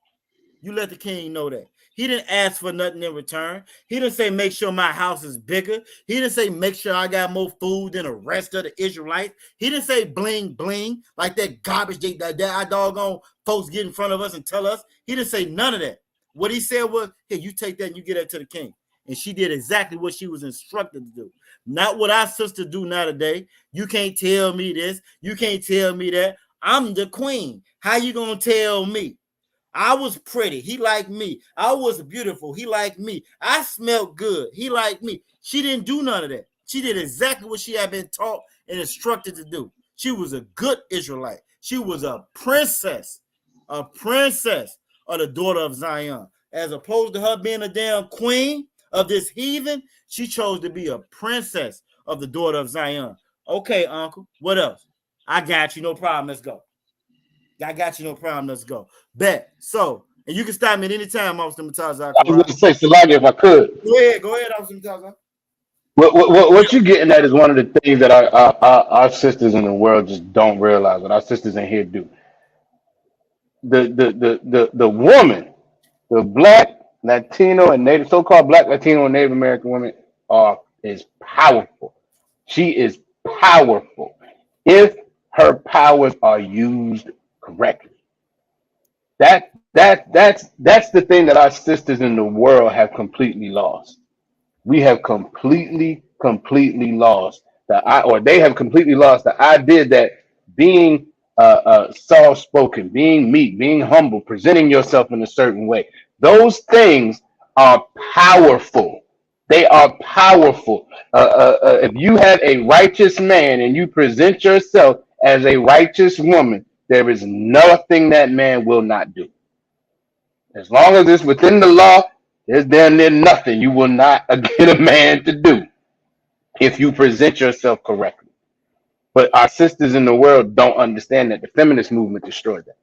You let the king know that. He didn't ask for nothing in return. He didn't say make sure my house is bigger. He didn't say make sure I got more food than the rest of the Israelites. He didn't say bling bling like that garbage that our doggone folks get in front of us and tell us. He didn't say none of that. What he said was, hey, you take that and you get that to the king. And she did exactly what she was instructed to do. Not what our sisters do now today. You can't tell me this. You can't tell me that. I'm the queen. How you gonna tell me? I was pretty. He liked me. I was beautiful. He liked me. I smelled good. He liked me. She didn't do none of that. She did exactly what she had been taught and instructed to do. She was a good Israelite. She was a princess of the daughter of Zion. As opposed to her being a damn queen of this heathen, she chose to be a princess of the daughter of Zion. Okay, uncle, what else? I got you. No problem. Let's go. I got you, no problem. Let's go. Bet. So, and you can stop me at any time, Officer Mataza. I was going to say, Salagi, if I could. Go ahead, Officer Mataza. What you're getting at is one of the things that our sisters in the world just don't realize, what our sisters in here do. The woman, the Black, Latino, and Native, so-called Black, Latino, and Native American women is powerful. She is powerful if her powers are used correctly. That's the thing that our sisters in the world have completely lost. We have completely lost they have completely lost the idea that being soft-spoken, being meek, being humble, presenting yourself in a certain way, those things are powerful. They are powerful. If you have a righteous man and you present yourself as a righteous woman, there is nothing that man will not do. As long as it's within the law, there's damn near nothing you will not get a man to do if you present yourself correctly. But our sisters in the world don't understand that. The feminist movement destroyed that.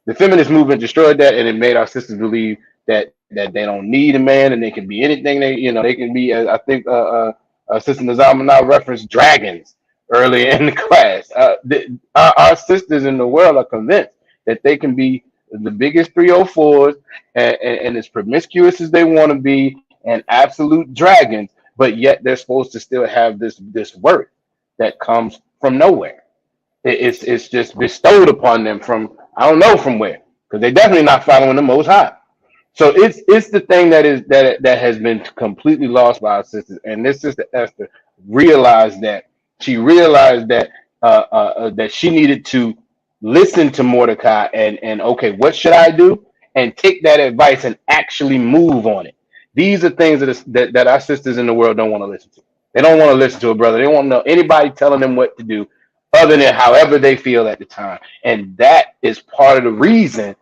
The feminist movement destroyed that, and it made our sisters believe that they don't need a man and they can be anything they can be. I think Sister Nazamana referenced dragons earlier in the class. Our sisters in the world are convinced that they can be the biggest 304s and as promiscuous as they want to be and absolute dragons, but yet they're supposed to still have this worth that comes from nowhere. It's just bestowed upon them from I don't know from where, because they're definitely not following the Most High. So it's the thing that has been completely lost by our sisters. And this sister Esther realized that. She realized that that she needed to listen to Mordecai and okay, what should I do? And take that advice and actually move on it. These are things that our sisters in the world don't want to listen to. They don't want to listen to a brother. They don't want to know anybody telling them what to do other than however they feel at the time. And that is part of the reason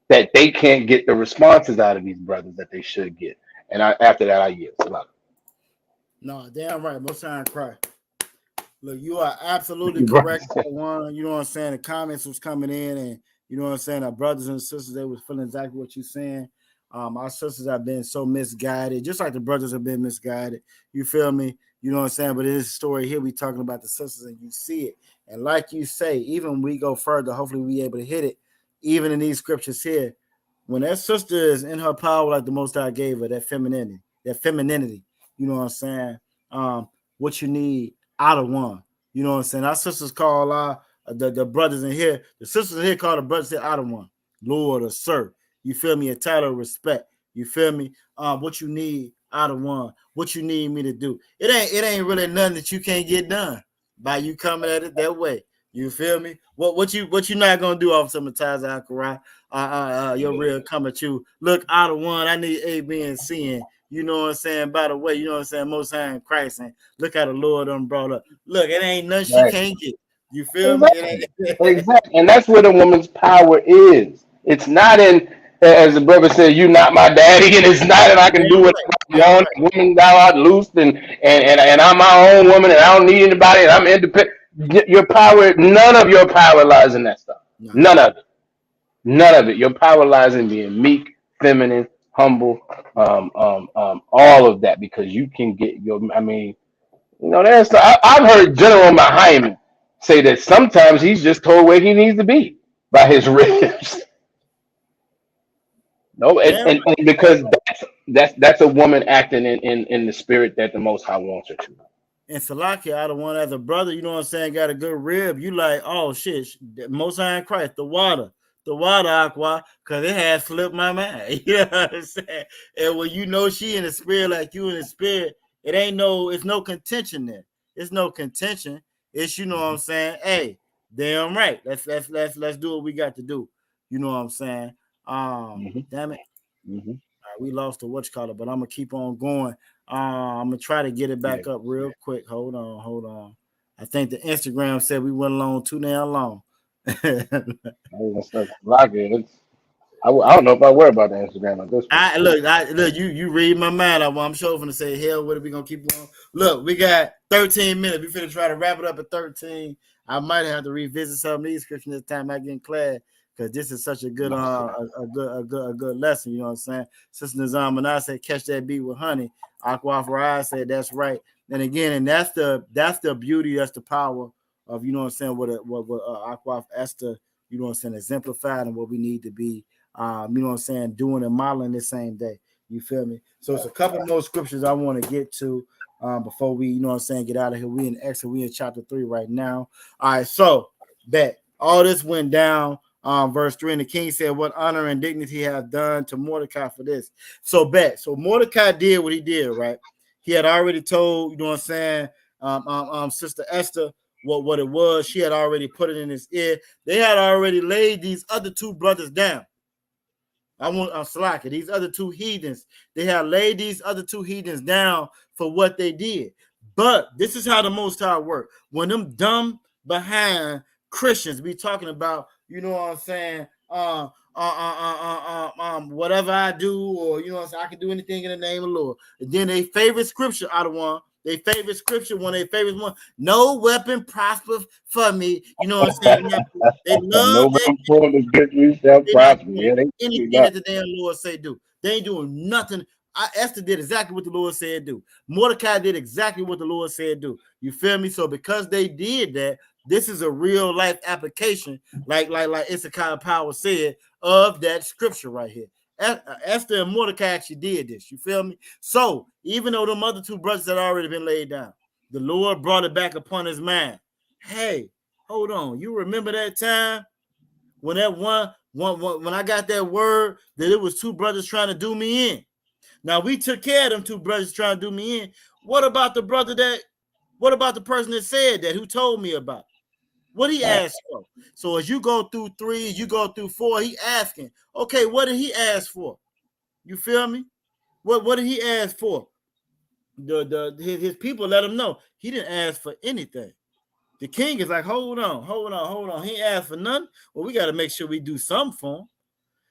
that they can't get the responses out of these brothers that they should get. And after that, I yield. No, damn right. Most time cry. Look, you are absolutely correct. One, you know what I'm saying? The comments was coming in, and you know what I'm saying? Our brothers and sisters, they was feeling exactly what you're saying. Our sisters have been so misguided, just like the brothers have been misguided. You feel me? You know what I'm saying? But in this story here, we talking about the sisters, and you see it. And like you say, even when we go further, hopefully we able to hit it. Even in these scriptures here, when that sister is in her power, like the Most High gave her, that femininity, you know what I'm saying? What you need out of one, you know what I'm saying? Our sisters call the brothers in here, the sisters in here call the brothers out of one, Lord or Sir. You feel me? A title of respect. You feel me? What you need out of one, what you need me to do. It ain't really nothing that you can't get done by you coming at it that way. You feel me? What you not gonna do, Officer Mataza Akarai? Your real come at you. Look, out of one, I need A, B, and C. And you know what I'm saying? By the way, you know what I'm saying? Most High in Christ, and look how the Lord done brought up. Look, it ain't nothing she can't get. You feel me? Exactly. And that's where the woman's power is. It's not in, as the brother said, you not my daddy, and it's not that I can do what I want. Women thou art loosed, and I'm my own woman, and I don't need anybody, and I'm independent. Your power, none of your power lies in that stuff. No. None of it. None of it. Your power lies in being meek, feminine, humble, all of that, because you can get your. I mean, I've heard General Mahimon say that sometimes he's just told where he needs to be by his ribs. No, Damn right. and because that's a woman acting in the spirit that the Most High wants her to. And Salaki, I the one as a brother, you know what I'm saying, got a good rib. You like, oh shit, Most High in Christ, the water aqua, because it has slipped my mind. You know what I'm saying? And when you know she in the spirit like you in the spirit, it's no contention there. It's no contention. It's, you know what I'm saying, hey, damn right. Let's do what we got to do. You know what I'm saying? Damn it. Mm-hmm. We lost the whatchamacallit, but I'm gonna keep on going. I'm gonna try to get it back up real quick. Hold on. I think the Instagram said we went along too damn long. I don't know if I worry about the Instagram at this point. Look, you read my mind. I'm sure going to say, hell, what are we gonna keep going? Look, we got 13 minutes. We finna try to wrap it up at 13. I might have to revisit some of these scriptures this time I get in class, because this is such a good a good lesson. You know what I'm saying? Sister Nizam and I said, catch that beat with honey. Aqua Farai said, that's right. And again, and that's the beauty, that's the power of, you know what I'm saying, what Aqua Esther, you know what I'm saying, exemplified and what we need to be, you know what I'm saying, doing and modeling the same day. You feel me? So it's a couple more scriptures I want to get to before we, you know what I'm saying, get out of here. We in Esther, we in chapter 3 right now. All right, so bet all this went down. Verse 3, and the king said, what honor and dignity have done to Mordecai for this. So Mordecai did what he did, right? He had already told, you know what I'm saying, Sister Esther what it was. She had already put it in his ear. They had already laid these other two brothers down. Salaki, these other two heathens, they had laid these other two heathens down for what they did. But this is how the Most High work. When them dumb behind Christians be talking about, you know what I'm saying, whatever I do, or you know what I'm saying, I can do anything in the name of the Lord. And then they favorite scripture out of one. They favorite scripture, one they favorite one. No weapon prosper for me. You know what I'm saying? They love anything that the damn Lord say do. They ain't doing nothing. Esther did exactly what the Lord said do. Mordecai did exactly what the Lord said do. You feel me? So because they did that, this is a real life application, like Issachar Power said, of that scripture right here. Esther and Mordecai actually did this. You feel me? So even though them other two brothers had already been laid down, the Lord brought it back upon his mind. Hey, hold on. You remember that time when that when I got that word that it was two brothers trying to do me in? Now we took care of them two brothers trying to do me in. What about the person that said that, who told me about it? What he asked for? So as you go through 3, you go through 4, he asking, okay, what did he ask for? You feel me? What did he ask for? His people let him know he didn't ask for anything. The king is like, hold on. He asked for nothing. Well, we got to make sure we do something for him.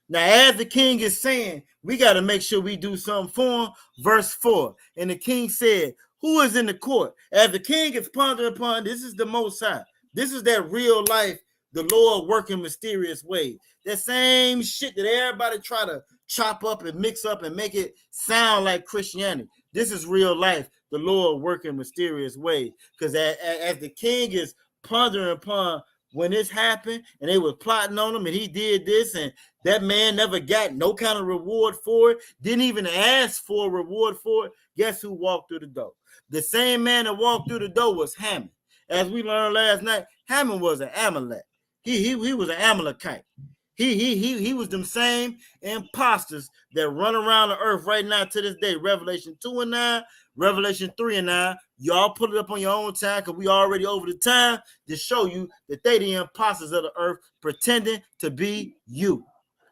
Now, as the king is saying, we got to make sure we do something for him. Verse 4, and the king said, who is in the court? As the king is pondering upon, this is the Most High. This is that real life, the Lord working mysterious ways. That same shit that everybody try to chop up and mix up and make it sound like Christianity. This is real life, the Lord working mysterious ways. Because as the king is pondering upon when this happened and they was plotting on him and he did this and that man never got no kind of reward for it, didn't even ask for a reward for it, guess who walked through the door? The same man that walked through the door was Haman. As we learned last night, Haman was an Amalek. He was an Amalekite. He was them same imposters that run around the earth right now to this day. Revelation 2:9, Revelation 3:9. Y'all put it up on your own time because we already over the time to show you that they the imposters of the earth pretending to be you.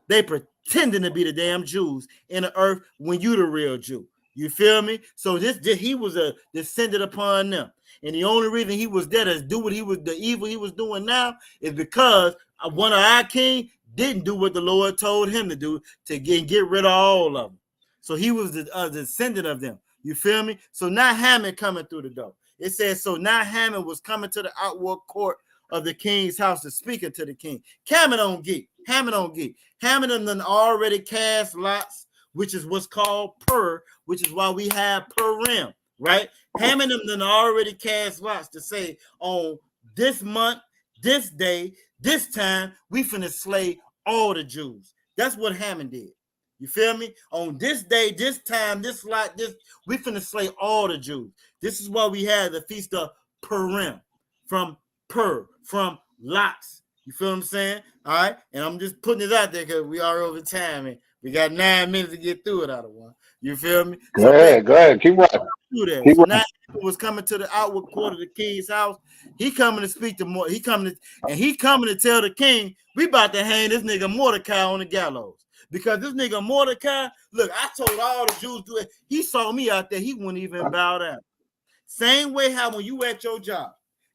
They pretending to be the damn Jews in the earth when you the real Jew. You feel me? So he was a descendant upon them. And the only reason he was there to do the evil he was doing now is because one of our king didn't do what the Lord told him to do to get rid of all of them. So he was the descendant of them. You feel me? So now Haman coming through the door. It says, so now Haman was coming to the outward court of the king's house to speak unto the king. Haman don't get. Haman done already cast lots, which is what's called Pur, which is why we have Purim, right? Haman done already cast lots to say on this month, this day, this time, we finna slay all the Jews. That's what Haman did. You feel me? On this day, this time, this lot, this, we finna slay all the Jews. This is why we had the feast of Purim, from Pur, from lots. You feel what I'm saying? All right. And I'm just putting it out there because we are over time and we got 9 minutes to get through it out of one. You feel me? Go ahead. Keep walking. So now he was coming to the outward court of the king's house. He coming to speak to more. He coming to tell the king, we about to hang this nigga Mordecai on the gallows. Because this nigga Mordecai, look, I told all the Jews do it. He saw me out there. He wouldn't even bow down. Same way how when you at your job,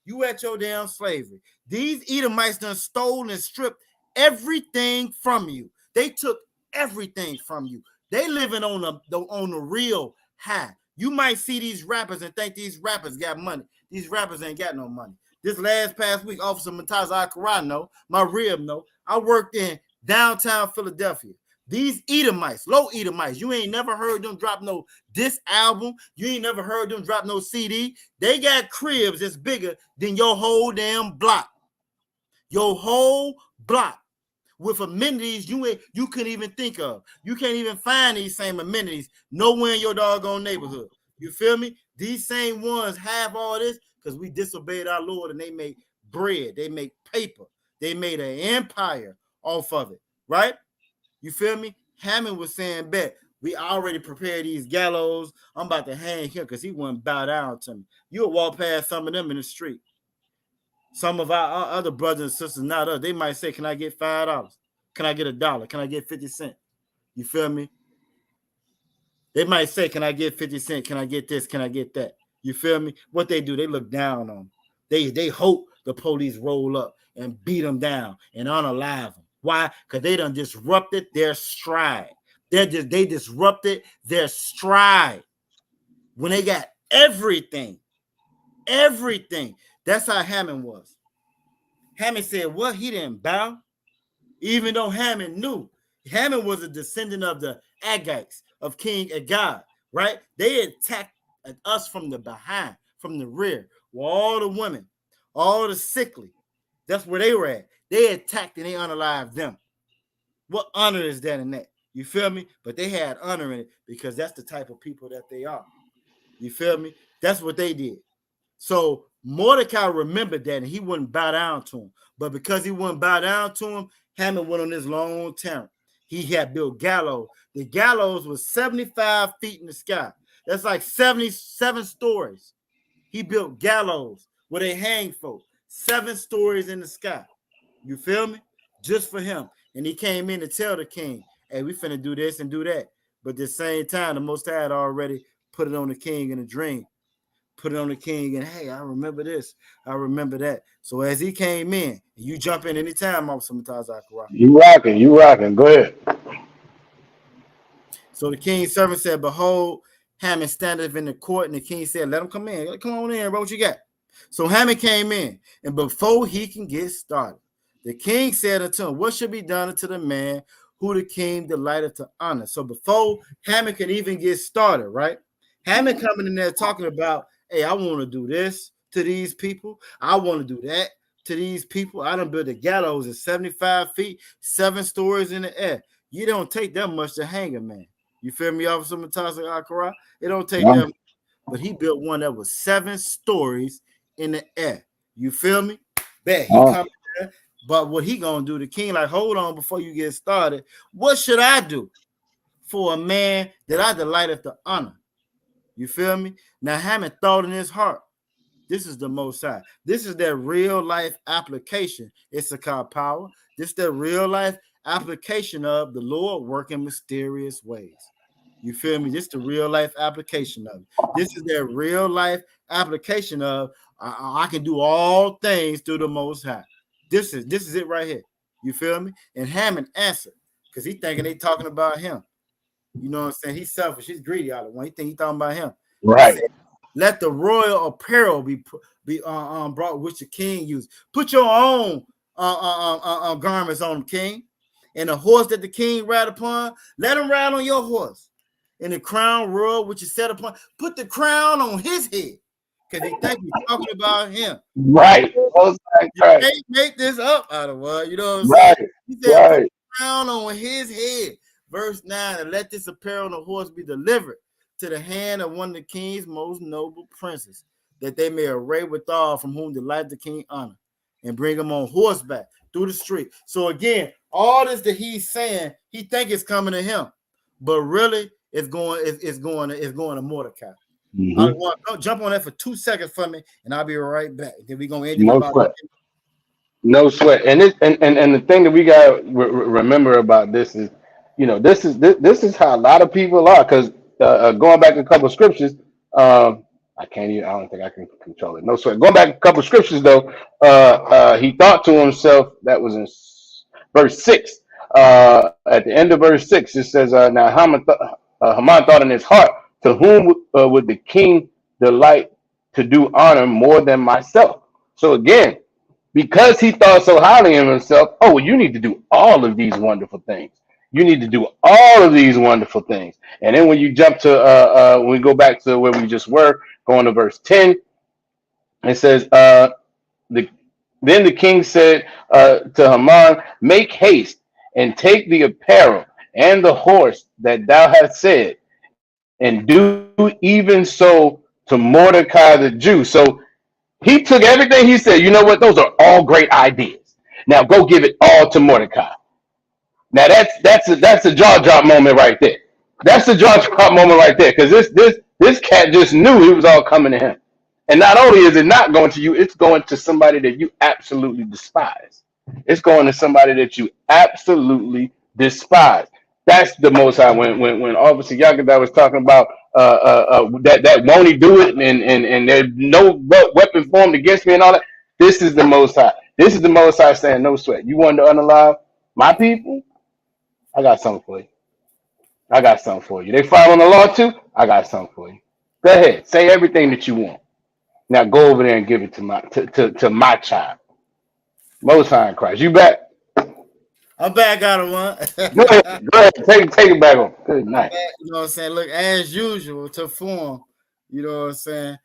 you at your damn slavery. These Edomites done stole and stripped everything from you. They took everything from you. They living on the real high. You might see these rappers and think these rappers got money. These rappers ain't got no money. This past week, Officer Mataza Akarano, my rib know, I worked in downtown Philadelphia. These Edomites, low Edomites, you ain't never heard them drop no diss album. You ain't never heard them drop no CD. They got cribs that's bigger than your whole damn block. Your whole block with amenities you couldn't even think of. You can't even find these same amenities nowhere in your doggone neighborhood. You feel me? These same ones have all this because we disobeyed our Lord and they make bread. They make paper. They made an empire off of it, right? You feel me? Haman was saying, bet, we already prepared these gallows. I'm about to hang him because he wouldn't bow down to me. You'll walk past some of them in the street. Some of our other brothers and sisters, not us, they might say, can I get $5? Can I get $1? Can I get 50 cents? You feel me? They might say, can I get 50 cents? Can I get this? Can I get that? You feel me? What they do, they look down on them. They hope the police roll up and beat them down and unalive them. Why? Because they done disrupted their stride. They disrupted their stride when they got everything. Everything. That's how Haman was. Haman said, what? He didn't bow? Even though Haman knew. Haman was a descendant of the Agags, of King Agag, right? They attacked us from the behind, from the rear, with all the women, all the sickly. That's where they were at. They attacked and they unalived them. What honor is that in that? You feel me? But they had honor in it because that's the type of people that they are. You feel me? That's what they did. So Mordecai remembered that and he wouldn't bow down to him. But because he wouldn't bow down to him, Haman went on this long term. He had built gallows. The gallows was 75 feet in the sky. That's like 77 stories. He built gallows where they hang folk. 7 stories in the sky. You feel me? Just for him. And he came in to tell the king, hey, we finna do this and do that. But at the same time, the Most High had already put it on the king in a dream. Put it on the king and, hey, I remember this. I remember that. So as he came in, you jump in anytime, Officer Mataza Akarano. You rocking. Go ahead. So the king's servant said, behold, Haman standeth in the court. And the king said, let him come in. Come on in, bro. What you got? So Haman came in. And before he can get started, the king said unto him, what should be done unto the man who the king delighteth to honor? So before Haman can even get started, right? Haman coming in there talking about, hey, I want to do this to these people. I want to do that to these people. I done built the gallows at 75 feet, 7 stories in the air. You don't take that much to hang a man. You feel me, Officer Mataza Akarano? It don't take that much. But he built one that was 7 stories in the air. You feel me? Bet he come there. But what he gonna do? The king like, hold on before you get started. What should I do for a man that I delighteth to honor? You feel me? Now Haman thought in his heart, this is the Most High. This is their real life application. It's a called power. This is their real life application of the Lord working mysterious ways. You feel me? This is the real life application of it. This is their real life application of I can do all things through the Most High. This is it right here. You feel me? And Haman answered because he thinking they talking about him. You know what I'm saying? He's selfish. He's greedy all the one. He think he talking about him. Right. Let the royal apparel be brought which the king used. Put your own garments on, king. And the horse that the king ride upon, let him ride on your horse. And the crown royal which is set upon, put the crown on his head. Because he think you're talking about him. Right. You can't make this up out of what, you know what I'm Right. saying? He said, Right. put the crown on his head. Verse 9, and let this apparel on the horse be delivered to the hand of one of the king's most noble princes, that they may array withal from whom delight the king honor, and bring him on horseback through the street. So again, all this that he's saying, he think it's coming to him, but really it's going to Mordecai. Mm-hmm. I want to jump on that for 2 seconds for me, and I'll be right back. Then we're gonna end it No about sweat. No sweat. And the thing that we got to remember about this is, you know, this is how a lot of people are. Because going back a couple of scriptures, I don't think I can control it. No sweat. Going back a couple of scriptures though, he thought to himself, that was in verse 6. At the end of verse 6, it says, now Haman thought in his heart, to whom would the king delight to do honor more than myself? So again, because he thought so highly of himself, oh, well, you need to do all of these wonderful things. You need to do all of these wonderful things. And then when you jump to, when we go back to where we just were, going to verse 10, it says, then the king said to Haman, make haste and take the apparel and the horse that thou hast said, and do even so to Mordecai the Jew. So he took everything he said. You know what? Those are all great ideas. Now go give it all to Mordecai. Now that's a jaw drop moment right there. That's a jaw drop moment right there, because this cat just knew it was all coming to him. And not only is it not going to you, it's going to somebody that you absolutely despise. It's going to somebody that you absolutely despise. That's the Most High. When Officer Yagada was talking about that won't he do it, and there's no weapon formed against me and all that. This is the Most High. This is the Most High saying, no sweat. You want to unalive my people? I got something for you. I got something for you. They following the law too? I got something for you. Go ahead. Say everything that you want. Now go over there and give it to my child. Most High in Christ. You back? I'm back out of one. Go ahead. Take it back on. Good night. You know what I'm saying? Look, as usual, to form. You know what I'm saying?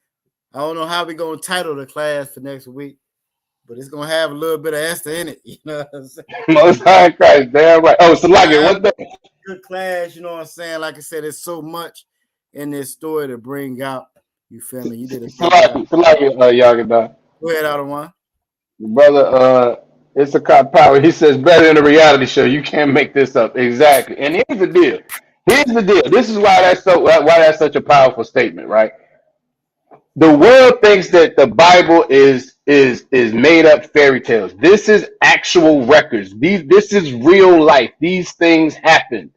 I don't know how we're going to title the class for next week, but it's going to have a little bit of Esther in it. You know what I'm saying? Most High in Christ. Damn right. Oh, Salaki, what's that? Good class. You know what I'm saying? Like I said, there's so much in this story to bring out. You feel me? You did it. Salaki, Yagada. Go ahead, out of one. Brother, it's a cop power. He says better than a reality show. You can't make this up. Exactly. And here's the deal. This is why that's such a powerful statement, right? The world thinks that the Bible is made up fairy tales. This is actual records. This is real life. These things happen.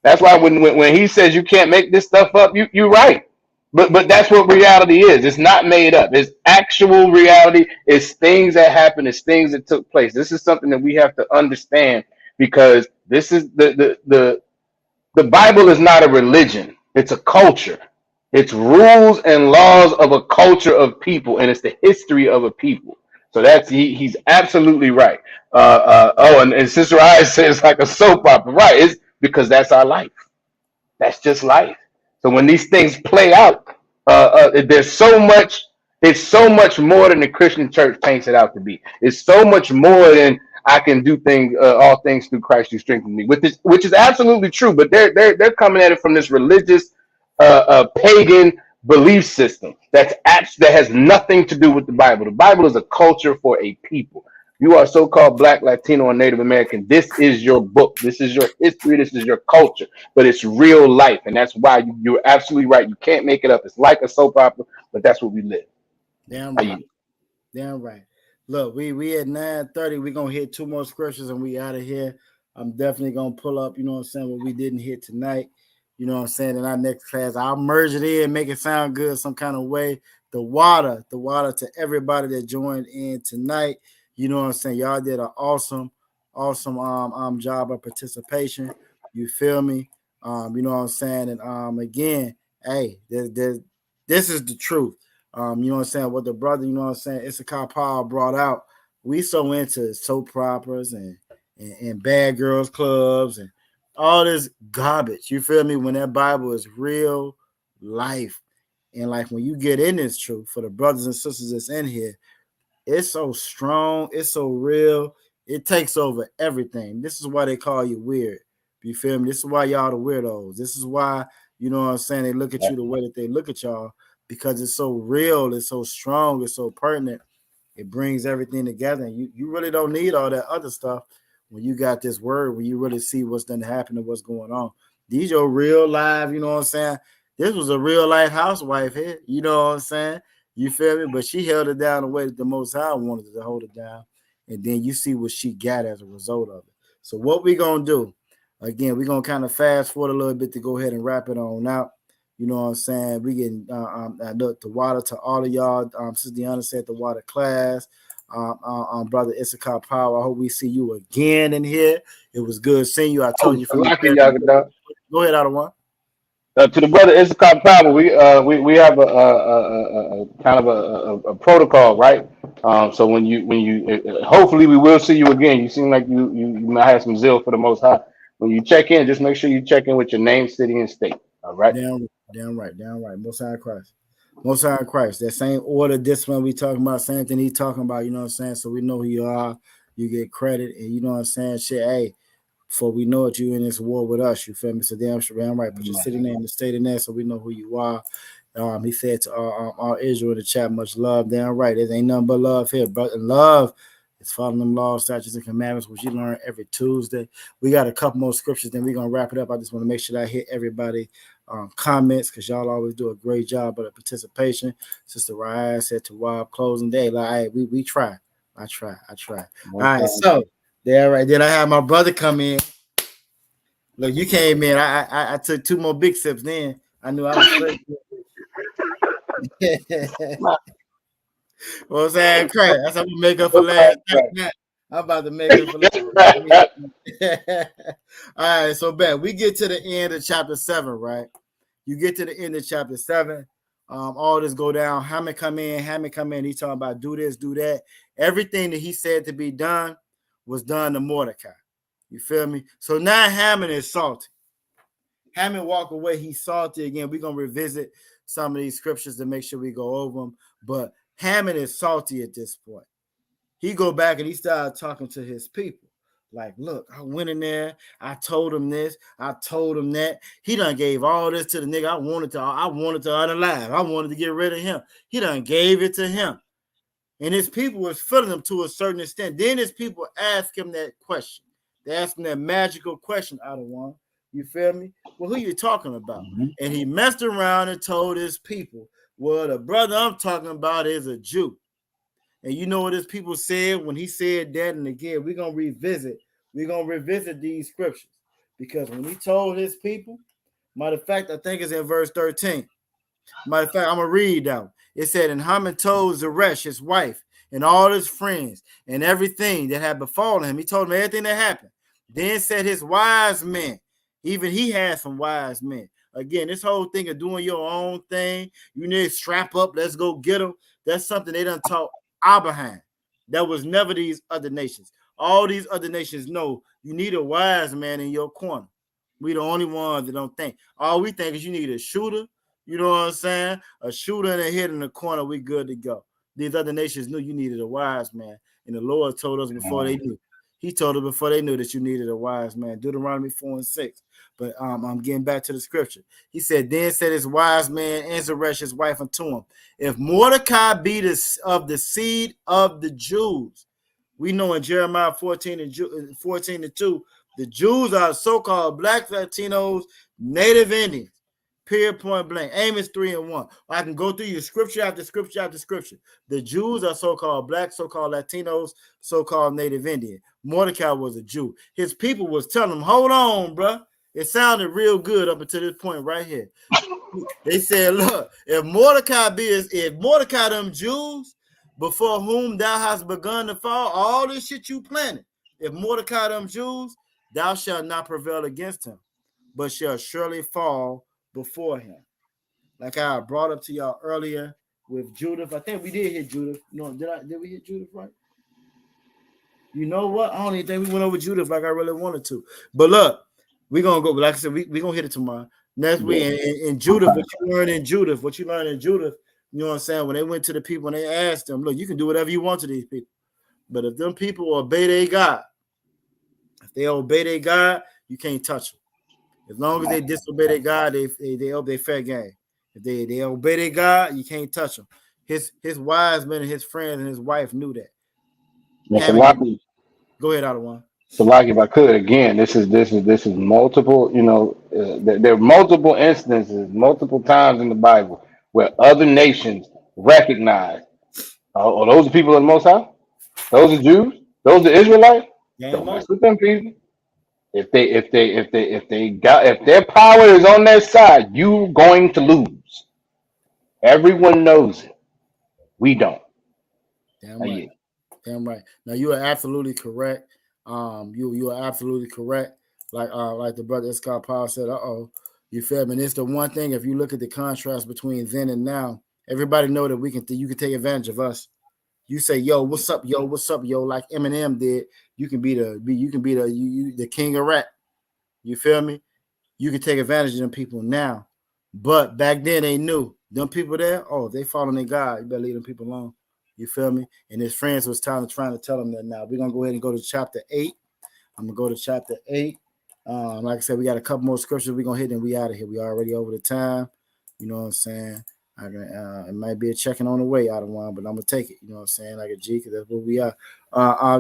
That's why when he says you can't make this stuff up, you're right. But that's what reality is. It's not made up. It's actual reality. It's things that happen. It's things that took place. This is something that we have to understand, because this is the Bible is not a religion. It's a culture. It's rules and laws of a culture of people, and it's the history of a people. So he's absolutely right. And Sister Eyes says like a soap opera, right? It's because that's our life. That's just life. So when these things play out, there's so much. It's so much more than the Christian church paints it out to be. It's so much more than I can do things, all things through Christ who strengthens me. Which is absolutely true. But they're coming at it from this religious, pagan belief system that has nothing to do with the Bible. The Bible is a culture for a people. You are so-called Black, Latino, and Native American. This is your book. This is your history. This is your culture. But it's real life, and that's why you're absolutely right. You can't make it up. It's like a soap opera, but that's what we live. Damn right. Damn right. Look, we at 9:30. We're gonna hit 2 more scriptures and we out of here. I'm definitely gonna pull up, you know what I'm saying, what we didn't hit tonight. You know what I'm saying? In our next class, I'll merge it in, make it sound good some kind of way. The water to everybody that joined in tonight. You know what I'm saying? Y'all did an awesome job of participation. You feel me? You know what I'm saying? And again, hey, there's This is the truth. You know what I'm saying? What the brother, you know what I'm saying, Issachar Paul brought out. We so into soap operas and bad girls clubs and all this garbage. You feel me? When that Bible is real life. And like when you get in this truth, for the brothers and sisters that's in here, it's so strong, it's so real, it takes over everything. This is why they call you weird. You feel me? This is why y'all the weirdos. This is why, you know what I'm saying, they look at you the way that they look at y'all, because it's so real, it's so strong, it's so pertinent. It brings everything together. And you really don't need all that other stuff when you got this word, when you really see what's done happen and what's going on. These are real live, you know what I'm saying? This was a real life housewife here, you know what I'm saying? You feel me? But she held it down the way that the Most High wanted to hold it down. And then you see what she got as a result of it. So what we going to do, again, we're going to kind of fast forward a little bit to go ahead and wrap it on out. You know what I'm saying? We getting the water to all of y'all. Sister Deanna said the water class. Brother Issachar Power, I hope we see you again in here. It was good seeing you. I told you from the go ahead, out of one. To the brother Issachar Power, we have a kind of a protocol, right? So when you hopefully we will see you again. You seem like you might have some zeal for the Most High. When you check in, just make sure you check in with your name, city, and state. All right. Damn right. Most High Christ. Most High Christ. That same order, discipline we talking about, same thing he talking about. You know what I'm saying? So we know who you are. You get credit, and you know what I'm saying. Shit, hey. Before we know it, you in this war with us. You feel me? So damn right. Put your city name and state in there so we know who you are. He said to all Israel in the chat, much love. Damn right. There ain't nothing but love here. But love is following them laws, statutes, and commandments, which you learn every Tuesday. We got a couple more scriptures, then we're going to wrap it up. I just want to make sure that I hit everybody comments, because y'all always do a great job of the participation. Sister Ryan said to Rob closing day. Like, hey, we try. I try. All right, so there, right. Then I had my brother come in. Look, you came in. I took 2 more big sips. Then I knew I was straight. Well, I'm saying, crap. That's how we make up for last night. I'm about to make up for last night. All right, so back we get to the end of chapter 7, right? You get to the end of chapter 7. All this go down. Hammond come in. He's talking about do this, do that. Everything that he said to be done was done to Mordecai. You feel me? So now Hammond is salty. Hammond walk away. He's salty again. We're going to revisit some of these scriptures to make sure we go over them. But Hammond is salty at this point. He go back and he started talking to his people. Like, look, I went in there. I told him this. I told him that. He done gave all this to the nigga I wanted to unalive. I wanted to get rid of him. He done gave it to him. And his people was feeling him to a certain extent. Then his people ask him that question. They asked him that magical question, out of one. You feel me? Well, who you talking about? Mm-hmm. And he messed around and told his people, well, the brother I'm talking about is a Jew. And you know what his people said when he said that? And again, we're going to revisit these scriptures. Because when he told his people, matter of fact, I think it's in verse 13. Matter of fact, I'm going to read that. It said, and Haman told Zeresh, his wife, and all his friends, and everything that had befallen him. He told them everything that happened. Then said his wise men, even he had some wise men. Again, this whole thing of doing your own thing, you need to strap up, let's go get them. That's something they done taught Abraham. That was never these other nations. All these other nations know you need a wise man in your corner. We the only ones that don't think. All we think is you need a shooter. You know what I'm saying? A shooter and a hit in the corner, we good to go. These other nations knew you needed a wise man. And the Lord told us before they knew. He told us before they knew that you needed a wise man. Deuteronomy 4:6. But I'm getting back to the scripture. He said, then said his wise man and Zeresh, his wife, unto him, if Mordecai be of the seed of the Jews, we know in Jeremiah 14:2, the Jews are so-called black Latinos, native Indians. Period, point blank. Amos 3:1. I can go through you scripture after scripture after scripture. The Jews are so-called black, so-called Latinos, so-called native Indian. Mordecai was a Jew. His people was telling him, hold on, bro. It sounded real good up until this point right here. They said, look, if Mordecai them Jews, before whom thou hast begun to fall, all this shit you planted, if Mordecai them Jews, thou shalt not prevail against him, but shall surely fall before him. like I brought up to y'all earlier with Judith. I think we did hit Judith. No, did we hit Judith right? You know what? I don't even think we went over Judith like I really wanted to. But look, we're gonna go. Like I said, we're gonna hit it tomorrow. Next week in Judith, what you learned in Judith, you know what I'm saying? When they went to the people and they asked them, look, you can do whatever you want to these people. But if them people obey their God, you can't touch them. As long as they disobey their God, they obey fair game. If they obey their God, you can't touch them. His wise men and his friends and his wife knew that. Go ahead, Adawan. So, like, if I could again, this is multiple. You know, there are multiple instances, multiple times in the Bible where other nations recognize. Oh, those are people of the Most High. Those are Jews. Those are Israelites. Don't mess with them people. If their power is on their side, you're going to lose. Everyone knows it. We don't. Damn right. Damn right. Now you are absolutely correct. You are absolutely correct. Like the brother Scott Powell said, you feel me? And it's the one thing, if you look at the contrast between then and now, everybody know that you can take advantage of us. You say, yo, what's up, yo, like Eminem did. You can be the king of rap. You feel me? You can take advantage of them people now. But back then they knew them people there, they following their God. You better leave them people alone. You feel me? And his friends was trying to tell him that now. We're going to go ahead and go to chapter 8. I'm going to go to chapter 8. Like I said, we got a couple more scriptures we're going to hit and we out of here. We already over the time. You know what I'm saying? It might be a checking on the way out of one, but I'm going to take it. You know what I'm saying? Like a G, because that's what we are.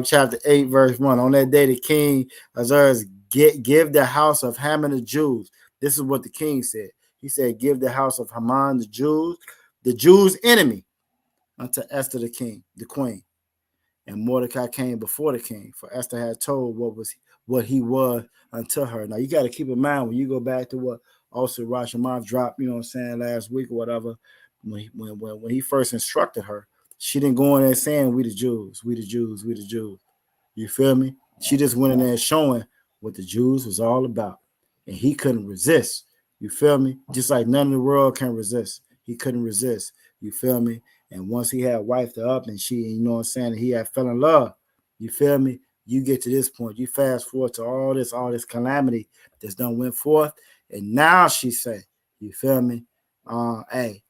Chapter 8, verse 1. On that day, the king Azarias give the house of Haman the Jews. This is what the king said. He said, give the house of Haman the Jews' enemy, unto Esther the queen. And Mordecai came before the king, for Esther had told what he was unto her. Now you got to keep in mind when you go back to what also Rashomon dropped, you know what I'm saying, last week or whatever, when he first instructed her, she didn't go in there saying we the Jews. You feel me? She just went in there showing what the Jews was all about. And he couldn't resist. You feel me? Just like none in the world can resist. He couldn't resist. You feel me? And once he had wifed her up and she, you know what I'm saying, he had fell in love. You feel me? You get to this point. You fast forward to all this calamity that's done went forth. And now she say, you feel me? Hey,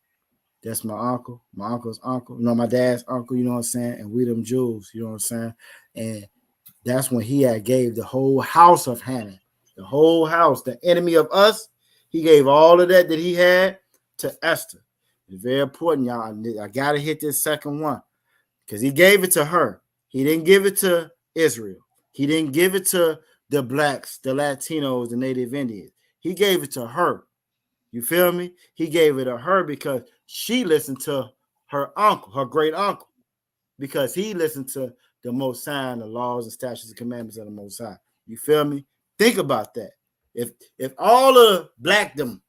that's my uncle, my uncle's uncle, my dad's uncle, you know what I'm saying? And we them Jews, you know what I'm saying? And that's when he had gave the whole house of Haman, the whole house, the enemy of us. He gave all of that he had to Esther. It's very important, y'all. I got to hit this second one because he gave it to her. He didn't give it to Israel. He didn't give it to the blacks, the Latinos, the Native Indians. He gave it to her. You feel me? He gave it to her because she listened to her uncle, her great uncle, because he listened to the Most High and the laws and statutes and commandments of the Most High. You feel me? Think about that. If all of blackdom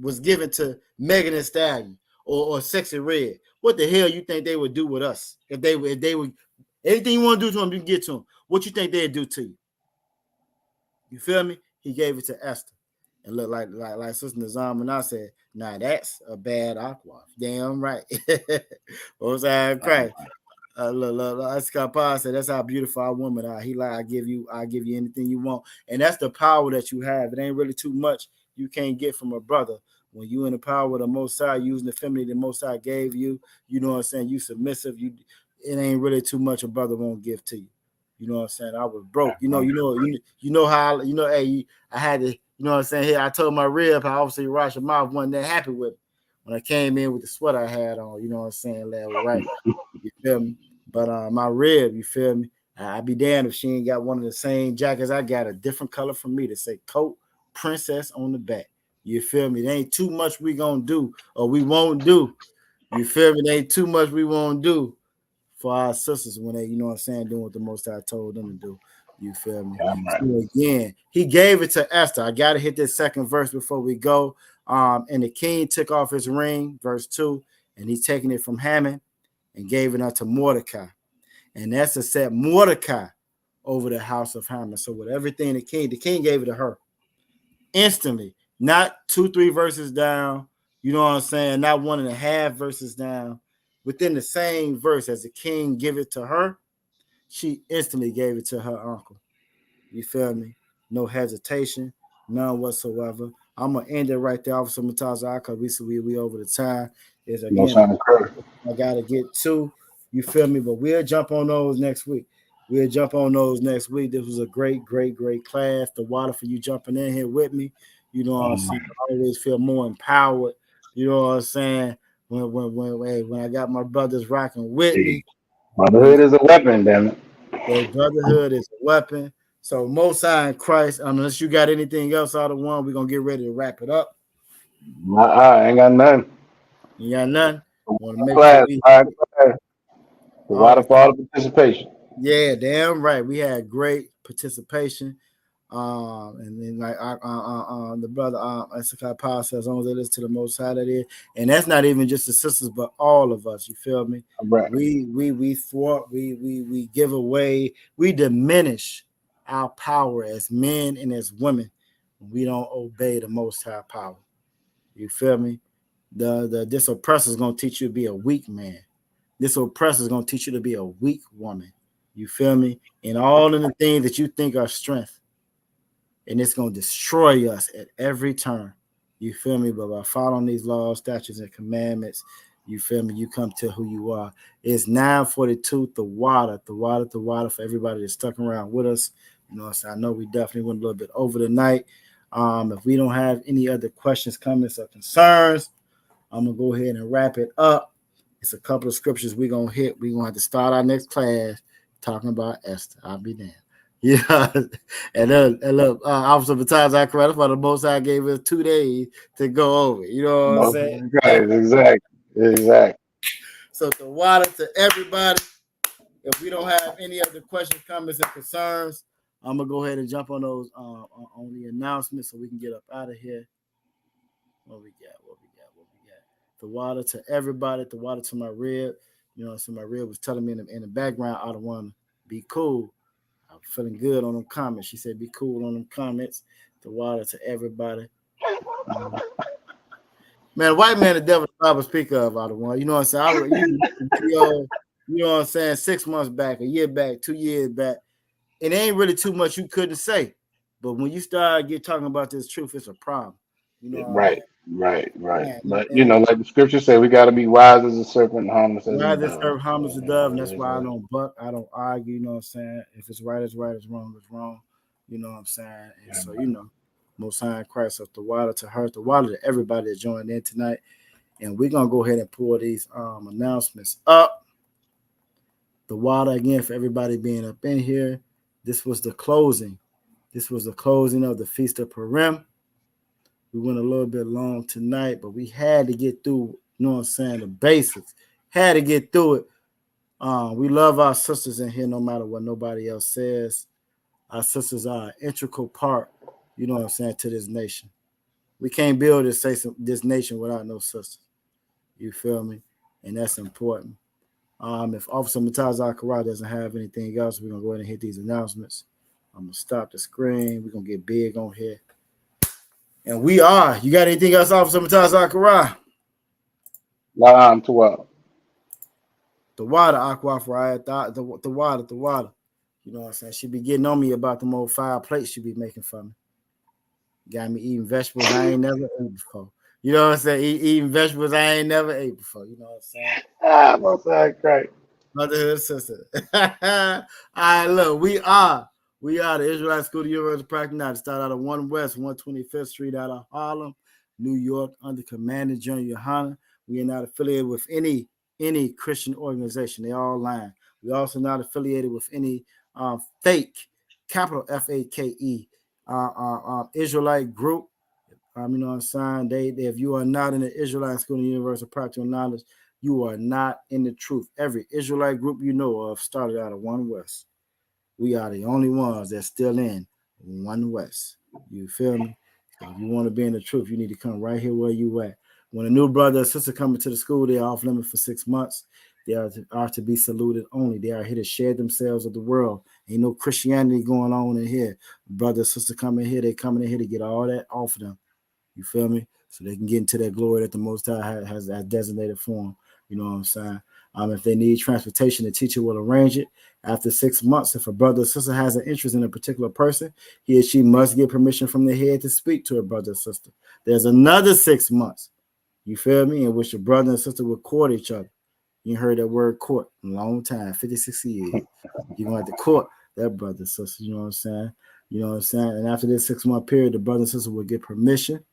was given to Megan Thee Stallion or Sexy Red, what the hell you think they would do with us? If they would, anything you want to do to them, you can get to them. What you think they'd do to you? You feel me? He gave it to Esther. And look like Sister Nazam and I said, nah, that's a bad aqua. Damn right. What's that crack? Look, Scott Powell said that's how beautiful our woman are. He like, I give you anything you want. And that's the power that you have. It ain't really too much you can't get from a brother. When you in the power of the Most High, using the femininity the Most High gave you, you know what I'm saying? You submissive. It ain't really too much a brother won't give to you. You know what I'm saying? I was broke. You know how hey, I had to, you know what I'm saying? Here I told my rib how obviously Rasha Mouth wasn't that happy with me when I came in with the sweater I had on, you know what I'm saying? Right. You feel me? But my rib, you feel me? I'd be damned if she ain't got one of the same jackets I got, a different color from me to say coat princess on the back. You feel me? There ain't too much we gonna do or we won't do. You feel me? There ain't too much we won't do for our sisters when they, you know what I'm saying, doing what the Most High told them to do. You feel me? So again, he gave it to Esther. I gotta hit this second verse before we go. And the king took off his ring, verse 2, and he's taking it from Haman and gave it unto Mordecai. And Esther set Mordecai over the house of Haman. So with everything the king gave it to her. Instantly, not 2-3 verses down. You know what I'm saying? Not 1.5 verses down. Within the same verse, as the king give it to her, she instantly gave it to her uncle. You feel me? No hesitation, none whatsoever. I'm gonna end it right there, Officer Mataza, because we over the time. Is No again, sign of courage. I gotta get to. You feel me? But we'll jump on those next week. This was a great class. The water for you jumping in here with me. You know what I'm saying? I always feel more empowered. You know what I'm saying? When I got my brothers rocking with Hey, me. brotherhood is a weapon, damn it. That brotherhood is a weapon. So Most High in Christ, unless you got anything else out of one, we're gonna get ready to wrap it up. I ain't got nothing. You got nothing? Want to make sure Class, we class. The all right. waterfall of participation. Yeah, damn right. We had great participation. And then like the brother Esther Power says, as long as they listen to the Most High, that is, and that's not even just the sisters, but all of us. You feel me? Right. We thwart, we give away, we diminish our power as men and as women when we don't obey the Most High power. You feel me? This oppressor is gonna teach you to be a weak man. This oppressor is gonna teach you to be a weak woman. You feel me? And all of the things that you think are strength, and it's going to destroy us at every turn. You feel me? But by following these laws, statutes, and commandments, you feel me? You come to who you are. It's 9:42. The water for everybody that's stuck around with us. You know, so I know we definitely went a little bit over the night. If we don't have any other questions, comments, or concerns, I'm gonna go ahead and wrap it up. It's a couple of scriptures we're gonna hit. We're gonna have to start our next class talking about Esther. I'll be damned. Yeah, and look, Officer Bata's correct. For the Most High gave us 2 days to go over. You know what I'm saying? Right, exactly. So the water to everybody. If we don't have any other questions, comments, and concerns, I'm gonna go ahead and jump on those on the announcements so we can get up out of here. What we got? The water to everybody. The water to my rib. You know, so my rib was telling me in the background, I don't want to be cool. I'm feeling good on them comments. She said, "Be cool on them comments." The water to everybody. Man, white man, the devil, the Bible speak of out of one. You know what I'm saying? You know what I'm saying? 6 months back, a year back, 2 years back. It ain't really too much you couldn't say, but when you start talking about this truth, it's a problem. You know what I Right. mean? But And like the scriptures say, we got to be wise as a serpent and harmless as a rather dove. serve harm as a dove, and that's why I don't buck, I don't argue. You know what I'm saying? If it's right, it's right. If it's wrong, it's wrong. You know what I'm saying? And so, you know, Most High in Christ, up the water to her, the water to everybody that joined in tonight. And we're gonna go ahead and pull these announcements up. The water again for everybody being up in here. This was the closing. This was the closing of the Feast of Purim. We went a little bit long tonight, but we had to get through, you know what I'm saying, the basics. Had to get through it. We love our sisters in here no matter what nobody else says. Our sisters are an integral part, you know what I'm saying, to this nation. We can't build this nation without no sisters. You feel me? And that's important. If Officer Mataz Akara doesn't have anything else, we're going to go ahead and hit these announcements. I'm going to stop the screen. We're going to get big on here. And we are. You got anything else, Officer Mataz Akara? To what? The water, Aqua, the water. You know what I'm saying? She be getting on me about them old 5 plates she be making for me. Got me eating vegetables I ain't never ate before. You know what I'm saying? Eating vegetables I ain't never ate before. You know what I'm saying? Most High Christ. Motherhood sister. All right, look, we are the Israelite School of University of Practice now. Start out of 1 West, 125th Street out of Harlem, New York, under Commander General Yohana. We are not affiliated with any Christian organization. They all lying. We also not affiliated with any fake, capital FAKE, Israelite group. You know what I'm saying? If you are not in the Israelite School of Universal Practical Knowledge, you are not in the truth. Every Israelite group you know of started out of 1 West. We are the only ones that's still in 1 West. You feel me? So if you want to be in the truth, you need to come right here where you at. When a new brother or sister coming to the school, they are off limit for 6 months. They are to be saluted only. They are here to share themselves with the world. Ain't no Christianity going on in here. Brother or sister coming here, they coming in here to get all that off of them. You feel me? So they can get into that glory that the Most High has designated for them. You know what I'm saying? If they need transportation, the teacher will arrange it. After 6 months, if a brother or sister has an interest in a particular person, he or she must get permission from the head to speak to a brother or sister. There's another 6 months, you feel me, in which the brother and sister will court each other. You heard that word court a long time, 50, 60 years. You're going to have to court that brother or sister, you know what I'm saying? You know what I'm saying? And after this 6 month period, the brother and sister will get permission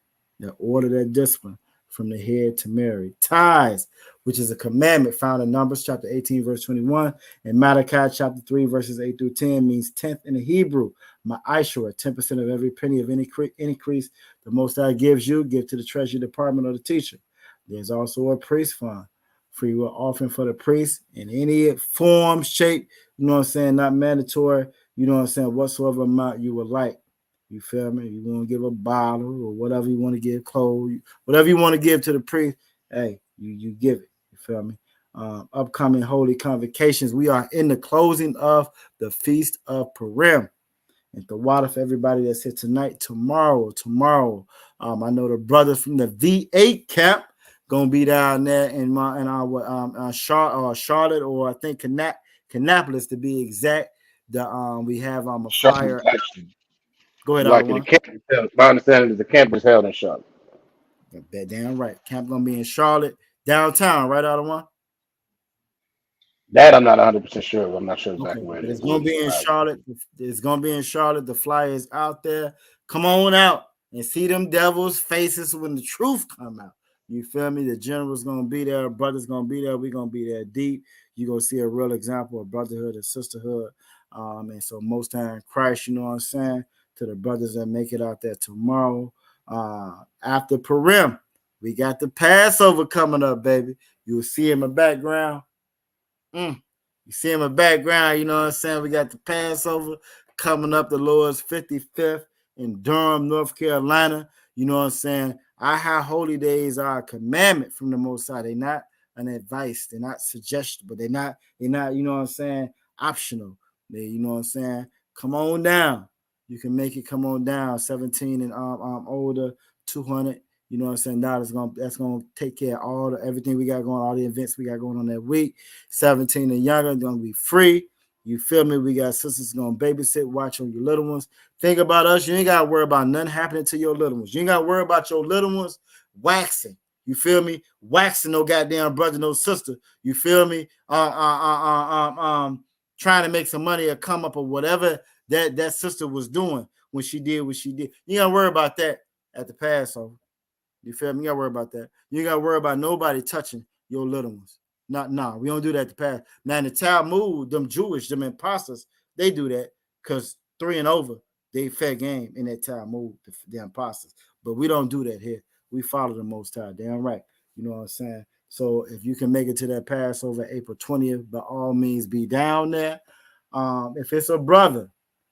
to order that discipline from the head to marry. Tithes, which is a commandment found in Numbers chapter 18, verse 21, and Malachi chapter 3, verses 8 through 10, means 10th in the Hebrew. Ma'ashura, 10% of every penny of any increase the Most High gives you, give to the treasury department of the teacher. There's also a priest fund, free will offering for the priest in any form, shape, you know what I'm saying, not mandatory, you know what I'm saying, whatsoever amount you would like. You feel me? You want to give a bottle or whatever you want to give, clothes, whatever you want to give to the priest, hey, you give it. You feel me? Upcoming holy convocations. We are in the closing of the Feast of Purim. And the water for everybody that's here tonight, tomorrow. I know the brothers from the V8 camp gonna be down there in our Charlotte, or I think Kannapolis to be exact. We have a flyer. Go ahead, Like the Ottawa. camp, my understanding is the camp is held in Charlotte. That damn right. Camp gonna be in Charlotte, downtown, right, Ottawa? That I'm not 100% sure of. I'm not sure Okay, exactly where it but it's is. gonna be in Charlotte. It's gonna be in Charlotte. The flyer is out there. Come on out and see them devils' faces when the truth come out. You feel me? The general's gonna be there. Brothers gonna be there. We're gonna be there deep. You're gonna see a real example of brotherhood and sisterhood. And so most time Christ, you know what I'm saying, to the brothers that make it out there tomorrow. After Purim, we got the Passover coming up, baby. You'll see in the background. You see in the background, you know what I'm saying? We got the Passover coming up, the Lord's 55th in Durham, North Carolina. You know what I'm saying? Our high holy days are a commandment from the Most High. They're not an advice. They're not suggested, but they're not, you know what I'm saying, optional. You know what I'm saying? Come on down. You can make it come on down. 17 and older, 200. You know what I'm saying? That's gonna take care of everything we got going, all the events we got going on that week. 17 and younger, gonna be free. You feel me? We got sisters gonna babysit, watch on your little ones. Think about us. You ain't gotta worry about nothing happening to your little ones. You ain't gotta worry about your little ones waxing. You feel me? Waxing no goddamn brother, no sister. You feel me? Trying to make some money or come up or whatever that sister was doing when she did what she did. You ain't gotta worry about that at the Passover. You feel me? You gotta worry about that. You ain't gotta worry about nobody touching your little ones. We don't do that to pass. Now in the Talmud, them Jewish, them imposters, they do that because 3 and over, they fair game in that Talmud, the imposters. But we don't do that here. We follow the Most High, damn right. You know what I'm saying? So if you can make it to that Passover April 20th, by all means be down there. If it's a brother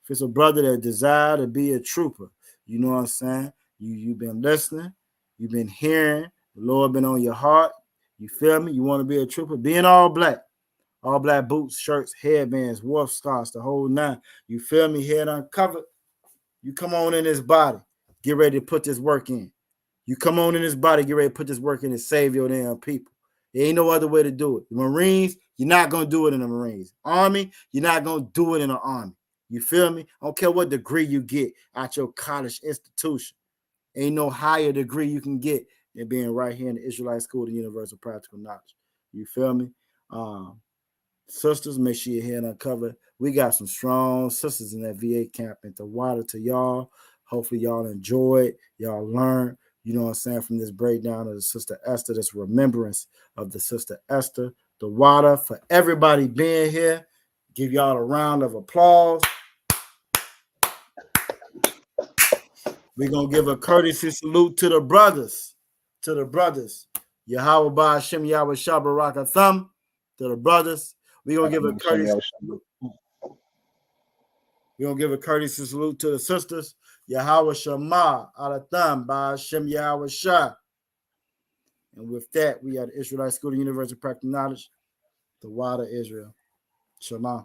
that desire to be a trooper, you know what I'm saying? You've been listening. You've been hearing, the Lord been on your heart. You feel me? You want to be a trooper? Be in all black boots, shirts, headbands, wolf scarves, the whole 9. You feel me? Head uncovered. You come on in this body. Get ready to put this work in. You come on in this body, get ready to put this work in and save your damn people. There ain't no other way to do it. The Marines, you're not going to do it in the Marines. Army, you're not going to do it in the Army. You feel me? I don't care what degree you get at your college institution. Ain't no higher degree you can get than being right here in the Israelite School of Universal Practical Knowledge. You feel me? Sisters, make sure your head uncovered. We got some strong sisters in that VA camp. And the water to y'all. Hopefully y'all enjoy it. Y'all learn, you know what I'm saying, from this breakdown of the Sister Esther, this remembrance of the Sister Esther. The water for everybody being here. Give y'all a round of applause. We're going to give a courtesy salute to the brothers. Yahweh Ba Hashem Yahweh Shabbat Thumb. To the brothers. We're going to give a courtesy salute. We're going to give a courtesy salute to the sisters. Yahweh Shema Alatham Ba Hashem Yahweh Shah. And with that, we are the Israelite School of Universal Practical Knowledge. The Water Israel. Shema.